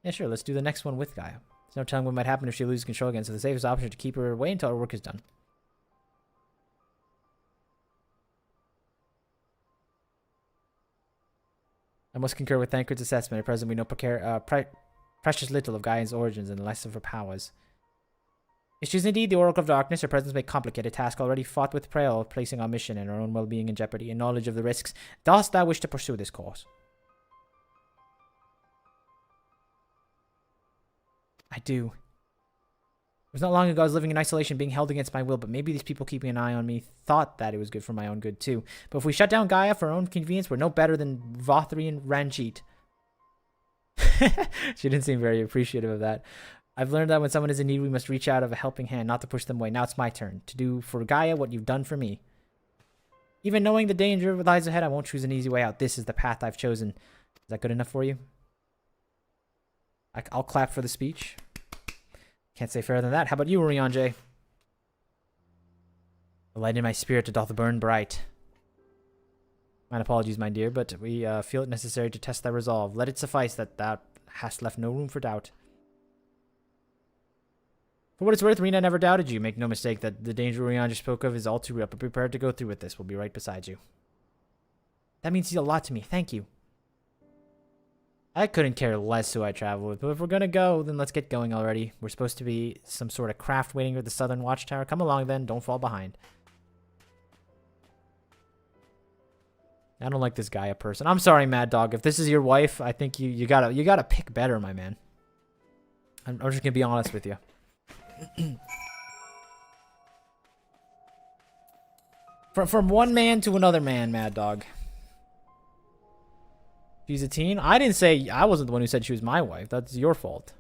Yeah, sure, let's do the next one with Gaia. There's no telling what might happen if she loses control again, so the safest option is to keep her away until her work is done. I must concur with Thancred's assessment. At present, we know precious little of Gaia's origins and less of her powers. If she is indeed the Oracle of Darkness, her presence may complicate a task already fought with Preol, placing our mission and our own well-being in jeopardy. In knowledge of the risks, dost thou wish to pursue this course? I do. It was not long ago I was living in isolation, being held against my will, but maybe these people keeping an eye on me thought that it was good for my own good too. But if we shut down Gaia for our own convenience, we're no better than Vothri and Ranjit. She didn't seem very appreciative of that. I've learned that when someone is in need, we must reach out of a helping hand, not to push them away. Now it's my turn to do for Gaia what you've done for me. Even knowing the danger that lies ahead, I won't choose an easy way out. This is the path I've chosen. Is that good enough for you? I'll clap for the speech. Can't say fairer than that. How about you, Rianjay? The light in my spirit doth burn bright. My apologies, my dear, but we feel it necessary to test thy resolve. Let it suffice that thou hast left no room for doubt. For what it's worth, Rena never doubted you. Make no mistake that the danger Rianjay spoke of is all too real, but be prepared to go through with this. We'll be right beside you. That means a lot to me. Thank you. I couldn't care less who I travel with, but if we're gonna go, then let's get going already. We're supposed to be some sort of craft waiting at the southern watchtower. Come along then, don't fall behind. I don't like this Gaia person. I'm sorry, Mad Dog. If this is your wife, I think you gotta pick better, my man. I'm just gonna be honest with you. From one man to another man, Mad Dog. She's a teen? I didn't say... I wasn't the one who said she was my wife. That's your fault.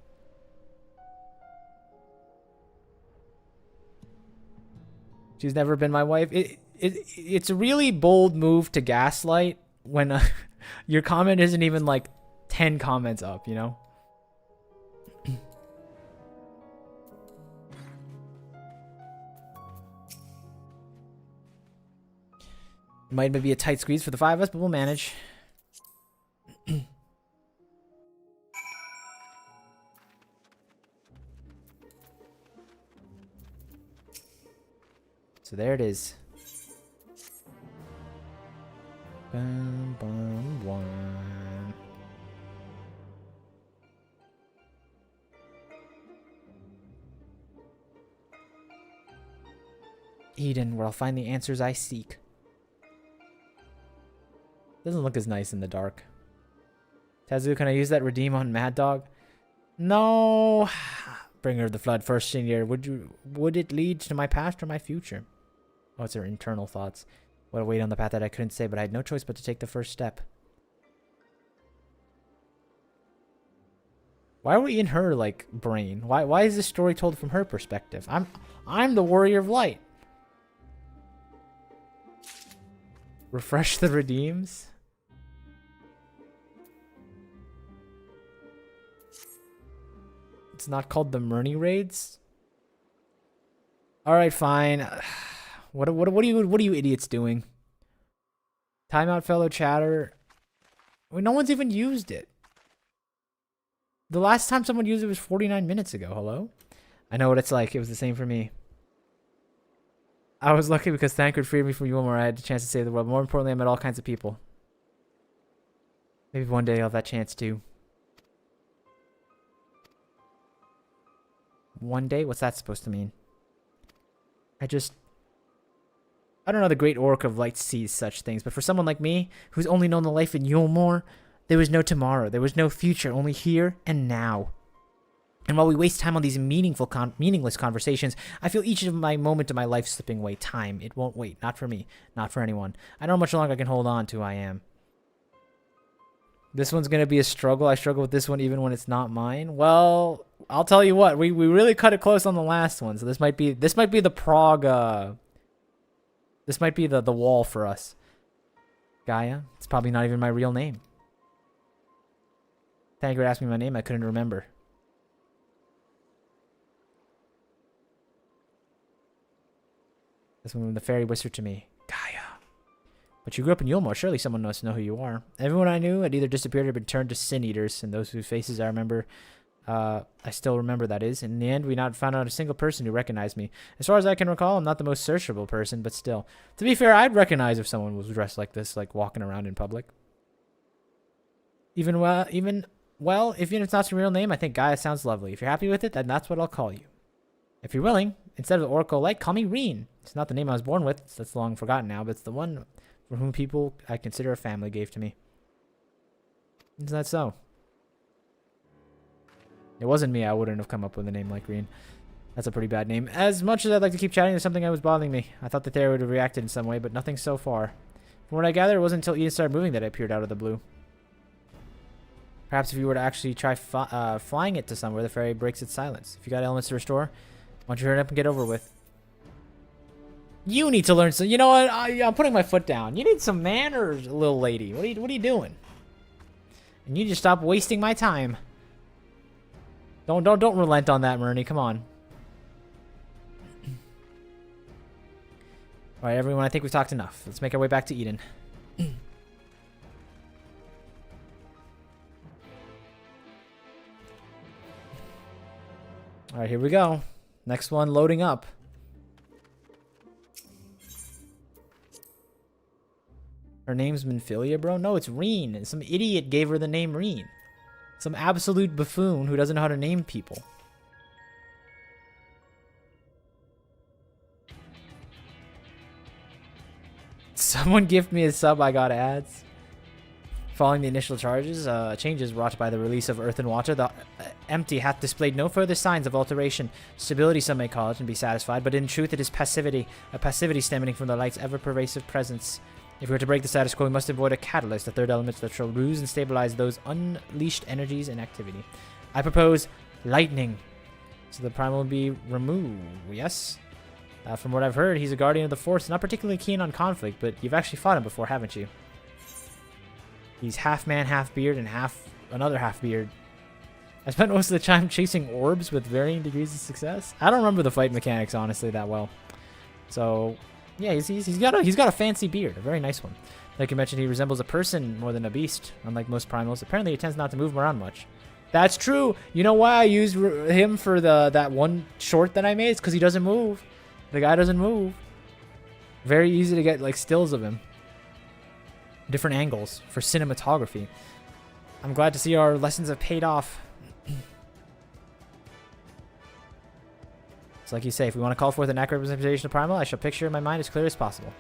She's never been my wife. It's a really bold move to gaslight when your comment isn't even like 10 comments up, you know? Might be a tight squeeze for the 5 of us, but we'll manage. So there it is. Bum, bum, one. Eden, where I'll find the answers I seek. Doesn't look as nice in the dark. Tazu, can I use that redeem on Mad Dog? No. Bringer of the Flood, first senior. Would it lead to my past or my future? What's her internal thoughts? What a weight on the path that I couldn't say, but I had no choice but to take the first step. Why are we in her like brain? Why is this story told from her perspective? I'm the warrior of light. Refresh the redeems. It's not called the Murney raids. All right, fine. What are you idiots doing? Timeout, fellow chatter. I mean, no one's even used it. The last time someone used it was 49 minutes ago. Hello? I know what it's like. It was the same for me. I was lucky because Thancred freed me from Yulmore. I had the chance to save the world. More importantly, I met all kinds of people. Maybe one day I'll have that chance too. One day? What's that supposed to mean? I don't know, the great Orc of Light sees such things, but for someone like me, who's only known the life in Yulmore, there was no tomorrow, there was no future, only here and now. And while we waste time on these meaningless conversations, I feel each of my moment of my life slipping away. Time, it won't wait. Not for me, not for anyone. I don't know how much longer I can hold on to who I am. This one's going to be a struggle. I struggle with this one even when it's not mine. Well, I'll tell you what. We really cut it close on the last one. So this might be the Prague. This might be the wall for us. Gaia. It's probably not even my real name. Tancred asked me my name. I couldn't remember. That's when the fairy whispered to me, Gaia. But you grew up in Yulmore. Surely someone must know who you are. Everyone I knew had either disappeared or been turned to sin eaters, and those whose faces I remember, I still remember, that is. In the end, we not found out a single person who recognized me. As far as I can recall, I'm not the most searchable person, but still. To be fair, I'd recognize if someone was dressed like this, like walking around in public. Even if it's not your real name, I think Gaia sounds lovely. If you're happy with it, then that's what I'll call you. If you're willing, instead of Oracle Light, call me Reen. It's not the name I was born with. That's long forgotten now, but it's the one for whom people I consider a family gave to me. Isn't that so? It wasn't me. I wouldn't have come up with a name like Reen. That's a pretty bad name. As much as I'd like to keep chatting, there's something that was bothering me. I thought that they would have reacted in some way, but nothing so far. From what I gather, it wasn't until Eden started moving that it appeared out of the blue. Perhaps if you were to actually try flying it to somewhere, the fairy breaks its silence. If you got elements to restore, why don't you hurry up and get over with? You need to learn some. You know what? I'm putting my foot down. You need some manners, little lady. What are you doing? And you just stop wasting my time. Don't relent on that, Murney. Come on. All right, everyone. I think we've talked enough. Let's make our way back to Eden. All right, here we go. Next one loading up. Her name's Minfilia, bro? No, it's Reen. Some idiot gave her the name Reen. Some absolute buffoon who doesn't know how to name people. Someone gift me a sub, I got ads. Following the initial changes wrought by the release of earth and water, the empty hath displayed no further signs of alteration. Stability, some may call it, and be satisfied, but in truth it is passivity, a passivity stemming from the light's ever-pervasive presence. If we were to break the status quo, we must avoid a catalyst, the third element that shall ruse and stabilize those unleashed energies and activity. I propose lightning. So the primal will be removed, yes? From what I've heard, he's a guardian of the force, not particularly keen on conflict, but you've actually fought him before, haven't you? He's half man, half beard, and another half beard. I spent most of the time chasing orbs with varying degrees of success. I don't remember the fight mechanics, honestly, that well. So... yeah, he's got a fancy beard, a very nice one. Like you mentioned, he resembles a person more than a beast, unlike most primals. Apparently, he tends not to move around much. That's true. You know why I used him for that one short that I made? It's because he doesn't move. The guy doesn't move. Very easy to get like stills of him. Different angles for cinematography. I'm glad to see our lessons have paid off. It's like you say, if we want to call forth an accurate representation of Primal, I shall picture in my mind as clear as possible.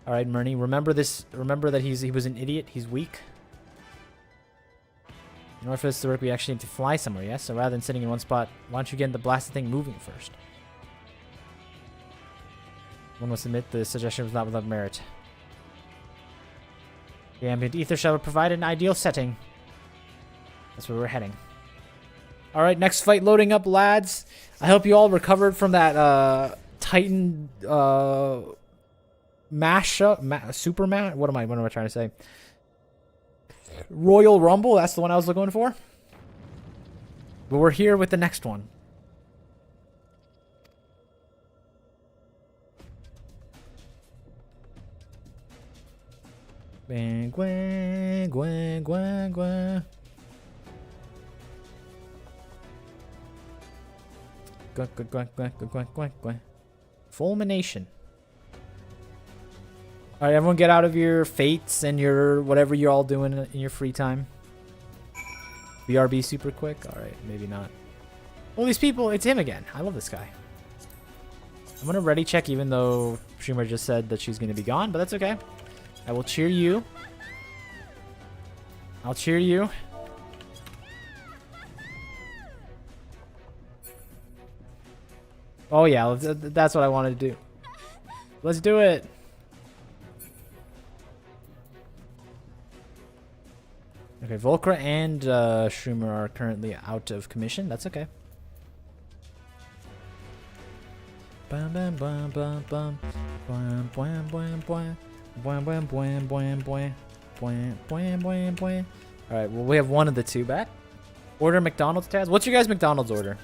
Alright, Murney, remember this. Remember that he was an idiot. He's weak. In order for this to work, we actually need to fly somewhere, yes? So rather than sitting in one spot, why don't you get the blasted thing moving first? One must admit the suggestion was not without merit. The ambient ether shall provide an ideal setting. That's where we're heading. Alright, next fight loading up, lads. I hope you all recovered from that Titan Superman. What am I trying to say? Royal Rumble, that's the one I was looking for. But we're here with the next one. Gwen, Gwen, Gwen, Gwen, Gwen. Fulmination. Alright, everyone get out of your fates and your whatever you're all doing in your free time. BRB super quick? Alright, maybe not. Well, these people, it's him again. I love this guy. I'm gonna ready check even though Schumer just said that she's gonna be gone, but that's okay. I will cheer you. I'll cheer you. Oh yeah, that's what I wanted to do. Let's do it. Okay, Volcra and Schumer are currently out of commission. That's okay. Bam bam bam bam bam bam bam bam bam bam bam bam bam bam bam bam bam. All right, well we have one of the two back. Order McDonald's, Taz. What's your guys' McDonald's order?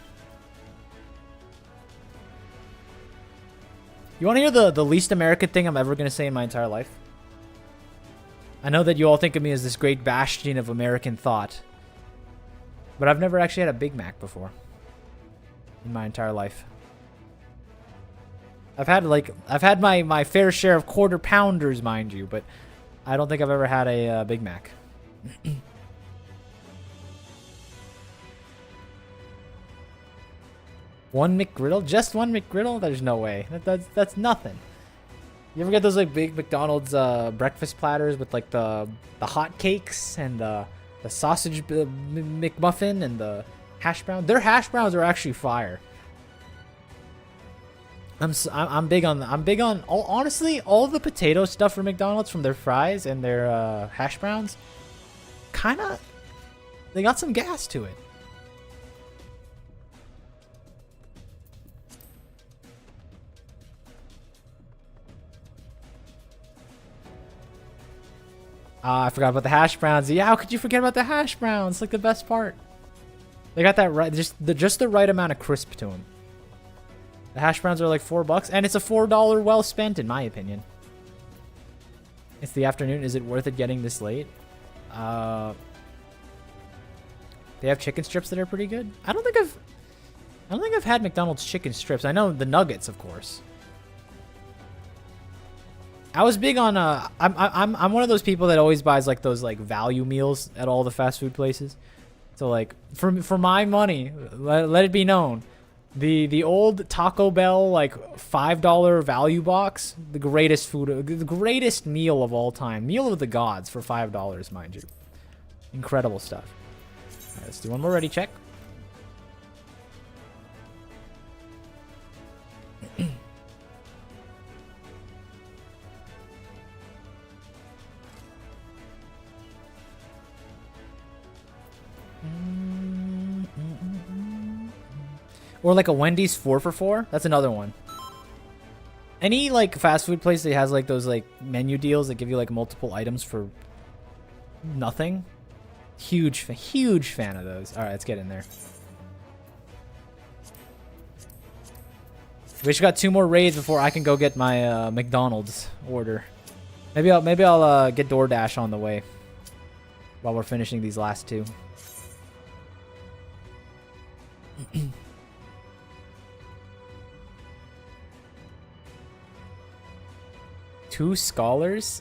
You want to hear the least American thing I'm ever going to say in my entire life? I know that you all think of me as this great bastion of American thought. But I've never actually had a Big Mac before. In my entire life. I've had my fair share of quarter pounders, mind you, but I don't think I've ever had a Big Mac. One McGriddle? Just one McGriddle? There's no way. That's nothing. You ever get those like big McDonald's breakfast platters with like the hot cakes and the sausage McMuffin and the hash brown? Their hash browns are actually fire. I'm big on honestly all the potato stuff from McDonald's, from their fries and their hash browns. Kinda, they got some gas to it. I forgot about the hash browns. Yeah, how could you forget about the hash browns? Like the best part. They got that right, just the right amount of crisp to them. The hash browns are like $4, and it's a $4 well spent, in my opinion. It's the afternoon. Is it worth it getting this late? They have chicken strips that are pretty good. I don't think I've had McDonald's chicken strips. I know the nuggets, of course. I was big on I'm one of those people that always buys like those like value meals at all the fast food places. So like for my money, let it be known, the old Taco Bell like $5 value box, the greatest food, the greatest meal of all time, meal of the gods for $5, mind you. Incredible stuff. All right, let's do one more ready check. Or like a Wendy's 4 for $4. That's another one. Any like fast food place that has like those like menu deals that give you like multiple items for nothing. Huge fan of those. All right, let's get in there. We just got 2 more raids before I can go get my McDonald's order. Maybe I'll get DoorDash on the way while we're finishing these last 2. Two scholars?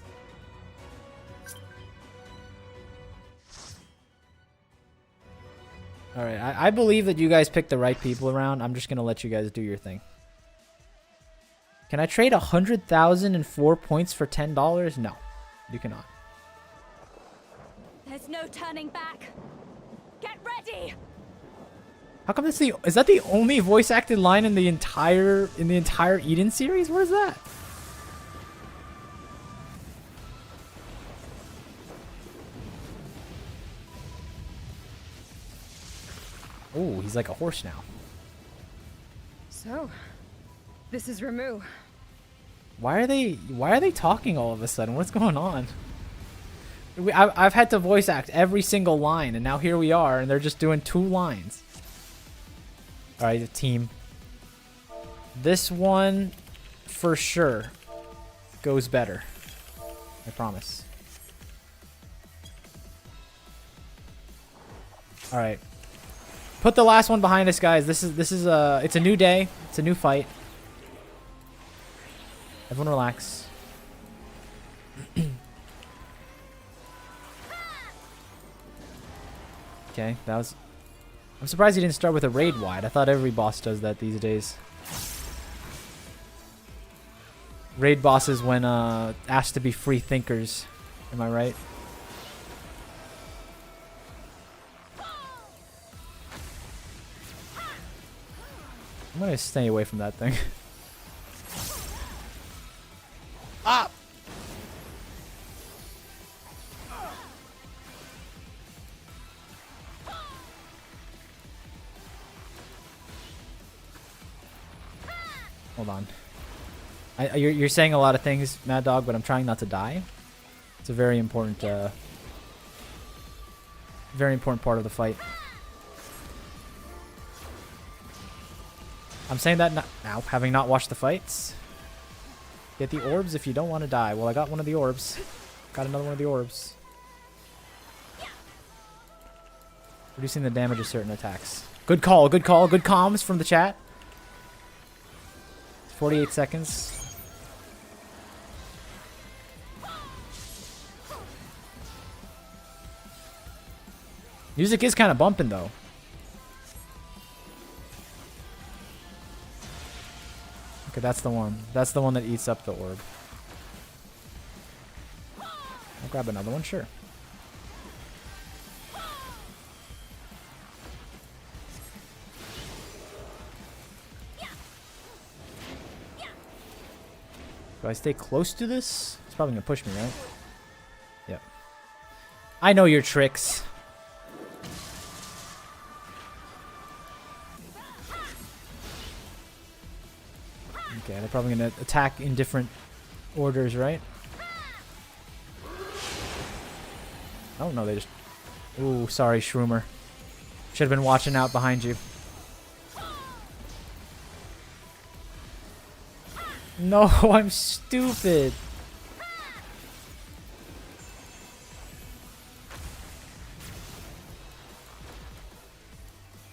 Alright, I believe that you guys picked the right people around. I'm just going to let you guys do your thing. Can I trade 100,004 points for $10? No, you cannot. There's no turning back. Get ready! How come is that the only voice acted line in the entire Eden series? What is that? Oh, he's like a horse now. So, this is Ramu. Why are they talking all of a sudden? What's going on? I've had to voice act every single line, and now here we are, and they're just doing 2 lines. All right, the team. This one, for sure, goes better. I promise. All right. Put the last one behind us, guys. This is it's a new day. It's a new fight. Everyone relax. Okay, that was... I'm surprised he didn't start with a raid wide. I thought every boss does that these days. Raid bosses when asked to be free thinkers. Am I right? I'm gonna stay away from that thing. Ah! Hold on. You're saying a lot of things, Mad Dog, but I'm trying not to die. It's a very important part of the fight. I'm saying that now, having not watched the fights. Get the orbs if you don't want to die. Well, I got one of the orbs. Got another one of the orbs. Reducing the damage of certain attacks. Good call, good call, good comms from the chat. 48 seconds. Music is kind of bumping though. Okay, that's the one. That's the one that eats up the orb. I'll grab another one, sure. Do I stay close to this? It's probably gonna push me, right? Yep. I know your tricks. Okay, they're probably gonna attack in different orders, right? Oh no, they just... Ooh, sorry, Shroomer. Should have been watching out behind you. No, I'm stupid.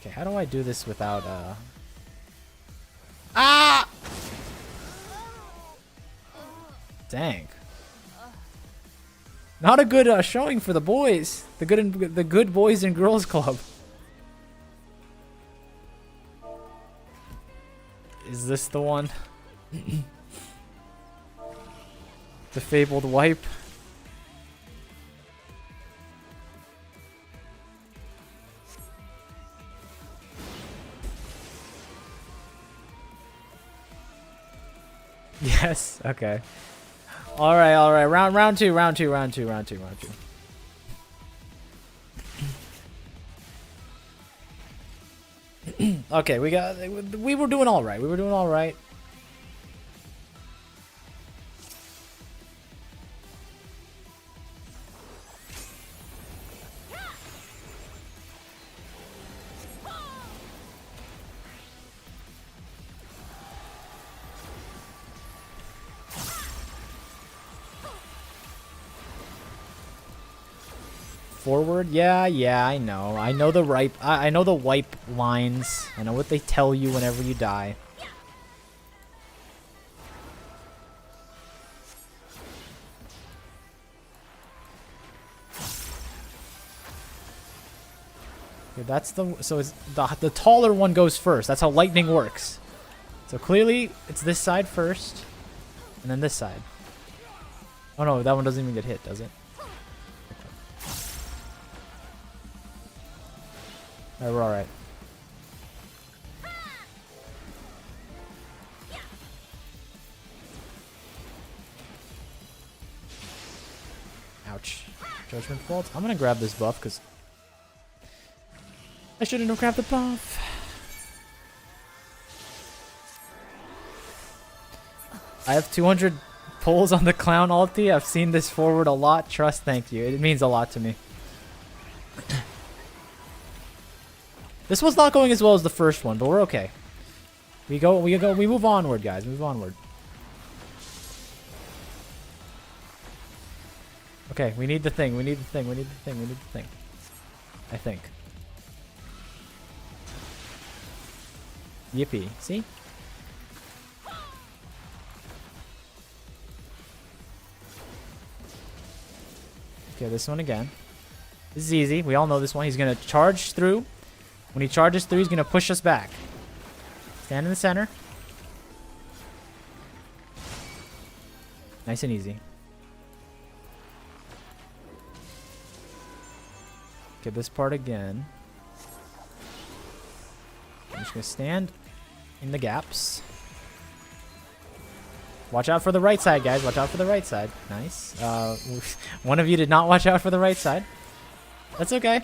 Okay, how do I do this without, Ah! Dang. Not a good showing for the boys. The good boys and girls club. Is this the one? The fabled wipe. Yes. Okay. All right. All right. Round two. Okay, we were doing all right. We were doing all right. Forward? Yeah, I know. I know the I know the wipe lines. I know what they tell you whenever you die. Okay, that's the taller one goes first. That's how lightning works. So clearly it's this side first and then this side. Oh no, that one doesn't even get hit, does it? Alright, we're alright. Ouch. Judgment Fault. I'm gonna grab this buff because I shouldn't have grabbed the buff. I have 200 pulls on the clown ulti. I've seen this forward a lot. Trust, thank you. It means a lot to me. This was not going as well as the first one, but we're okay. We move onward, guys. Move onward. Okay, we need the thing. We need the thing. We need the thing. We need the thing. I think. Yippee. See? Okay, this one again. This is easy. We all know this one. He's going to charge through. When he charges through, he's going to push us back. Stand in the center. Nice and easy. Get this part again. I'm just going to stand in the gaps. Watch out for the right side, guys. Watch out for the right side. Nice. One of you did not watch out for the right side. That's okay.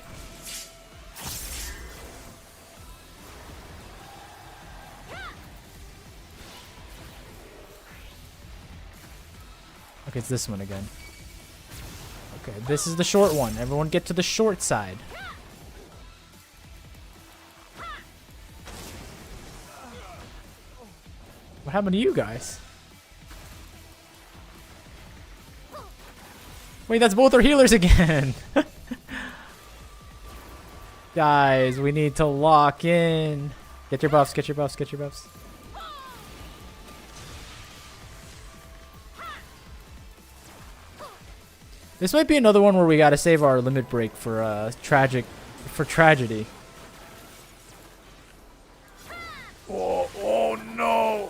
Okay, it's this one again. Okay, this is the short one. Everyone get to the short side. What happened to you guys? Wait, that's both our healers again. Guys, we need to lock in. Get your buffs, get your buffs, get your buffs. This might be another one where we gotta save our limit break for tragedy. Oh no!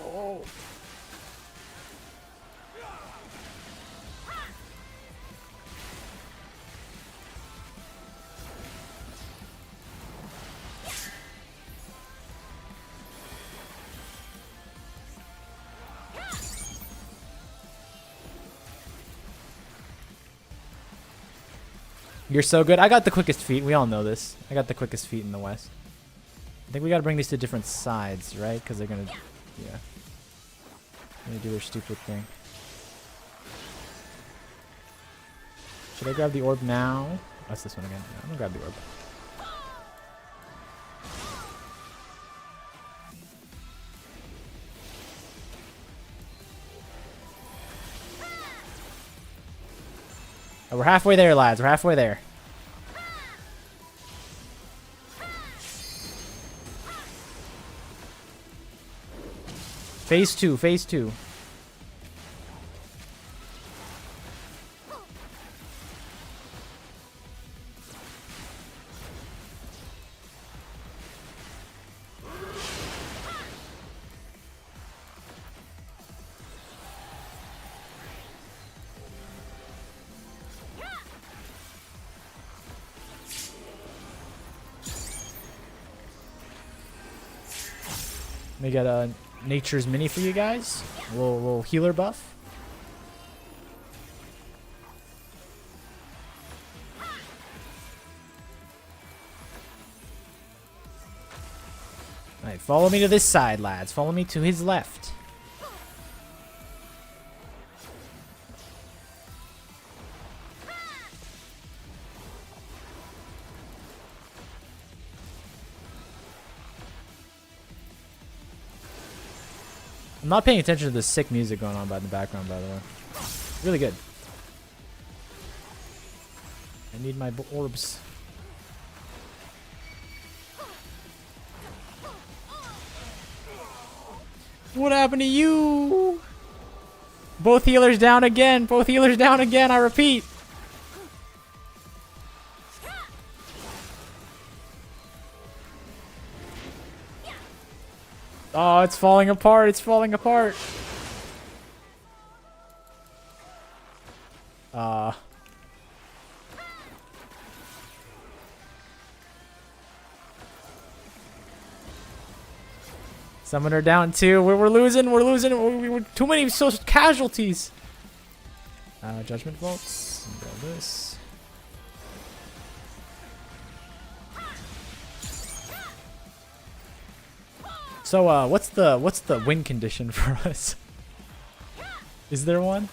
You're so good. I got the quickest feet. We all know this. I got the quickest feet in the West. I think we gotta bring these to different sides, right? Because they're gonna, yeah. Gonna do their stupid thing. Should I grab the orb now? That's this one again. Yeah, I'm gonna grab the orb. Oh, we're halfway there, lads. We're halfway there. Phase 2, phase 2. Let me get a Nature's Mini for you guys. A little healer buff. Alright, follow me to this side, lads. Follow me to his left. I'm not paying attention to the sick music going on in the background, by the way. Really good. I need my orbs. What happened to you? Both healers down again. Both healers down again. I repeat. Oh, it's falling apart. It's falling apart. Summoner down too. We're losing. We're losing. We're too many casualties. Judgment bolts. Grab this. So what's the win condition for us? Is there one?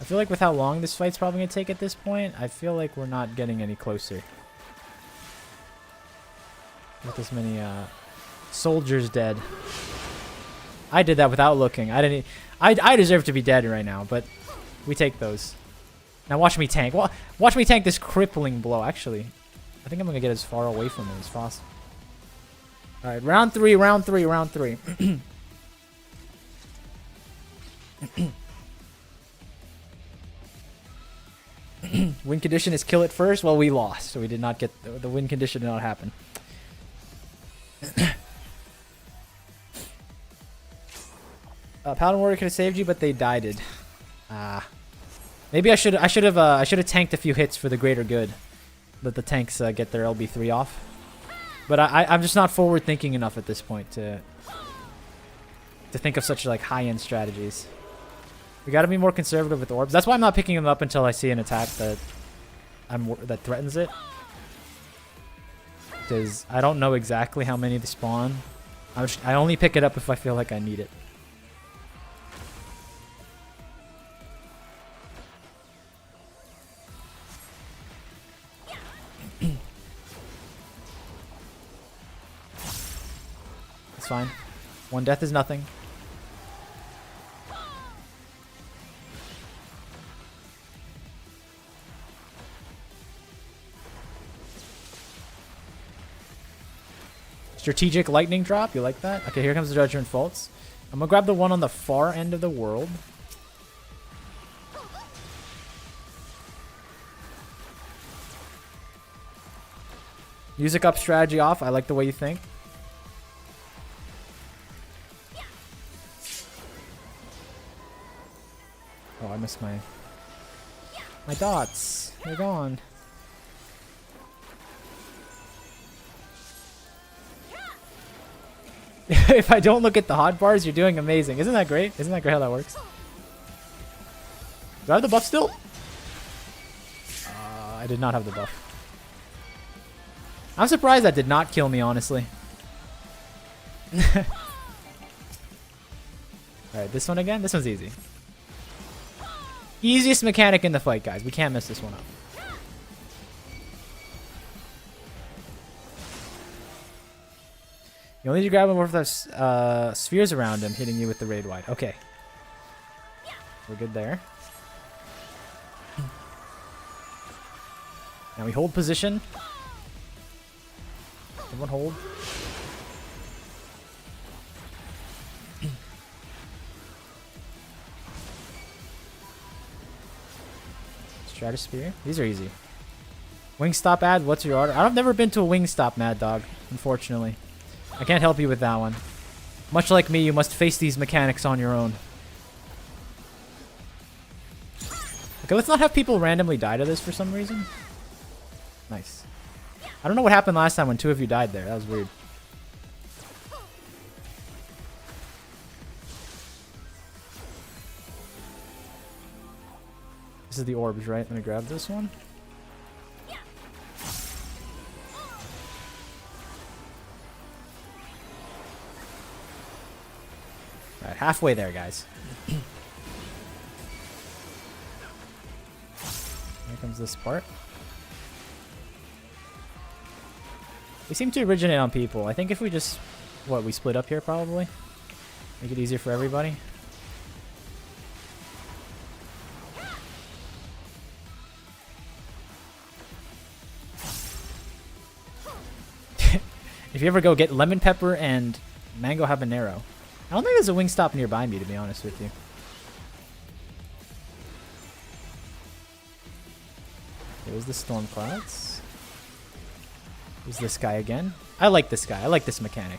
I feel like with how long this fight's probably gonna take at this point, I feel like we're not getting any closer. With this many soldiers dead. I did that without looking. I deserve to be dead right now, but we take those. Now watch me tank. Watch me tank this crippling blow. Actually, I think I'm gonna get as far away from him as possible. All right, round three. Win condition is kill it first. Well, we lost, so we did not get the win condition. Did not happen. Paladin Warrior could have saved you, but they died. Maybe I should have tanked a few hits for the greater good. Let the tanks get their LB3 off. But I'm just not forward thinking enough at this point to think of such like high-end strategies. We got to be more conservative with orbs. That's why I'm not picking them up until I see an attack that threatens it. Because I don't know exactly how many to spawn. I only pick it up if I feel like I need it. It's fine. One death is nothing. Strategic lightning drop. You like that? Okay, here comes the Judgment Faults. I'm gonna grab the one on the far end of the world. Music up, strategy off. I like the way you think. Oh, I missed my dots. They're gone. If I don't look at the hotbars, you're doing amazing. Isn't that great? Isn't that great how that works? Do I have the buff still? I did not have the buff. I'm surprised that did not kill me, honestly. Alright, this one again? This one's easy. Easiest mechanic in the fight, guys. We can't mess this one up. You only need to grab him with the spheres around him, hitting you with the raid wide. Okay. We're good there. Now we hold position. Everyone hold. Stratosphere. These are easy. Wingstop ad, what's your order? I've never been to a Wingstop, Mad Dog, unfortunately. I can't help you with that one. Much like me, you must face these mechanics on your own. Okay, let's not have people randomly die to this for some reason. Nice. I don't know what happened last time when 2 of you died there. That was weird. This is the orbs, right? Let me grab this one. Alright, halfway there, guys. Here comes this part. We seem to originate on people. I think if we just... What, we split up here, probably? Make it easier for everybody. If you ever go get lemon pepper and mango habanero. I don't think there's a Wingstop nearby me, to be honest with you. There's the storm clouds. There's this guy again. I like this guy. I like this mechanic.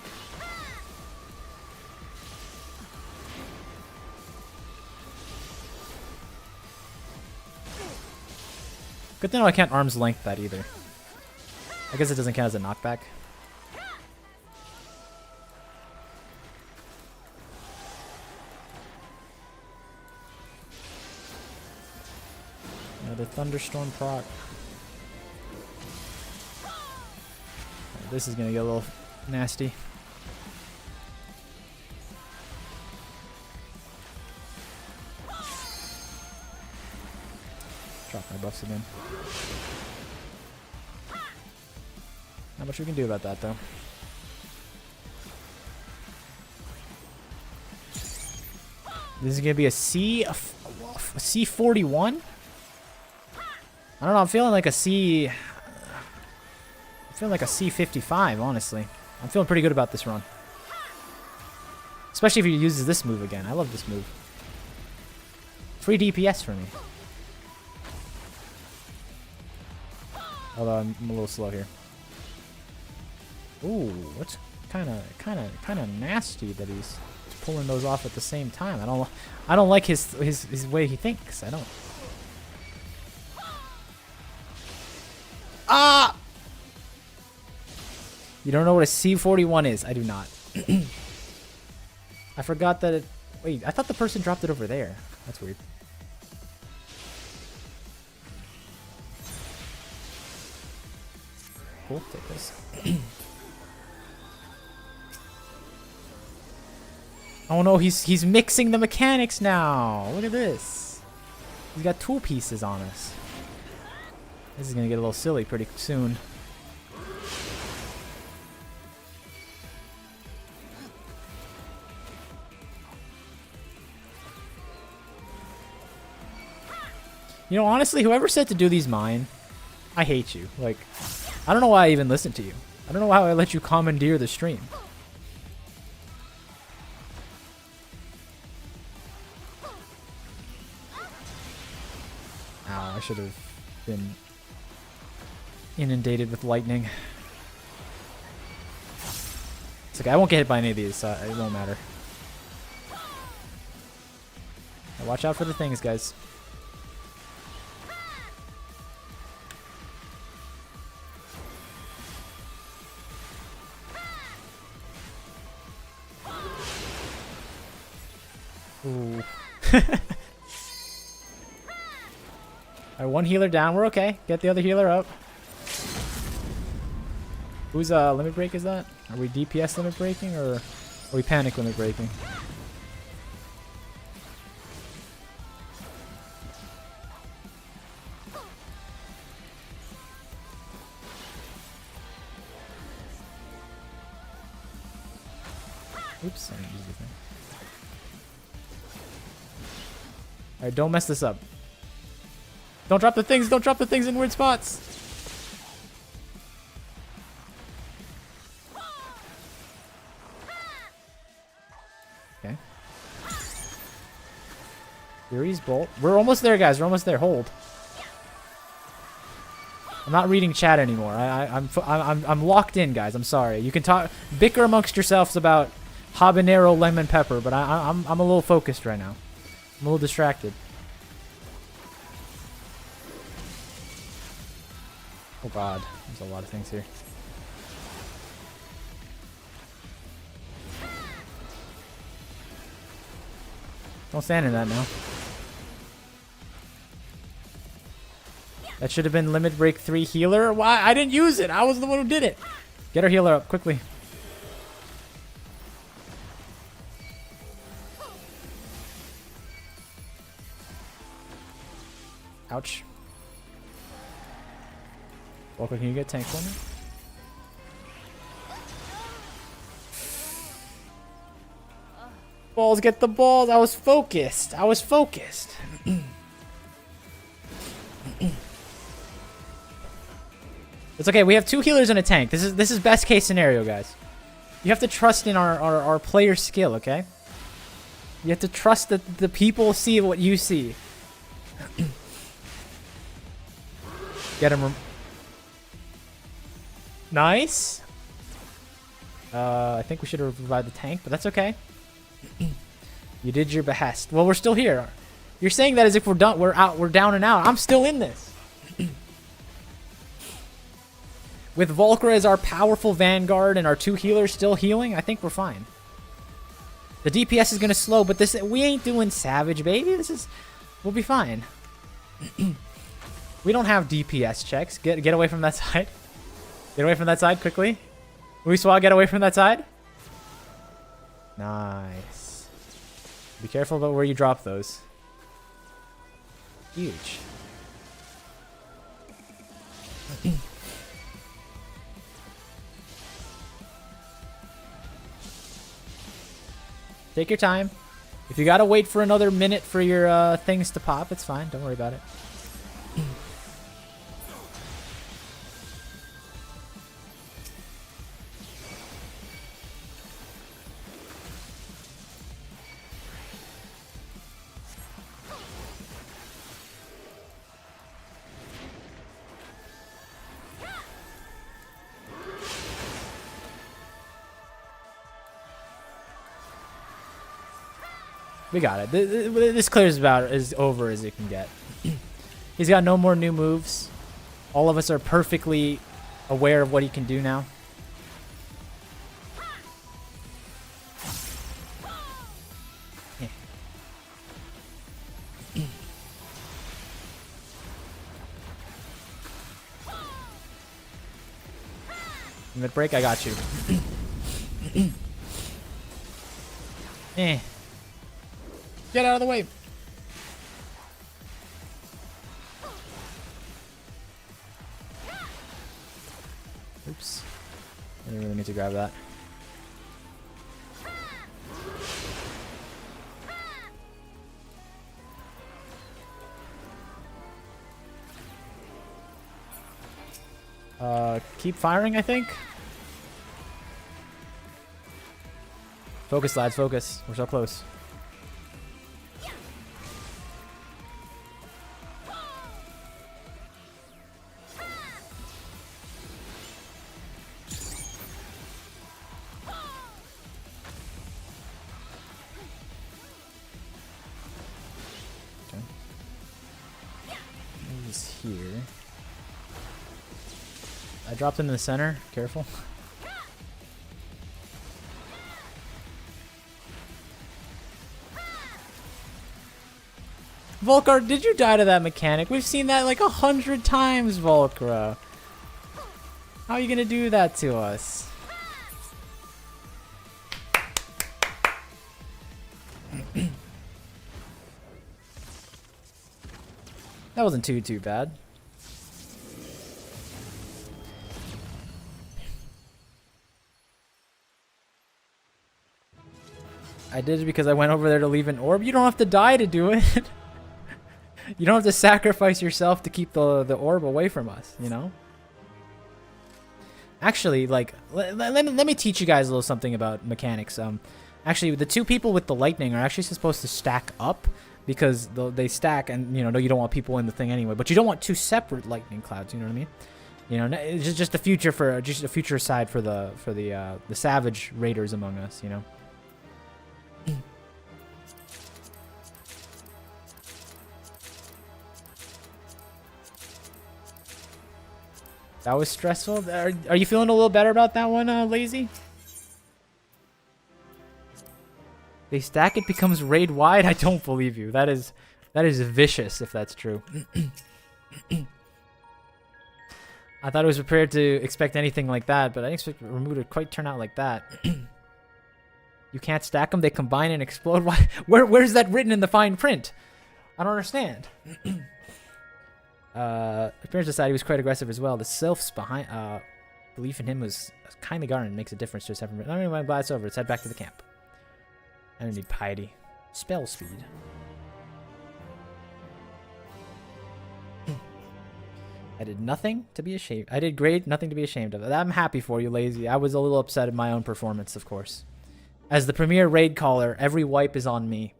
Good to know I can't arm's length that either. I guess it doesn't count as a knockback. Another thunderstorm proc. This is gonna get a little nasty. Drop my buffs again. Not much we can do about that, though. This is gonna be a C41. I don't know. I'm feeling like a C. I'm feeling like a C55, honestly. I'm feeling pretty good about this run. Especially if he uses this move again. I love this move. Free DPS for me. Although I'm a little slow here. Ooh, what's kind of nasty that he's pulling those off at the same time. I don't like his way he thinks. I don't. Ah! You don't know what a C41 is? I do not. I forgot that it... Wait, I thought the person dropped it over there. That's weird. Cool, take this. Oh no, he's mixing the mechanics now. Look at this. He's got tool pieces on us. This is gonna get a little silly pretty soon. You know, honestly, whoever said to do these mine, I hate you. Like, I don't know why I even listened to you. I don't know how I let you commandeer the stream. Ow, I should have been inundated with lightning. It's okay, I won't get hit by any of these, so it won't matter. Now watch out for the things, guys. Ooh. Alright, one healer down. We're okay. Get the other healer up. Whose limit break is that? Are we DPS limit breaking or are we panic limit breaking? Oops, I didn't use the thing. Alright, don't mess this up. Don't drop the things! Don't drop the things in weird spots! Okay. Fury's Bolt. We're almost there, guys. We're almost there. Hold. I'm not reading chat anymore. I'm locked in, guys. I'm sorry. You can talk, bicker amongst yourselves about habanero lemon pepper, but I'm a little focused right now. I'm a little distracted. Oh god, there's a lot of things here. Don't stand in that now. That should have been limit break 3 healer. Why? I didn't use it. I was the one who did it. Get our healer up quickly. Ouch. Walker, can you get tank for me? Balls, get the balls. I was focused. I was focused. It's okay. We have 2 healers and a tank. This is best case scenario, guys. You have to trust in our player skill, okay? You have to trust that the people see what you see. Get him. Nice. I think we should have revived the tank, but that's okay. You did your behest. Well, we're still here. You're saying that as if we're done. We're down and out. I'm still in this. With Volcra as our powerful vanguard and our 2 healers still healing, I think we're fine. The DPS is gonna slow, but we ain't doing savage, baby. We'll be fine. We don't have DPS checks. Get away from that side. Get away from that side quickly. Uiswa, get away from that side. Nice. Be careful about where you drop those. Huge. Take your time. If you gotta wait for another minute for your things to pop, it's fine. Don't worry about it. We got it. This clears about as over as it can get. He's got no more new moves. All of us are perfectly aware of what he can do now. Mid break, I got you. Get out of the way. Oops. I didn't really need to grab that. Keep firing, I think. Focus, lads, focus. We're so close. He's here. I dropped him in the center. Careful. Volkar, did you die to that mechanic? We've seen that like 100 times, Volkra. How are you gonna do that to us? That wasn't too bad. I did it because I went over there to leave an orb. You don't have to die to do it. You don't have to sacrifice yourself to keep the orb away from us, you know? Actually, like, let me teach you guys a little something about mechanics. Actually, the two people with the lightning are actually supposed to stack up because they stack, and you know you don't want people in the thing anyway. But you don't want two separate lightning clouds. You know what I mean? You know, it's just a future for just a future side for the savage raiders among us. You know. That was stressful. Are you feeling a little better about that one, Lazy? They stack, it becomes raid wide. I don't believe you. That is vicious if that's true. I thought I was prepared to expect anything like that, but I didn't expect Remove to quite turn out like that. You can't stack them; they combine and explode. Why? Where's that written in the fine print? I don't understand. Appearance Society was quite aggressive as well. The sylphs behind belief in him was kindly garden makes a difference to his heaven. I don't mind blast over. Let's head back to the camp. I don't need piety. Spell speed. I did nothing to be ashamed. I did great, nothing to be ashamed of. I'm happy for you, Lazy. I was a little upset at my own performance, of course. As the premier raid caller, every wipe is on me.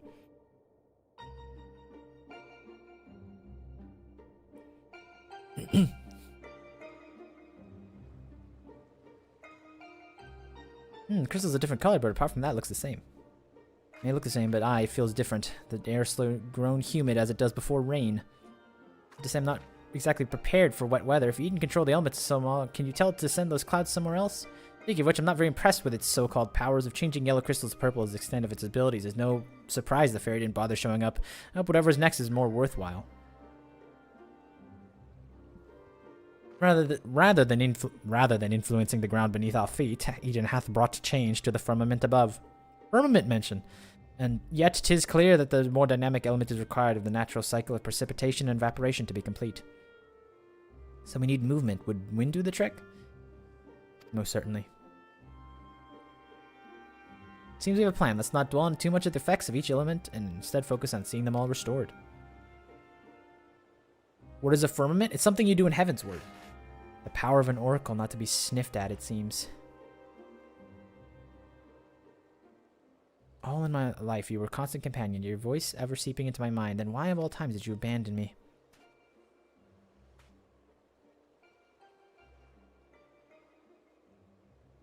Crystal's a different color, but apart from that, it looks the same. It may look the same, but it feels different. The air is grown humid as it does before rain. Just I'm not exactly prepared for wet weather. If you can control the elements somehow, can you tell it to send those clouds somewhere else? Speaking of which, I'm not very impressed with its so-called powers of changing yellow crystals to purple as the extent of its abilities. It's no surprise the fairy didn't bother showing up. I hope whatever's next is more worthwhile. Rather than influencing the ground beneath our feet, Eden hath brought change to the firmament above. Firmament mention. And yet 'tis clear that the more dynamic element is required of the natural cycle of precipitation and evaporation to be complete. So we need movement. Would wind do the trick? Most certainly. Seems we have a plan. Let's not dwell on too much of the effects of each element and instead focus on seeing them all restored. What is a firmament? It's something you do in Heavensward. The power of an oracle not to be sniffed at, it seems. All in my life, you were a constant companion, your voice ever seeping into my mind. Then why of all times did you abandon me?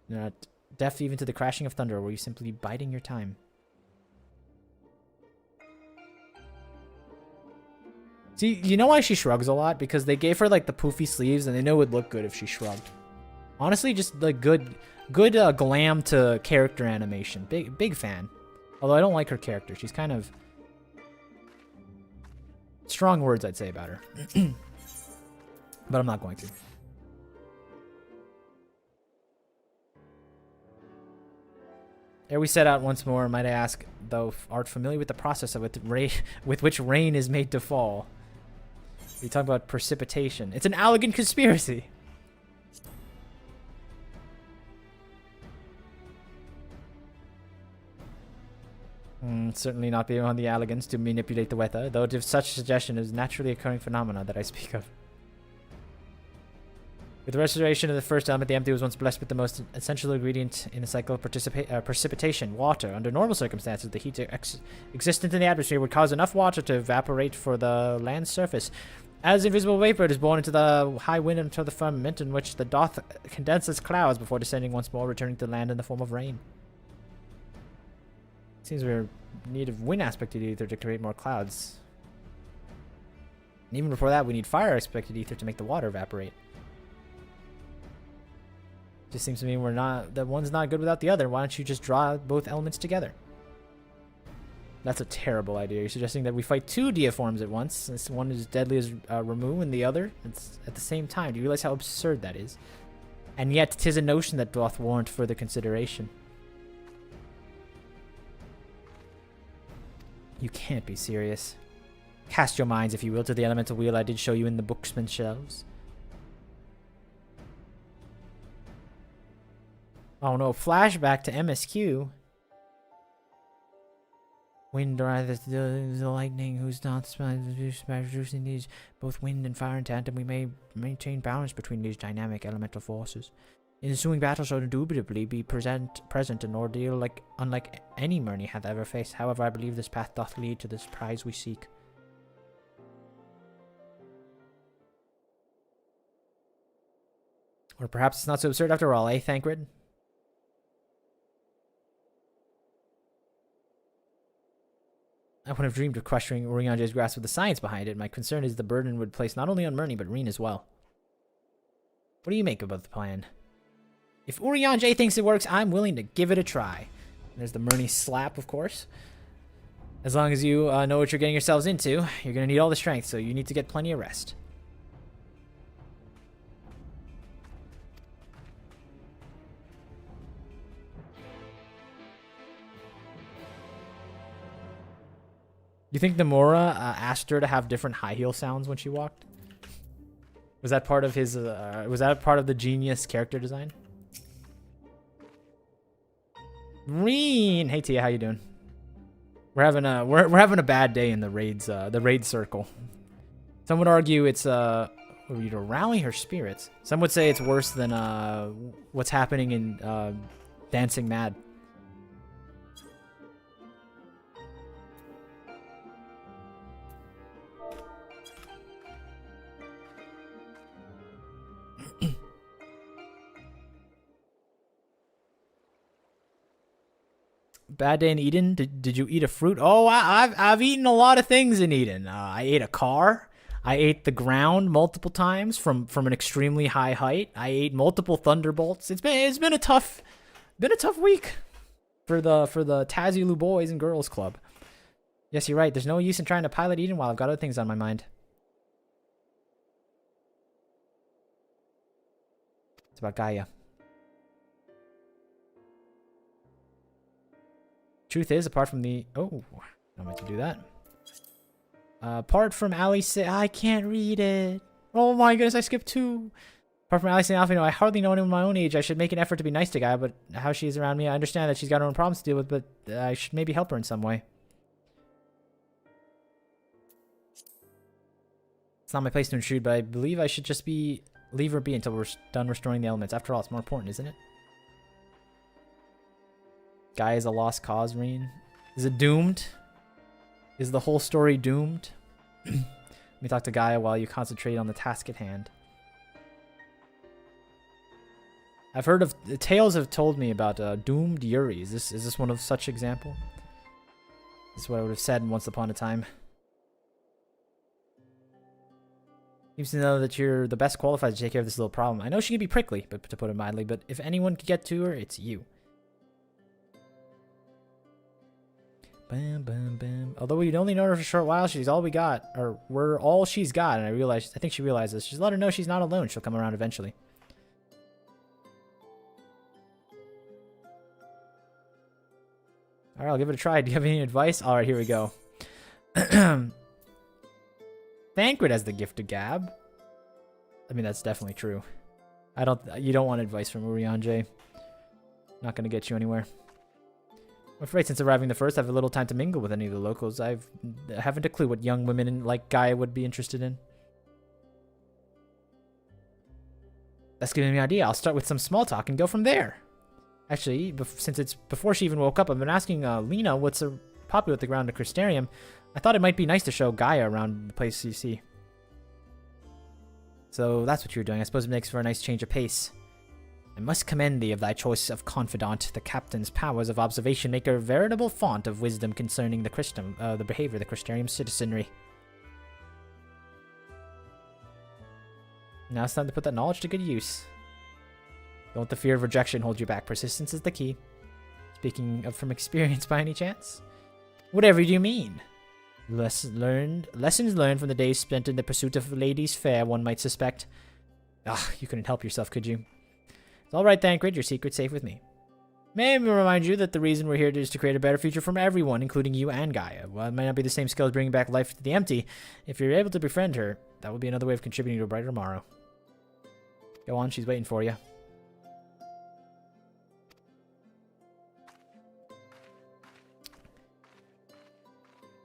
You're not deaf even to the crashing of thunder, or were you simply biding your time? See, you know why she shrugs a lot? Because they gave her like the poofy sleeves and they know it would look good if she shrugged. Honestly, just the good glam to character animation. Big fan. Although I don't like her character. She's kind of... strong words I'd say about her. But I'm not going to. Ere we set out once more, might I ask, though art familiar with the process of with which rain is made to fall? We talk about precipitation. It's an elegant conspiracy. Certainly not beyond the elegance to manipulate the weather, though if such suggestion is naturally occurring phenomena that I speak of. With the restoration of the first element, the empty was once blessed with the most essential ingredient in the cycle of precipitation, water. Under normal circumstances, the heat existent in the atmosphere would cause enough water to evaporate for the land's surface. As invisible vapor, it is borne into the high wind until the firmament, in which the doth condense as clouds before descending once more, returning to land in the form of rain. Seems we're in need of wind aspected ether to create more clouds. And even before that, we need fire aspected ether to make the water evaporate. Just seems to me that one's not good without the other. Why don't you just draw both elements together? That's a terrible idea. You're suggesting that we fight two Deiforms at once. This one is deadly as Ramu, and the other it's at the same time. Do you realize how absurd that is? And yet, 'tis a notion that doth warrant further consideration. You can't be serious. Cast your minds, if you will, to the elemental wheel I did show you in the Booksman shelves. Oh no, flashback to MSQ. Wind or either the lightning, whose not producing these both wind and fire in tandem, we may maintain balance between these dynamic elemental forces. In ensuing battle shall indubitably be present an ordeal unlike any Murney hath ever faced. However, I believe this path doth lead to this prize we seek. Or perhaps it's not so absurd after all, eh, Thancred? I would have dreamed of crushing Urianje's grasp with the science behind it. My concern is the burden would place not only on Murney, but Reen as well. What do you make about the plan? If Urianje thinks it works, I'm willing to give it a try. There's the Murney slap, of course. As long as you know what you're getting yourselves into, you're going to need all the strength, so you need to get plenty of rest. Do you think Nomura asked her to have different high heel sounds when she walked? Was that part of his? Was that part of the genius character design? Reen, hey Tia, how you doing? We're having a bad day in the raid circle. Some would argue it's to rally her spirits. Some would say it's worse than what's happening in Dancing Mad. Bad day in Eden. Did you eat a fruit? Oh, I've eaten a lot of things in Eden. I ate a car. I ate the ground multiple times from an extremely high height. I ate multiple thunderbolts. It's been a tough week for the Tazulu Boys and Girls Club. Yes, you're right. There's no use in trying to pilot Eden while I've got other things on my mind. It's about Gaia. Truth is, apart from the... Oh, I meant to do that. Apart from Ali say... I can't read it. Oh my goodness, I skipped 2. Apart from Ali saying, Alfie, I hardly know anyone my own age. I should make an effort to be nice to Gaia, but how she is around me, I understand that she's got her own problems to deal with, but I should maybe help her in some way. It's not my place to intrude, but I believe I should just leave her be until we're done restoring the elements. After all, it's more important, isn't it? Gaia is a lost cause, Reen. Is it doomed? Is the whole story doomed? Let me talk to Gaia while you concentrate on the task at hand. I've heard of... The tales have told me about doomed Yuri. Is this one of such example? This is what I would have said once upon a time. Seems to know that you're the best qualified to take care of this little problem. I know she can be prickly, but to put it mildly, but if anyone could get to her, it's you. Bam, bam, bam. Although we'd only know her for a short while, she's all we got. Or we're all she's got, and I think she realizes. Just let her know she's not alone. She'll come around eventually. Alright, I'll give it a try. Do you have any advice? Alright, here we go. Thancred has the gift of gab. I mean, that's definitely true. You don't want advice from Urianje. Not gonna get you anywhere. I'm afraid since arriving the first, I have a little time to mingle with any of the locals. I haven't a clue what young women like Gaia would be interested in. That's giving me an idea. I'll start with some small talk and go from there. Actually, since it's before she even woke up, I've been asking Lena what's popular with the ground of Crystarium. I thought it might be nice to show Gaia around the place you see. So that's what you're doing. I suppose it makes for a nice change of pace. I must commend thee of thy choice of confidant. The captain's powers of observation make a veritable font of wisdom concerning the behavior of the Crystarium citizenry. Now it's time to put that knowledge to good use. Don't let the fear of rejection hold you back. Persistence is the key. Speaking of from experience by any chance? Whatever do you mean? Lessons learned from the days spent in the pursuit of ladies fair, one might suspect. Ah, you couldn't help yourself, could you? It's alright, Thancred. Your secret's safe with me. May I remind you that the reason we're here is to create a better future for everyone, including you and Gaia. While it might not be the same skill as bringing back life to the empty, if you're able to befriend her, that will be another way of contributing to a brighter tomorrow. Go on, she's waiting for you.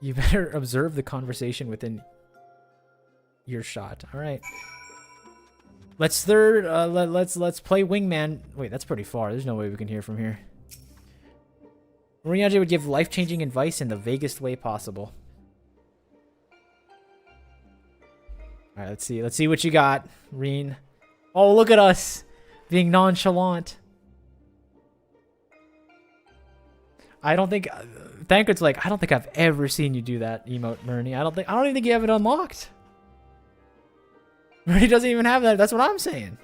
You better observe the conversation within earshot. All right. Let's play wingman. Wait, that's pretty far. There's no way we can hear from here. Moriyaji would give life-changing advice in the vaguest way possible. All right, let's see. Let's see what you got, Reen. Oh, look at us being nonchalant. I don't think Thancred's like, I don't think I've ever seen you do that emote, Murney. I don't even think you have it unlocked. Murney doesn't even have that. That's what I'm saying.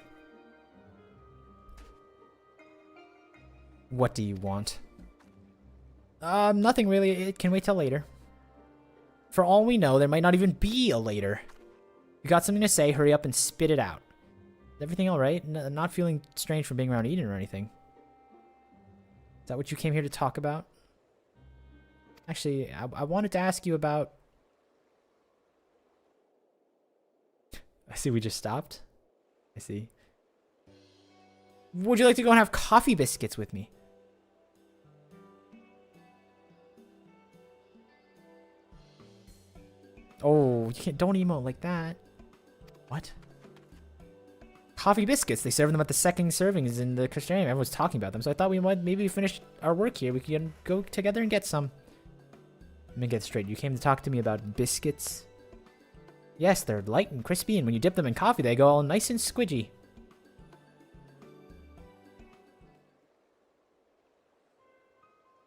What do you want? Nothing really. It can wait till later. For all we know, there might not even be a later. You got something to say, hurry up and spit it out. Is everything alright? Not feeling strange from being around Eden or anything. Is that what you came here to talk about? Actually, I wanted to ask you about... I see we just stopped. I see. Would you like to go and have coffee biscuits with me? Oh, you can't, don't emote like that. What? Coffee biscuits. They serve them at the second servings in the Crystarium. Everyone's talking about them, so I thought we might maybe finish our work here. We could go together and get some. Let me get straight. You came to talk to me about biscuits? Yes, they're light and crispy, and when you dip them in coffee, they go all nice and squidgy.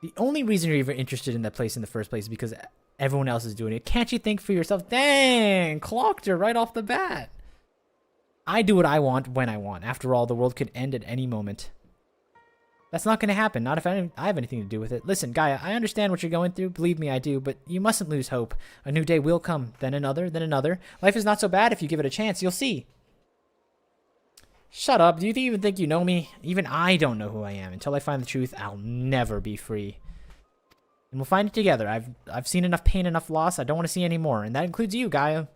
The only reason you're even interested in that place in the first place is because everyone else is doing it. Can't you think for yourself? Dang, clocked her right off the bat. I do what I want when I want. After all, the world could end at any moment. That's not going to happen, not if I have anything to do with it. Listen, Gaia, I understand what you're going through. Believe me, I do. But you mustn't lose hope. A new day will come, then another, then another. Life is not so bad if you give it a chance. You'll see. Shut up. Do you even think you know me? Even I don't know who I am. Until I find the truth, I'll never be free. And we'll find it together. I've seen enough pain, enough loss. I don't want to see any more. And that includes you, Gaia.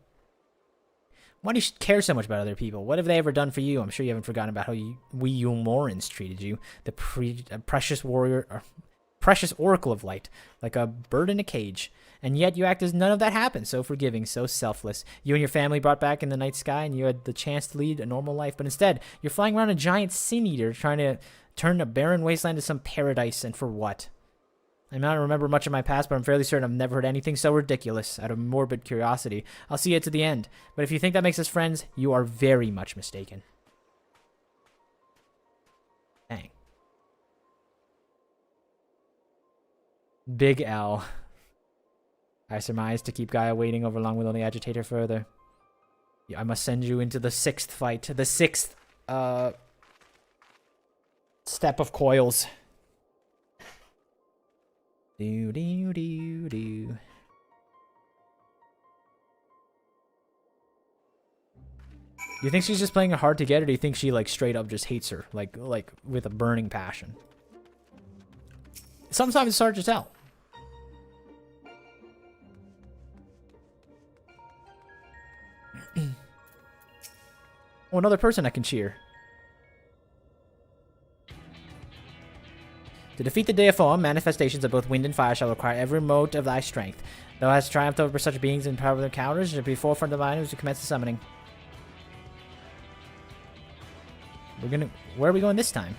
Why do you care so much about other people? What have they ever done for you? I'm sure you haven't forgotten about how we Yulmorans treated you. The precious warrior, or precious oracle of light. Like a bird in a cage. And yet you act as none of that happened. So forgiving, so selfless. You and your family brought back in the night sky and you had the chance to lead a normal life. But instead, you're flying around a giant sin eater trying to turn a barren wasteland into some paradise. And for what? I may not remember much of my past, but I'm fairly certain I've never heard anything so ridiculous out of morbid curiosity. I'll see you to the end. But if you think that makes us friends, you are very much mistaken. Dang. Big L. I surmise to keep Gaia waiting over long will only agitate her further. Yeah, I must send you into the 6th fight. The 6th, step of coils. Do do do do. Do you think she's just playing it hard to get, or do you think she like straight up just hates her, like with a burning passion? Sometimes it's hard to tell. Oh, another person I can cheer. To defeat the Deiform, manifestations of both wind and fire shall require every mote of thy strength. Thou hast triumphed over such beings in power of encounters, and be forefront of mine as to commence the summoning. Where are we going this time?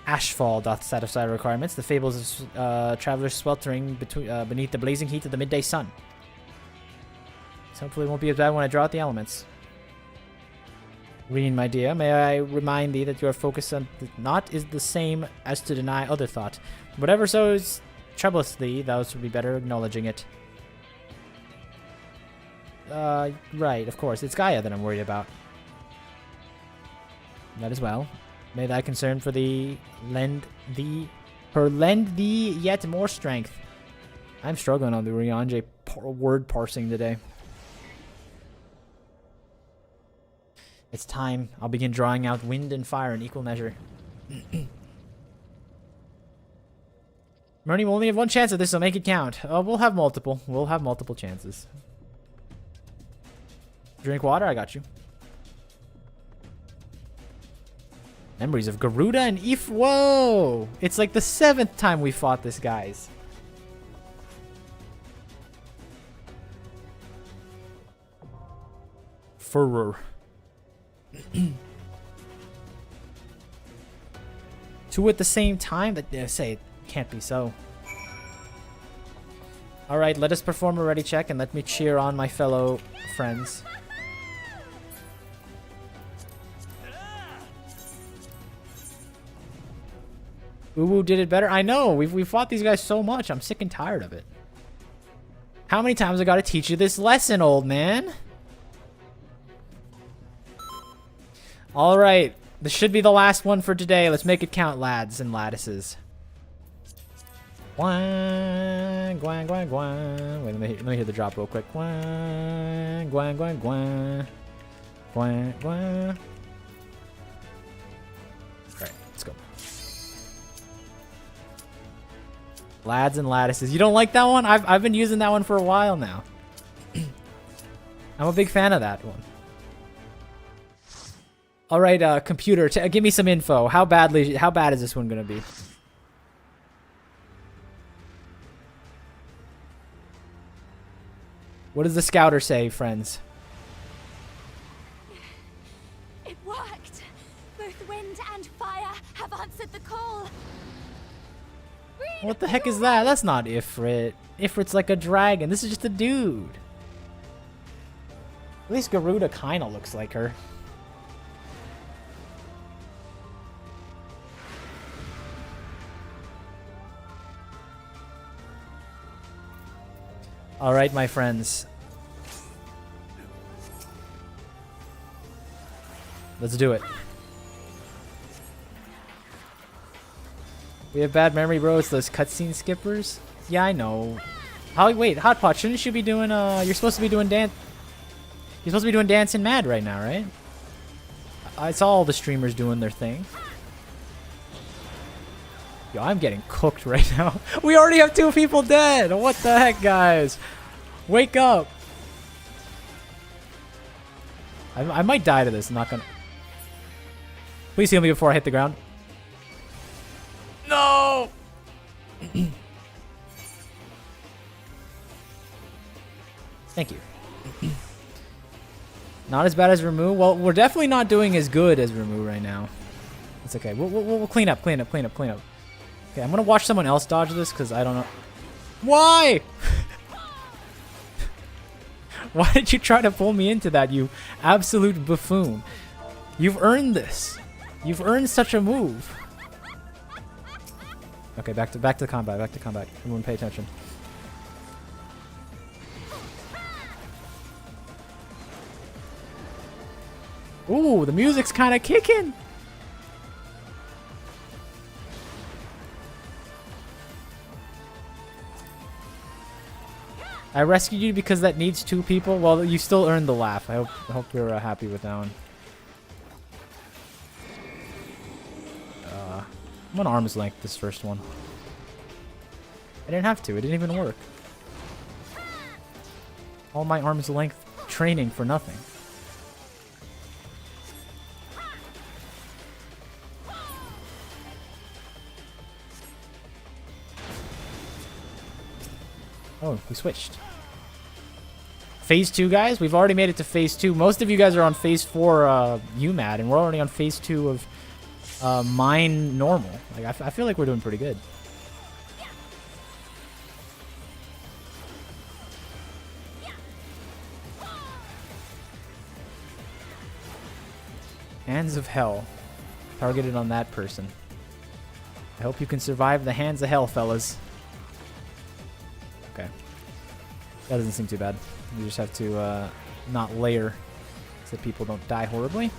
Ashfall doth satisfy requirements. The fables of travelers sweltering beneath the blazing heat of the midday sun. So hopefully it won't be as bad when I draw out the elements. Reen, my dear, may I remind thee that your focus on naught is the same as to deny other thought. Whatever so's troubleth thee, thou should be better acknowledging it. Right, of course. It's Gaia that I'm worried about. That as well. May thy concern for thee lend thee yet more strength. I'm struggling on the Rianjay word parsing today. It's time. I'll begin drawing out wind and fire in equal measure. Murny will only have one chance at this, so make it count. We'll have multiple. We'll have multiple chances. Drink water, I got you. Memories of Garuda and If. Whoa! It's like the 7th time we fought this, guys. Furor. 2 at the same time? That say it can't be so. Alright, let us perform a ready check and let me cheer on my fellow friends. Uwu did it better. I know. We've fought these guys so much. I'm sick and tired of it. How many times I gotta teach you this lesson, old man? Alright. This should be the last one for today. Let's make it count, lads and laddises. Gwang, gwang, gwang, gwang. Wait, let me hear the drop real quick. Gwang, gwang, gwang, gwang. Gwang, gwang. Alright, let's go. Lads and lattices. You don't like that one? I've been using that one for a while now. I'm a big fan of that one. All right, computer, give me some info. How bad is this one gonna be? What does the scouter say, friends? It worked. Both wind and fire have answered the call. What the heck is that? That's not Ifrit. Ifrit's like a dragon. This is just a dude. At least Garuda kind of looks like her. All right, my friends. Let's do it. We have bad memory, bro. It's those cutscene skippers. Yeah, I know. Wait, Hotpot, shouldn't you be doing, you're supposed to be doing dance. You're supposed to be doing Dancing Mad right now, right? I saw all the streamers doing their thing. Yo, I'm getting cooked right now. We already have 2 people dead. What the heck, guys? Wake up. I might die to this. I'm not gonna. Please heal me before I hit the ground. No! Thank you. Not as bad as Remu. Well, we're definitely not doing as good as Remu right now. It's okay. We'll clean up. Okay, I'm gonna watch someone else dodge this because I don't know. Why? Why did you try to pull me into that, you absolute buffoon? You've earned this. You've earned such a move. Okay, back to combat. Everyone pay attention. Ooh, the music's kind of kicking. I rescued you because that needs 2 people. Well, you still earned the laugh. I hope you're happy with that one. I'm on arm's length this first one. I didn't have to. It didn't even work. All my arm's length training for nothing. Oh, we switched. phase 2, guys. We've already made it to phase 2. Most of you guys are on phase 4 UMAD, and we're already on phase 2 of mine normal. Like I feel like we're doing pretty good. Hands of Hell. Targeted on that person. I hope you can survive the hands of hell, fellas. Okay. That doesn't seem too bad. You just have to not layer so that people don't die horribly.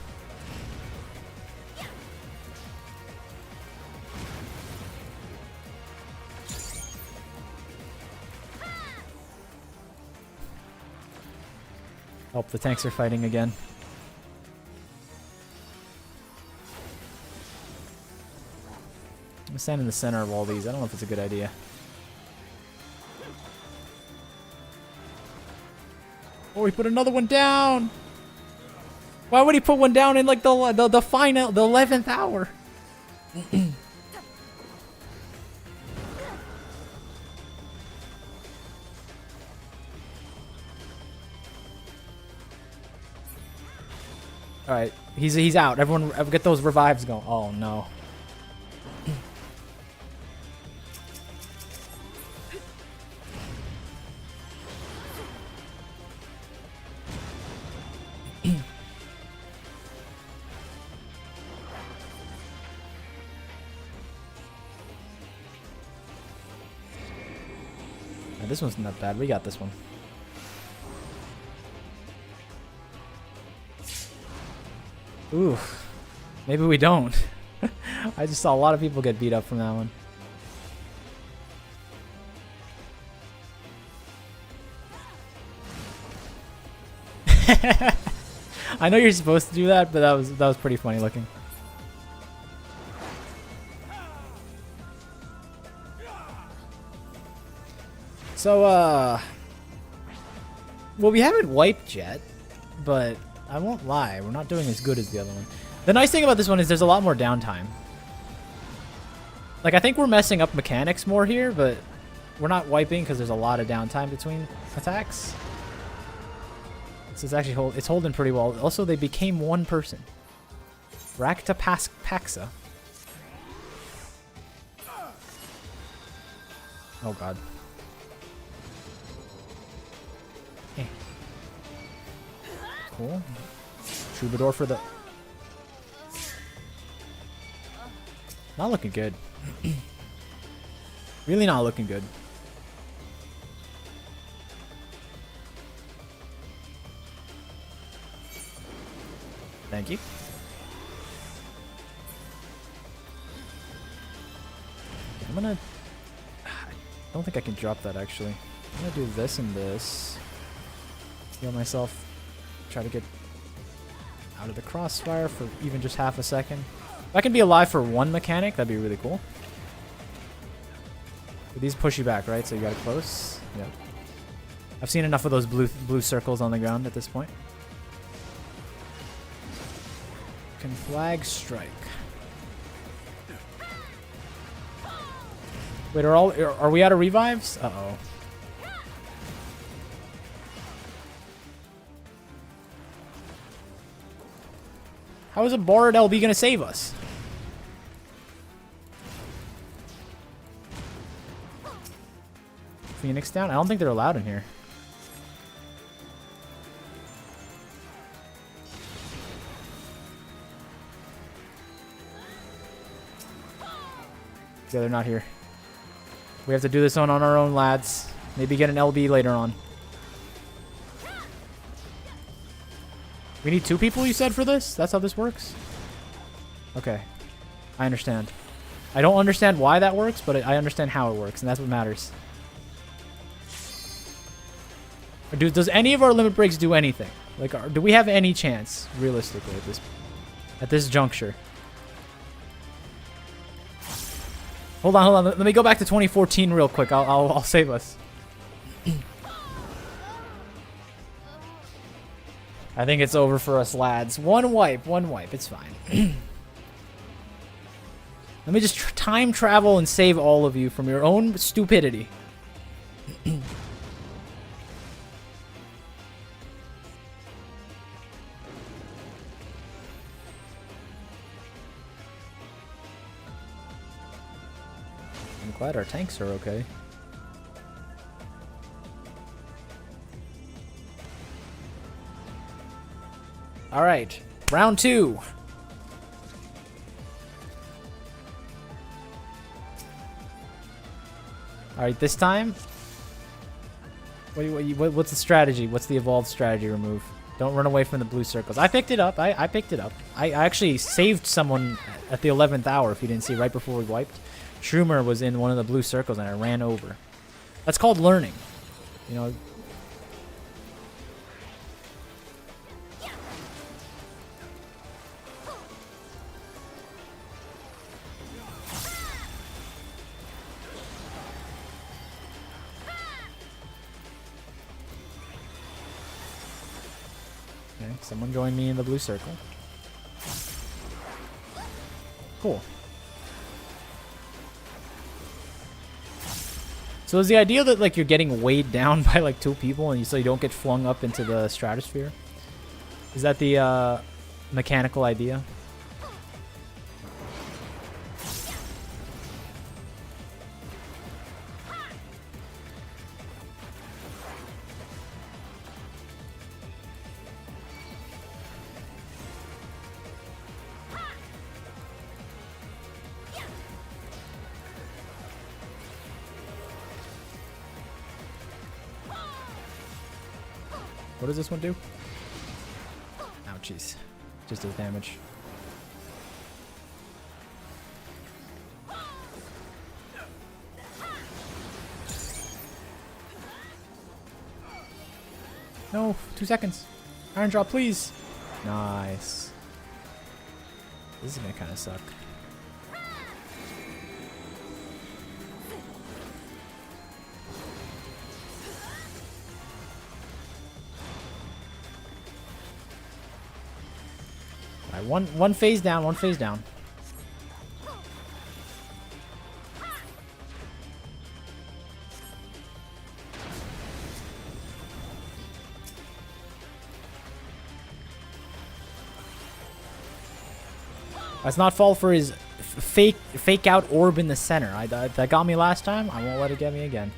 Help, the tanks are fighting again. I'm gonna stand in the center of all these. I don't know if it's a good idea. Oh, he put another one down. Why would he put one down in like the final, the 11th hour? All right, he's out. Everyone, get those revives going. Oh no. This one's not bad. We got this one. Ooh. Maybe we don't. I just saw a lot of people get beat up from that one. I know you're supposed to do that, but that was pretty funny looking. So, well, we haven't wiped yet, but I won't lie, we're not doing as good as the other one. The nice thing about this one is there's a lot more downtime. Like, I think we're messing up mechanics more here, but we're not wiping because there's a lot of downtime between attacks. So it's actually it's holding pretty well. Also, they became one person. Rakta Paxa. Oh god. Hey. Cool. Troubadour for the... Not looking good. Really not looking good. Thank you. I'm gonna... I don't think I can drop that, actually. I'm gonna do this and this. Heal myself. Try to get out of the crossfire for even just half a second. If I can be alive for one mechanic, that'd be really cool. But these push you back, right? So you gotta close. Yeah. I've seen enough of those blue circles on the ground at this point. Can flag strike. Wait, are we out of revives? Uh-oh. How is a Bard LB gonna save us? Phoenix down? I don't think they're allowed in here. Yeah, they're not here. We have to do this on our own, lads. Maybe get an LB later on. We need 2 people, you said, for this? That's how this works? Okay. I understand. I don't understand why that works, but I understand how it works, and that's what matters. Does any of our limit breaks do anything? Like, do we have any chance, realistically, at this juncture? Hold on. Let me go back to 2014 real quick. I'll save us. I think it's over for us, lads. One wipe. It's fine. Let me just time travel and save all of you from your own stupidity. Glad our tanks are okay. All right, round 2. All right, this time. What's the strategy? What's the evolved strategy remove? Don't run away from the blue circles. I picked it up. I picked it up. I actually saved someone at the 11th hour, if you didn't see, right before we wiped. Shroomer was in one of the blue circles, and I ran over. That's called learning. You know. Okay, someone join me in the blue circle. Cool. So is the idea that like you're getting weighed down by like 2 people and so you don't get flung up into the stratosphere? Is that the mechanical idea? What does this one do? Ouchies. Just does damage. No, 2 seconds. Iron drop, please. Nice. This is gonna kind of suck. Alright, one phase down, one phase down. Let's not fall for his fake out orb in the center. That got me last time. I won't let it get me again.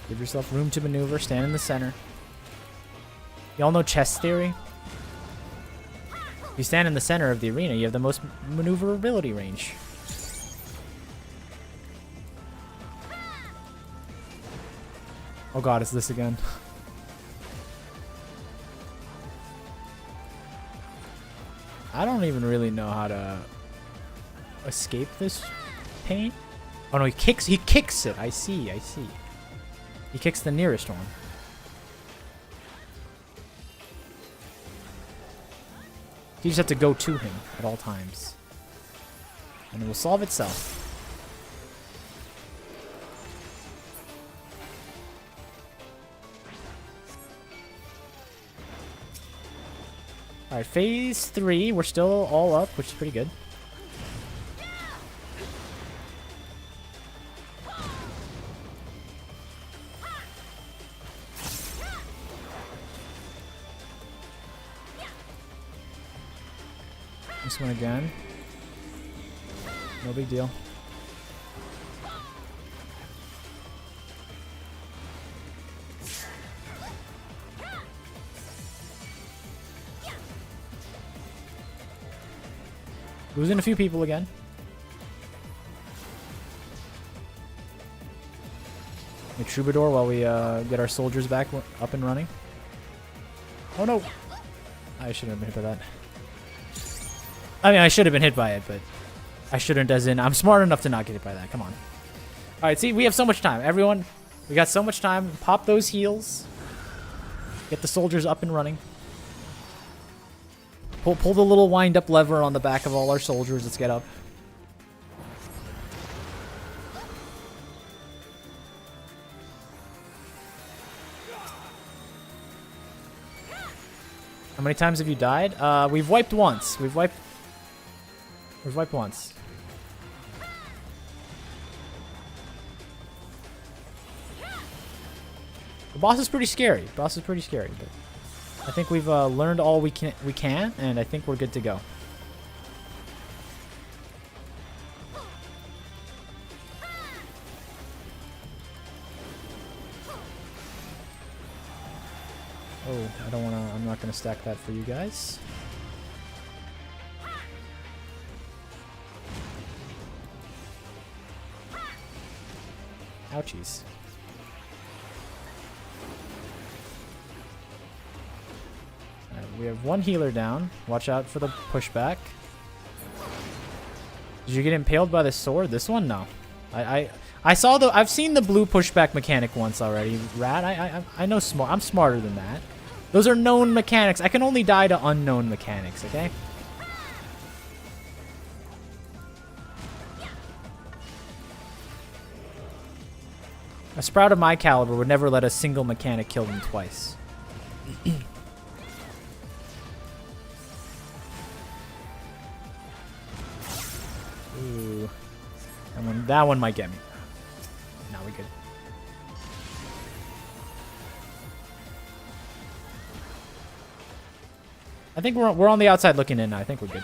Give yourself room to maneuver. Stand in the center. Y'all know chess theory? If you stand in the center of the arena, you have the most maneuverability range. Oh god, it's this again. I don't even really know how to escape this pain. Oh no, he kicks it. I see. He kicks the nearest one. You just have to go to him at all times. And it will solve itself. Alright, phase 3. We're still all up, which is pretty good. This one again. No big deal. Losing a few people again. A troubadour while we get our soldiers back up and running. Oh no! I shouldn't have been hit by that. I mean, I should have been hit by it, but I shouldn't as in I'm smart enough to not get hit by that. Come on. Alright, see, we have so much time. Everyone, we got so much time. Pop those heals. Get the soldiers up and running. Pull the little wind-up lever on the back of all our soldiers. Let's get up. How many times have you died? We've wiped once. We've wiped once. The boss is pretty scary. Boss is pretty scary, but I think we've learned all we can, and I think we're good to go. Oh, I don't want to. I'm not going to stack that for you guys. Ouchies. We have one healer down. Watch out for the pushback. Did you get impaled by the sword? This one? No. I saw the. I've seen the blue pushback mechanic once already. Rat. I know smart. I'm smarter than that. Those are known mechanics. I can only die to unknown mechanics. Okay. A sprout of my caliber would never let a single mechanic kill them twice. Ooh. That one might get me. No, we good. I think we're on the outside looking in now. I think we're good.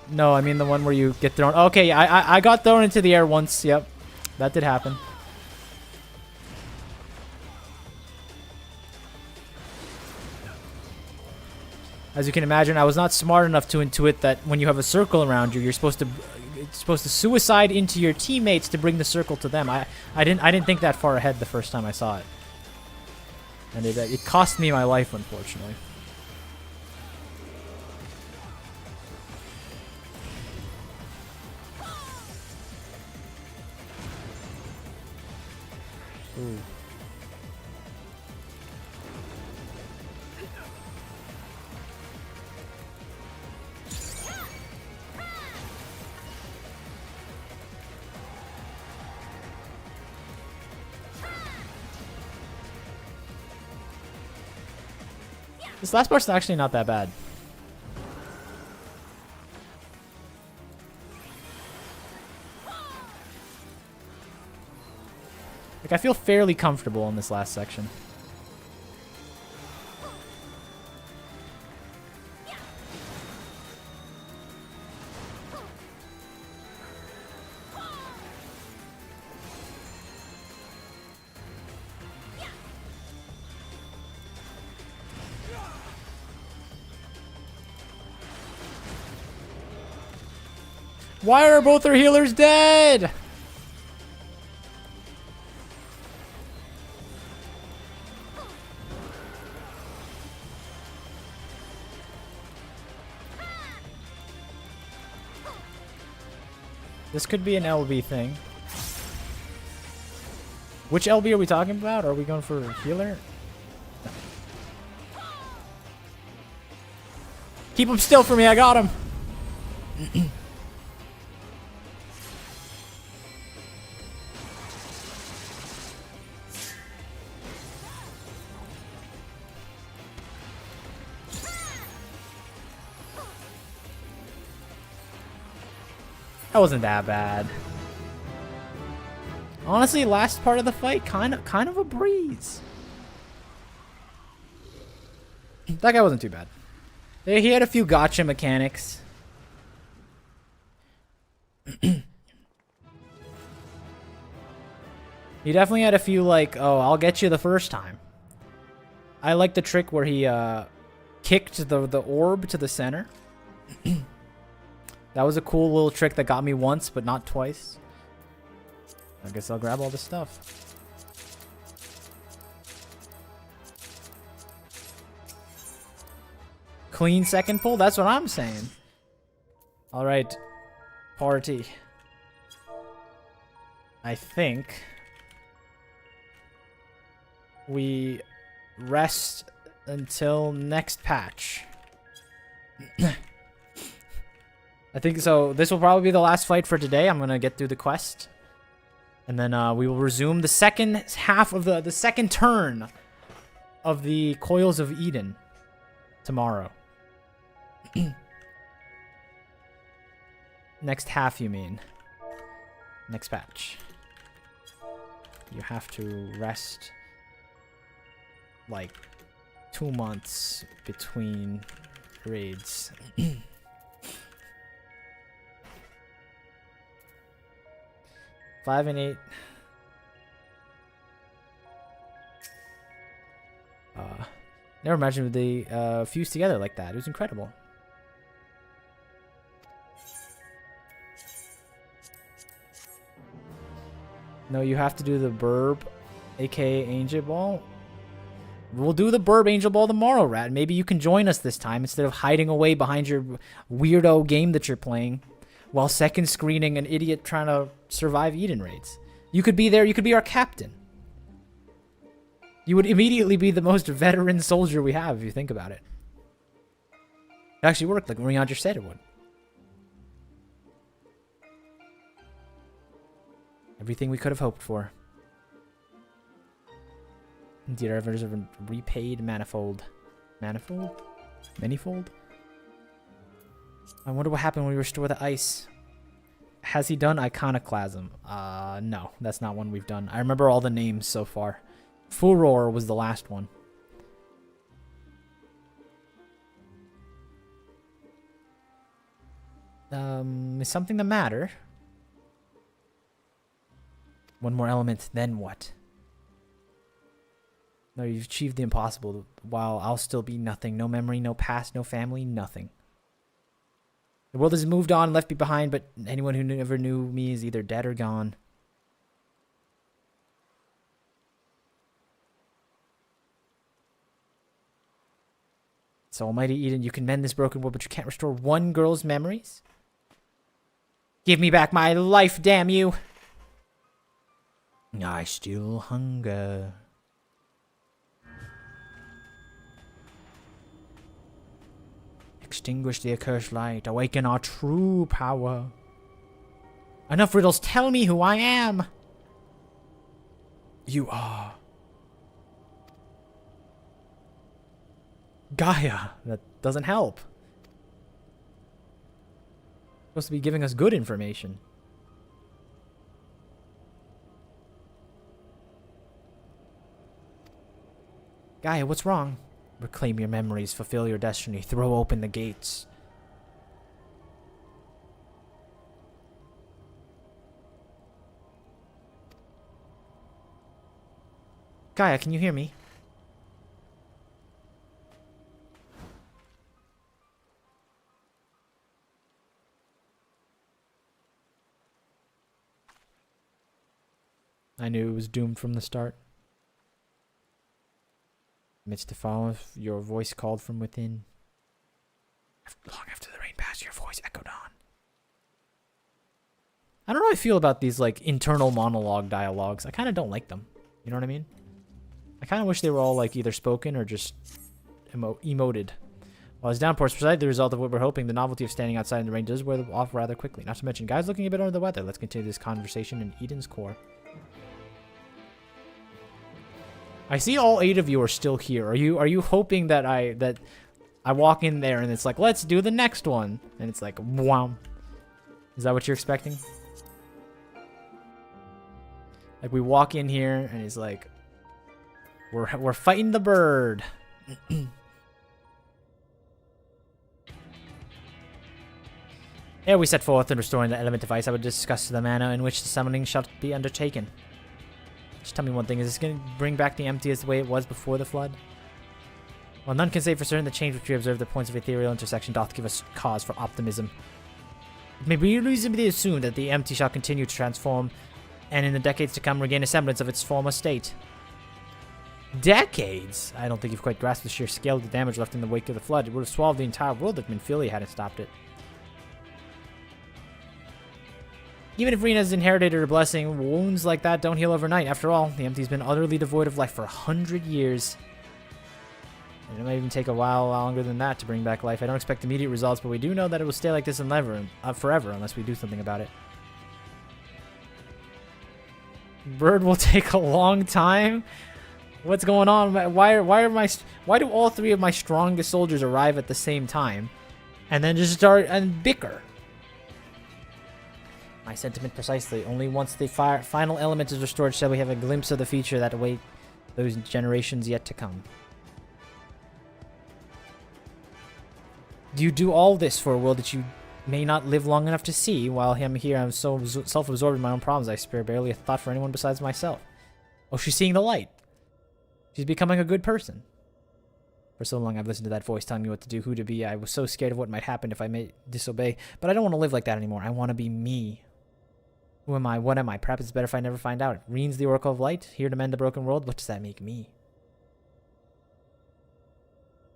No, I mean the one where you get thrown. Okay, I got thrown into the air once. Yep, that did happen. As you can imagine, I was not smart enough to intuit that when you have a circle around you, you're supposed to suicide into your teammates to bring the circle to them. I didn't think that far ahead the first time I saw it, and it cost me my life, unfortunately. Ooh. This last part's actually not that bad. Like, I feel fairly comfortable in this last section. Why are both our healers dead? This could be an LB thing. Which LB are we talking about? Are we going for a healer? No. Keep him still for me. I got him. That wasn't that bad. Honestly, last part of the fight, kind of a breeze. That guy wasn't too bad. He had a few gotcha mechanics. He definitely had a few like, oh, I'll get you the first time. I like the trick where he kicked the orb to the center. That was a cool little trick that got me once, but not twice. I guess I'll grab all this stuff. Clean second pull? That's what I'm saying. Alright. Party. I think we rest until next patch. I think so. This will probably be the last fight for today. I'm gonna get through the quest, and then we will resume the second half of the second turn of the Coils of Eden tomorrow. Next half, you mean? Next patch. You have to rest like 2 months between raids. 5 and 8. Never imagined they fused together like that. It was incredible. No, you have to do the burb, aka Angel Ball. We'll do the burb Angel Ball tomorrow, Rat. Maybe you can join us this time instead of hiding away behind your weirdo game that you're playing while second screening an idiot trying to survive Eden raids. You could be there. You could be our captain. You would immediately be the most veteran soldier we have if you think about it. It actually worked like Riandra said it would. Everything we could have hoped for. Indeed, our efforts have been repaid manifold. Manifold? Manyfold? I wonder what happened when we restore the ice. Has he done Iconoclasm? No, that's not one we've done. I remember all the names so far. Furor was the last one. Is something the matter? One more element, then what? No, you've achieved the impossible, while I'll still be nothing. No memory, no past, no family, nothing. The world has moved on, left me behind, but anyone who never knew me is either dead or gone. So, Almighty Eden, you can mend this broken world, but you can't restore one girl's memories? Give me back my life, damn you! I still hunger. Extinguish the accursed light. Awaken our true power. Enough riddles. Tell me who I am. You are Gaia. That doesn't help. Supposed to be giving us good information. Gaia, what's wrong? Reclaim your memories, fulfill your destiny, throw open the gates. Gaia, can you hear me? I knew it was doomed from the start. Amidst the fall, your voice called from within. Long after the rain passed, your voice echoed on. I don't know how I feel about these like internal monologue dialogues. I kind of don't like them. You know what I mean? I kind of wish they were all like either spoken or just emoted. While his downpours preside the result of what we're hoping, the novelty of standing outside in the rain does wear them off rather quickly. Not to mention, guys looking a bit under the weather. Let's continue this conversation in Eden's core. I see all 8 of you are still here. Are you hoping that I walk in there and it's like, let's do the next one, and it's like, wow. Is that what you're expecting? Like we walk in here and it's like, we're fighting the bird. Ere we set forth in restoring the element device, I would discuss the manner in which the summoning shall be undertaken. Just tell me one thing, is this going to bring back the empty as the way it was before the flood? While none can say for certain, the change which we observed at points of ethereal intersection doth give us cause for optimism. It may be reasonably assumed that the empty shall continue to transform, and in the decades to come regain a semblance of its former state. Decades? I don't think you've quite grasped the sheer scale of the damage left in the wake of the flood. It would have swallowed the entire world if Minfilia hadn't stopped it. Even if Rena's inherited her blessing, wounds like that don't heal overnight. After all, the Empty's been utterly devoid of life for 100 years. It might even take a while longer than that to bring back life. I don't expect immediate results, but we do know that it will stay like this in forever unless we do something about it. Bird will take a long time? What's going on? Why do all three of my strongest soldiers arrive at the same time and then just start and bicker? My sentiment precisely. Only once the final element is restored shall we have a glimpse of the future that await those generations yet to come. Do you do all this for a world that you may not live long enough to see? While I'm here, I'm so self-absorbed in my own problems, I spare barely a thought for anyone besides myself. Oh, she's seeing the light. She's becoming a good person. For so long, I've listened to that voice telling me what to do, who to be. I was so scared of what might happen if I may disobey. But I don't want to live like that anymore. I want to be me. Who am I? What am I? Perhaps it's better if I never find out. Reen's the Oracle of Light, here to mend the broken world. What does that make me?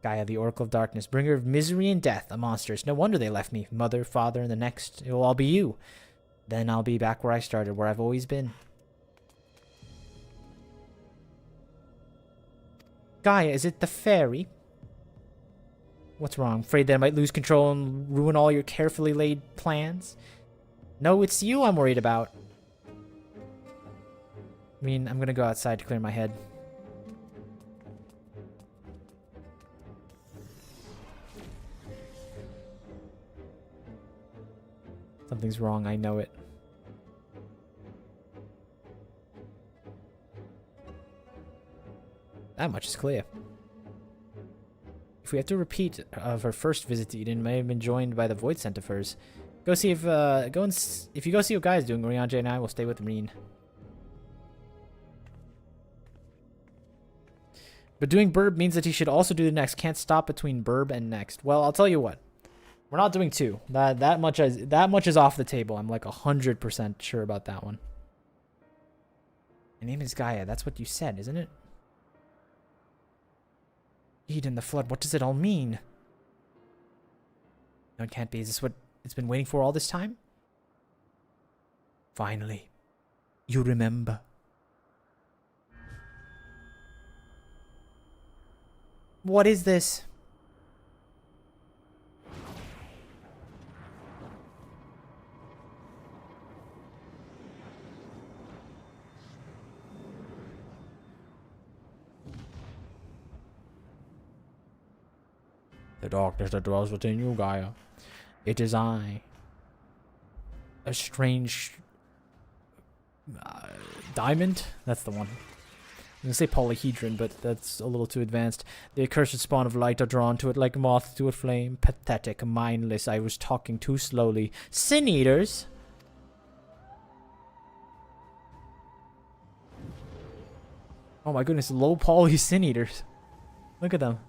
Gaia, the Oracle of Darkness, bringer of misery and death, a monster. It's no wonder they left me. Mother, father, and the next, it will all be you. Then I'll be back where I started, where I've always been. Gaia, is it the fairy? What's wrong? Afraid that I might lose control and ruin all your carefully laid plans? No, it's you I'm worried about. I mean, I'm gonna go outside to clear my head. Something's wrong, I know it. That much is clear. If we have to repeat of her first visit to Eden, may have been joined by the void scent of hers. Go see if if you go see what Guy's doing, Oriange and I will stay with Reen. But doing Burb means that he should also do the next. Can't stop between Burb and next. Well, I'll tell you what. We're not doing 2. That much is off the table. I'm like 100% sure about that one. My name is Gaia. That's what you said, isn't it? Eden, the flood. What does it all mean? No, it can't be. Is this what it's been waiting for all this time? Finally, you remember. What is this? The darkness that dwells within you, Gaia. It is I. A strange... diamond? That's the one. I'm gonna say polyhedron, but that's a little too advanced. The accursed spawn of light are drawn to it like moths to a flame. Pathetic, mindless. I was talking too slowly. Sin eaters? Oh my goodness, low poly sin eaters. Look at them.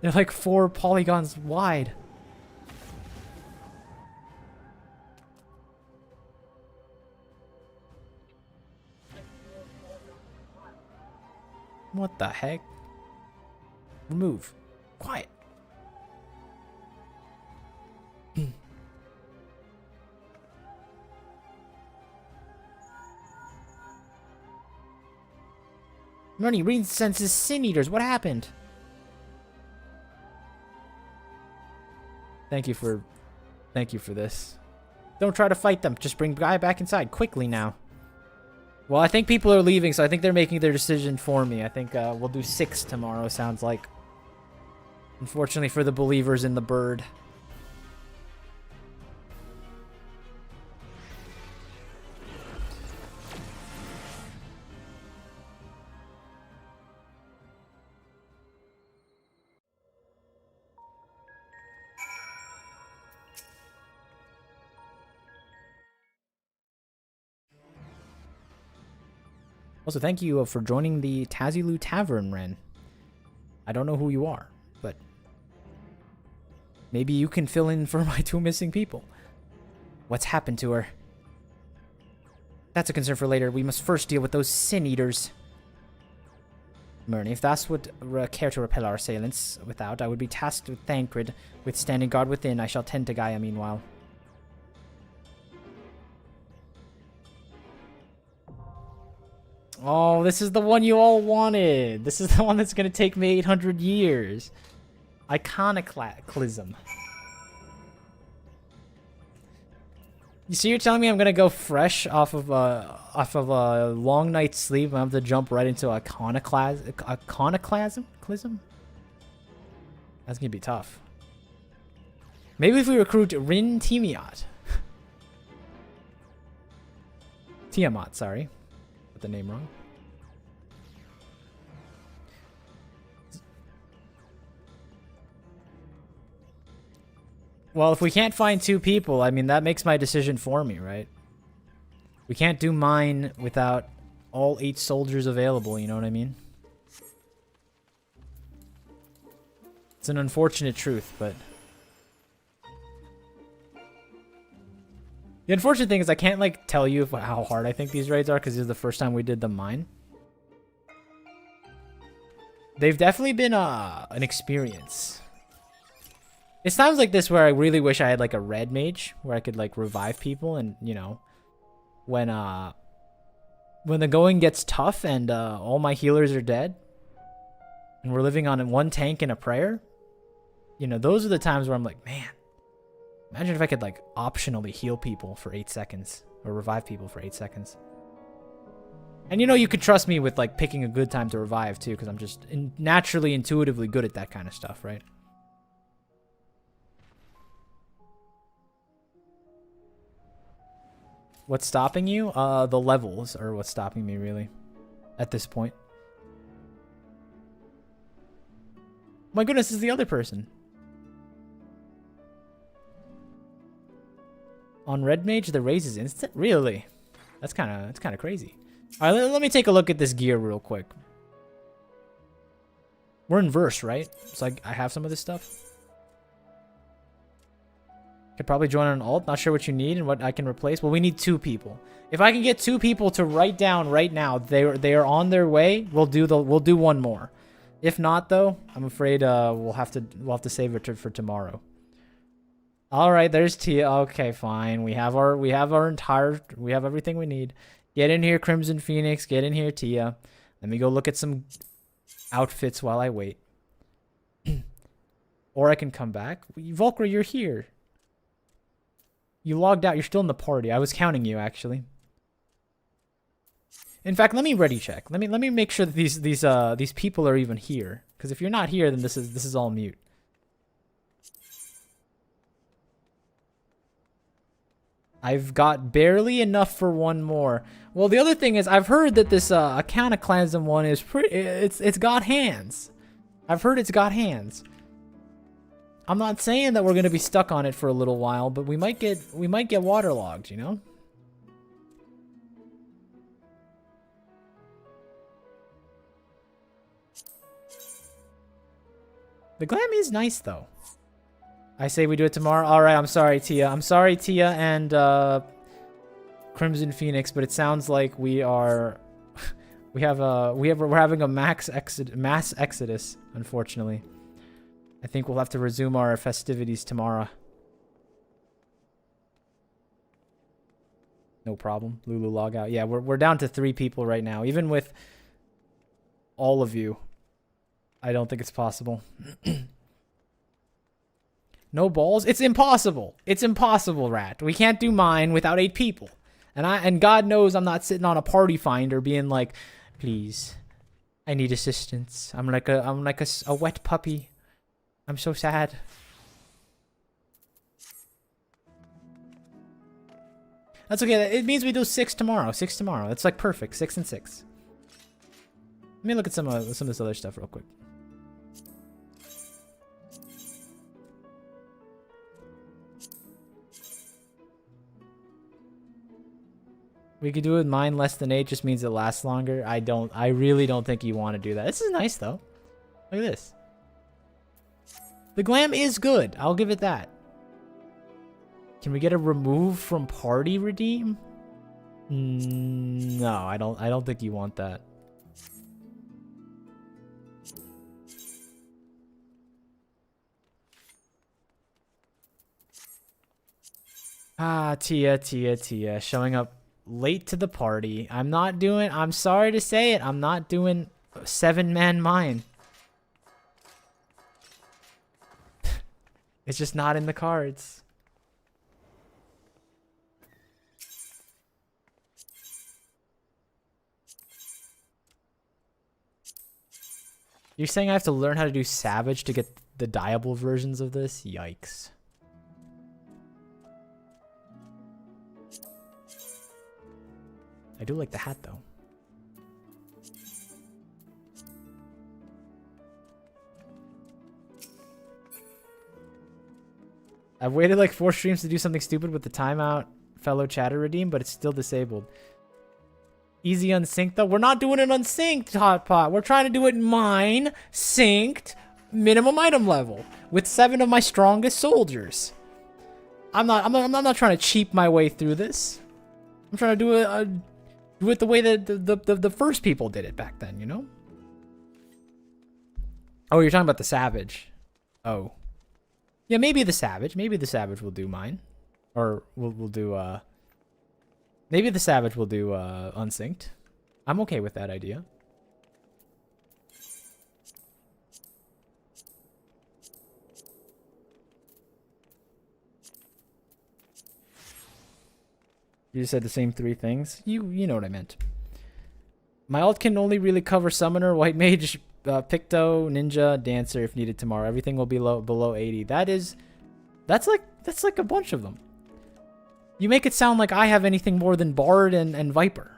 They're like 4 polygons wide. What the heck? Remove. Quiet. Money, Reen senses sin eaters. What happened? Thank you for this. Don't try to fight them. Just bring the guy back inside quickly now. Well, I think people are leaving, so I think they're making their decision for me. I think we'll do 6 tomorrow, sounds like. Unfortunately for the believers in the bird. Also, thank you for joining the Tazilu Tavern, Ren. I don't know who you are, but maybe you can fill in for my 2 missing people. What's happened to her? That's a concern for later. We must first deal with those sin eaters. Myrni, if thou would care to repel our assailants without, I would be tasked with Thancred, with standing guard within. I shall tend to Gaia meanwhile. Oh, this is the one you all wanted. This is the one that's gonna take me 800 years. Iconoclasm. You see, you're telling me I'm gonna go fresh off of a long night's sleep. I'm gonna have to jump right into iconoclasm. Iconoclasm? That's gonna be tough. Maybe if we recruit Rin Timiot. Tiamat, sorry. Got the name wrong. Well, if we can't find 2 people, I mean, that makes my decision for me, right? We can't do mine without all 8 soldiers available, you know what I mean? It's an unfortunate truth, but... The unfortunate thing is I can't, like, tell you how hard I think these raids are, because this is the first time we did the mine. They've definitely been an experience. It's times like this where I really wish I had, like, a red mage, where I could, like, revive people, and, you know, when the going gets tough and all my healers are dead, and we're living on 1 tank and a prayer, you know, those are the times where I'm like, man, imagine if I could, like, optionally heal people for 8 seconds, or revive people for 8 seconds. And, you know, you could trust me with, like, picking a good time to revive, too, because I'm just naturally, intuitively good at that kind of stuff, right? What's stopping you? The levels are what's stopping me, really, at this point. My goodness, this is the other person. On Red Mage, the raise is instant? Really? That's kind of crazy. All right, let me take a look at this gear real quick. We're in verse, right? So I have some of this stuff. Could probably join an alt. Not sure what you need and what I can replace. Well, we need 2 people. If I can get 2 people to write down right now, they are on their way. We'll do 1 more. If not, though, I'm afraid we'll have to save it for tomorrow. All right, there's Tia. Okay, fine. We have everything we need. Get in here, Crimson Phoenix. Get in here, Tia. Let me go look at some outfits while I wait. Or I can come back. Volker, you're here. You logged out. You're still in the party. I was counting you, actually. In fact, let me ready check. Let me make sure that these people are even here. Because if you're not here, then this is all mute. I've got barely enough for 1 more. Well, the other thing is, I've heard that this Iconoclasm one is pretty. It's got hands. I've heard it's got hands. I'm not saying that we're gonna be stuck on it for a little while, but we might get waterlogged, you know? The glam is nice though. I say we do it tomorrow. All right, I'm sorry, Tia. I'm sorry, Tia and Crimson Phoenix, but it sounds like we're having a mass exodus, unfortunately. I think we'll have to resume our festivities tomorrow. No problem. Lulu log out. Yeah, we're down to 3 people right now. Even with all of you, I don't think it's possible. No balls? It's impossible. It's impossible, Rat. We can't do mine without 8 people. And God knows I'm not sitting on a party finder being like, please, I need assistance. I'm like a wet puppy. I'm so sad. That's okay. It means we do 6 tomorrow. 6 tomorrow. It's like perfect. 6 and 6. Let me look at some of this other stuff real quick. We could do it mine less than 8. Just means it lasts longer. I really don't think you want to do that. This is nice though. Look at this. The glam is good. I'll give it that. Can we get a remove from party redeem? No, I don't think you want that. Ah, Tia. Showing up late to the party. I'm sorry to say it, I'm not doing 7-man mine. It's just not in the cards. You're saying I have to learn how to do Savage to get the diable versions of this? Yikes. I do like the hat, though. I've waited like 4 streams to do something stupid with the timeout fellow chatter redeem, but it's still disabled. Easy unsynced, though. We're not doing it unsynced, Hot Pot. We're trying to do it mine, synced, minimum item level with 7 of my strongest soldiers. I'm not trying to cheap my way through this. I'm trying to do it the way that the first people did it back then, you know? Oh, you're talking about the Savage. Oh. Yeah, maybe the Savage. Maybe the Savage will do mine. Or we'll do maybe the Savage will do unsynced. I'm okay with that idea. You just said the same 3 things. You know what I meant. My ult can only really cover Summoner, White Mage, Picto, Ninja, Dancer if needed tomorrow. Everything will be below 80. That's like a bunch of them. You make it sound like I have anything more than Bard and Viper.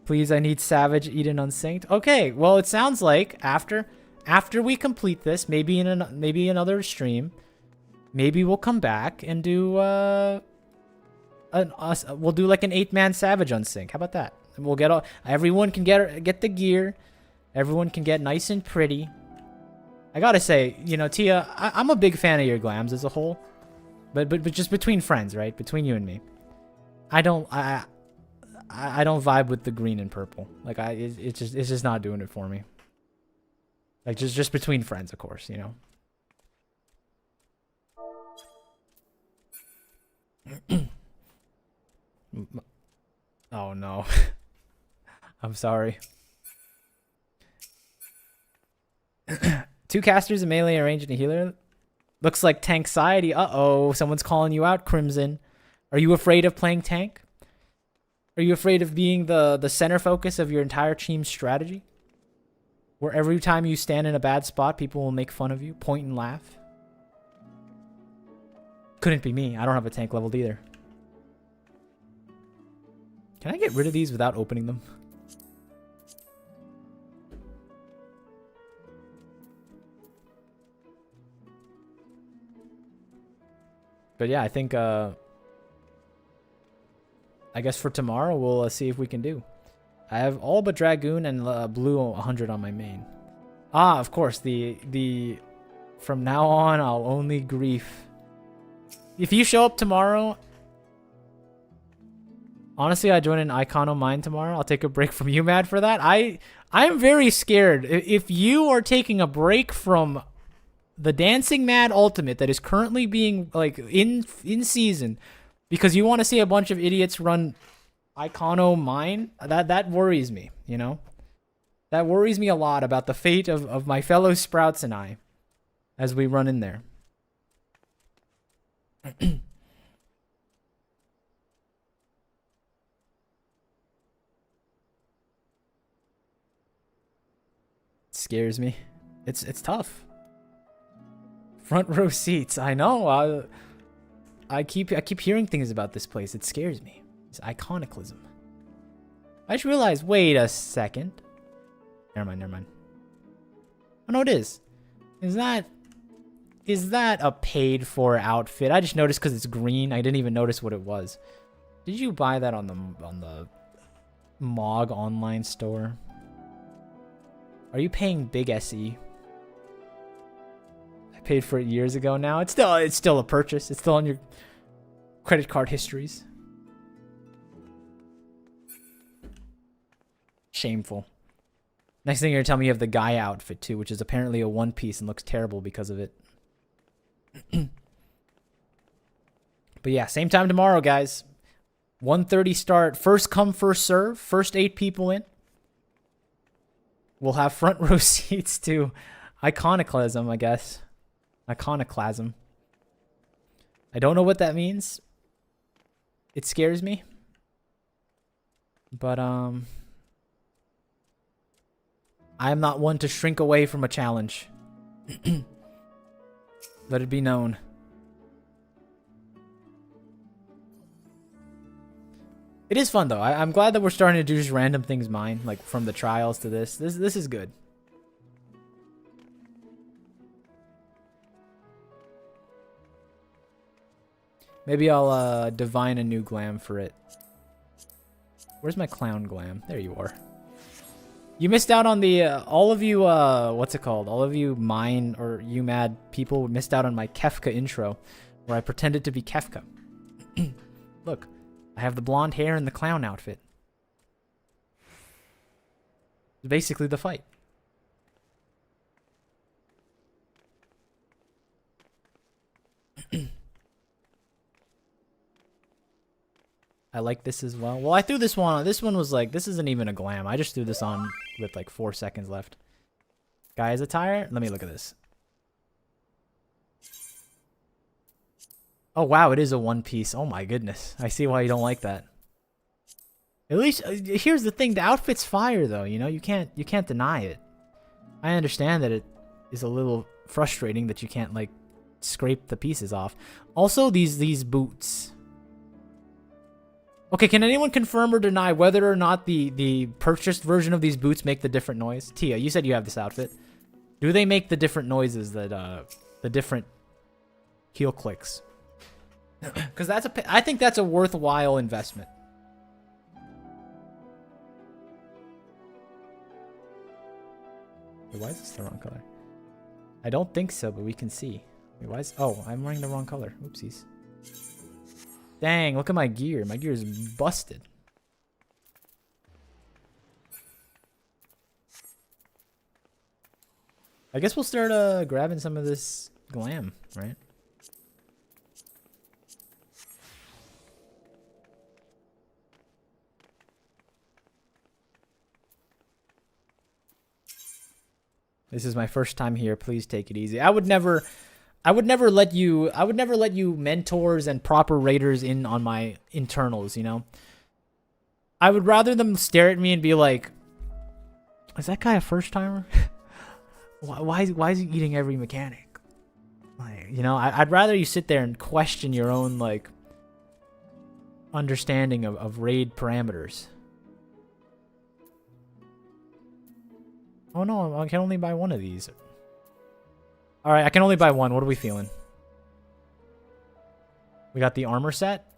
Please, I need Savage, Eden unsynced. Okay, well it sounds like after we complete this, maybe maybe another stream, maybe we'll come back and do we'll do like an 8-man Savage unsync. How about that? And we'll get everyone can get the gear. Everyone can get nice and pretty. I gotta say, you know, Tia, I'm a big fan of your glams as a whole, but just between friends, right? Between you and me, I don't vibe with the green and purple. Like it's just not doing it for me. Like just between friends, of course, you know. Oh no. I'm sorry. 2 casters, a melee, a range, and a healer. Looks like tanksiety. Uh-oh, someone's calling you out, Crimson. Are you afraid of playing tank? Are you afraid of being the center focus of your entire team's strategy? Where every time you stand in a bad spot, people will make fun of you, point and laugh? Couldn't be me. I don't have a tank leveled either. Can I get rid of these without opening them? But yeah, I think, I guess for tomorrow, we'll see if we can do. I have all but Dragoon and Blue 100 on my main. Ah, of course, from now on, I'll only grief. If you show up tomorrow, honestly, I join an Icono mine tomorrow. I'll take a break from you, Mad, for that. I'm very scared. If you are taking a break from the Dancing Mad Ultimate that is currently being like in season because you want to see a bunch of idiots run Icono mine, that worries me, you know? That worries me a lot about the fate of my fellow Sprouts and I as we run in there. Scares me. It's tough. Front row seats. I know. I keep hearing things about this place. It scares me. It's iconicalism. I just realized. Wait a second. Never mind. Oh no, it is. Is that a paid for outfit? I just noticed because it's green. I didn't even notice what it was. Did you buy that on the Mog online store? Are you paying big SE? I paid for it years ago now. It's still a purchase. It's still on your credit card histories. Shameful. Next thing you're gonna tell me you have the Gaia outfit too, which is apparently a one piece and looks terrible because of it. But yeah, same time tomorrow, guys. 1:30 start. First come, first serve. First 8 people in. We'll have front row seats to Iconoclasm, I guess. Iconoclasm. I don't know what that means. It scares me. But, I am not one to shrink away from a challenge. Let it be known. It is fun though. I'm glad that we're starting to do just random things mine, like from the trials to this. This is good. Maybe I'll divine a new glam for it. Where's my clown glam? There you are. You missed out on the all of you what's it called? All of you mine or you mad people missed out on my Kefka intro where I pretended to be Kefka. Look. I have the blonde hair and the clown outfit. Basically the fight. I like this as well. Well, I threw this one on. This one was like, this isn't even a glam. I just threw this on with like 4 seconds left. Guy's attire? Let me look at this. Oh, wow, it is a one piece. Oh my goodness. I see why you don't like that. At least, here's the thing. The outfit's fire, though. You know, you can't deny it. I understand that it is a little frustrating that you can't, like, scrape the pieces off. Also, these boots. Okay, can anyone confirm or deny whether or not the purchased version of these boots make the different noise? Tia, you said you have this outfit. Do they make the different noises that, the different heel clicks? Because I think that's a worthwhile investment. Wait, why is this the wrong color? I don't think so, but we can see. Wait, why is... Oh, I'm wearing the wrong color. Oopsies. Dang, look at my gear. My gear is busted. I guess we'll start grabbing some of this glam, right? This is my first time here. Please take it easy. I would never let you mentors and proper raiders in on my internals, you know? I would rather them stare at me and be like, is that guy a first timer? why is he eating every mechanic? Like, you know, I'd rather you sit there and question your own, like, understanding of raid parameters. Oh no, I can only buy one of these. Alright, I can only buy one. What are we feeling? We got the armor set.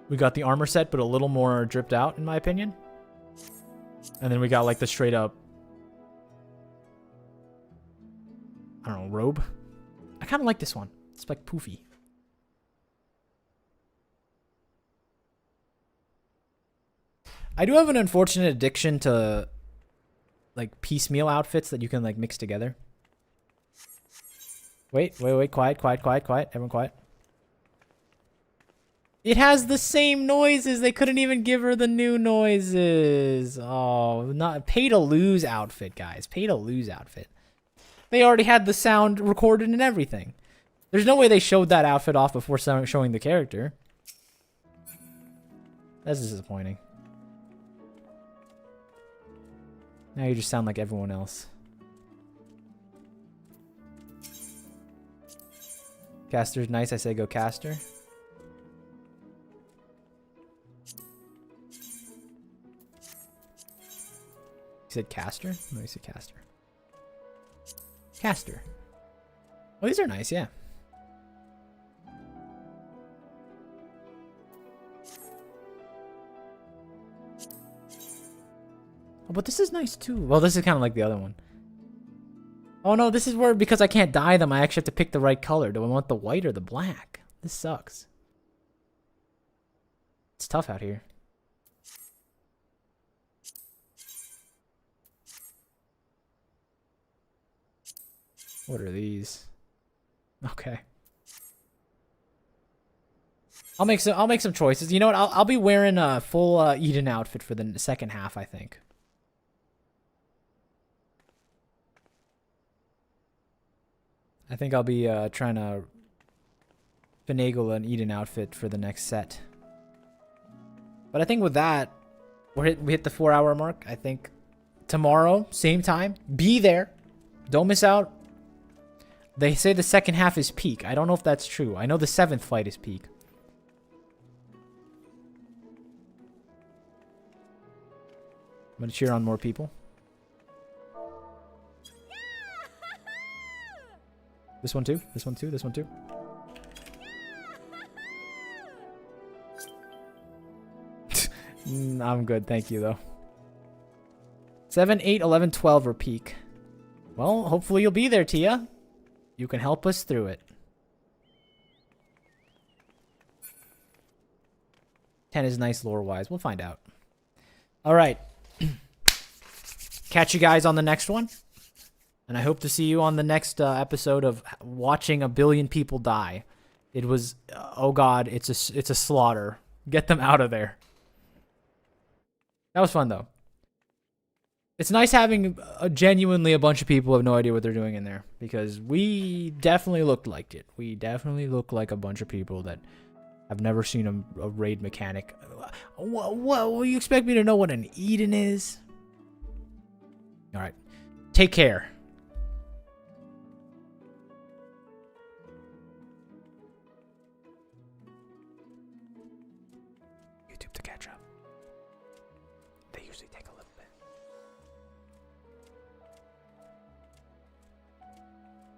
We got the armor set, but a little more dripped out, in my opinion. And then we got like the straight up, I don't know, robe. I kind of like this one. It's like poofy. I do have an unfortunate addiction to like piecemeal outfits that you can like mix together. Wait, quiet. Everyone quiet. It has the same noises. They couldn't even give her the new noises. Oh, not pay to lose outfit, guys. Pay to lose outfit. They already had the sound recorded and everything. There's no way they showed that outfit off before showing the character. That's disappointing. Now you just sound like everyone else. Caster's nice. I say go Caster. You said Caster? No, you said Caster. Caster. Oh, these are nice, yeah. Oh, but this is nice too. Well, this is kind of like the other one. Oh no, this is where, because I can't dye them, I actually have to pick the right color. Do I want the white or the black? This sucks. It's tough out here. What are these? Okay. I'll make some choices. You know what? I'll be wearing a full Eden outfit for the second half, I think. I think I'll be trying to finagle an Eden outfit for the next set. But I think with that, we hit the 4-hour mark. I think tomorrow, same time, be there. Don't miss out. They say the second half is peak. I don't know if that's true. I know the 7th fight is peak. I'm gonna cheer on more people. This one too. This one too. This one too. I'm good, thank you though. 7, 8, 11, 12 are peak. Well, hopefully you'll be there, Tia. You can help us through it. 10 is nice lore-wise. We'll find out. All right. Catch you guys on the next one. And I hope to see you on the next episode of watching a billion people die. It was, oh god, it's a slaughter. Get them out of there. That was fun though. It's nice having genuinely a bunch of people who have no idea what they're doing in there, because we definitely looked like it. We definitely look like a bunch of people that have never seen a raid mechanic. What you expect me to know what an Eden is? All right, take care.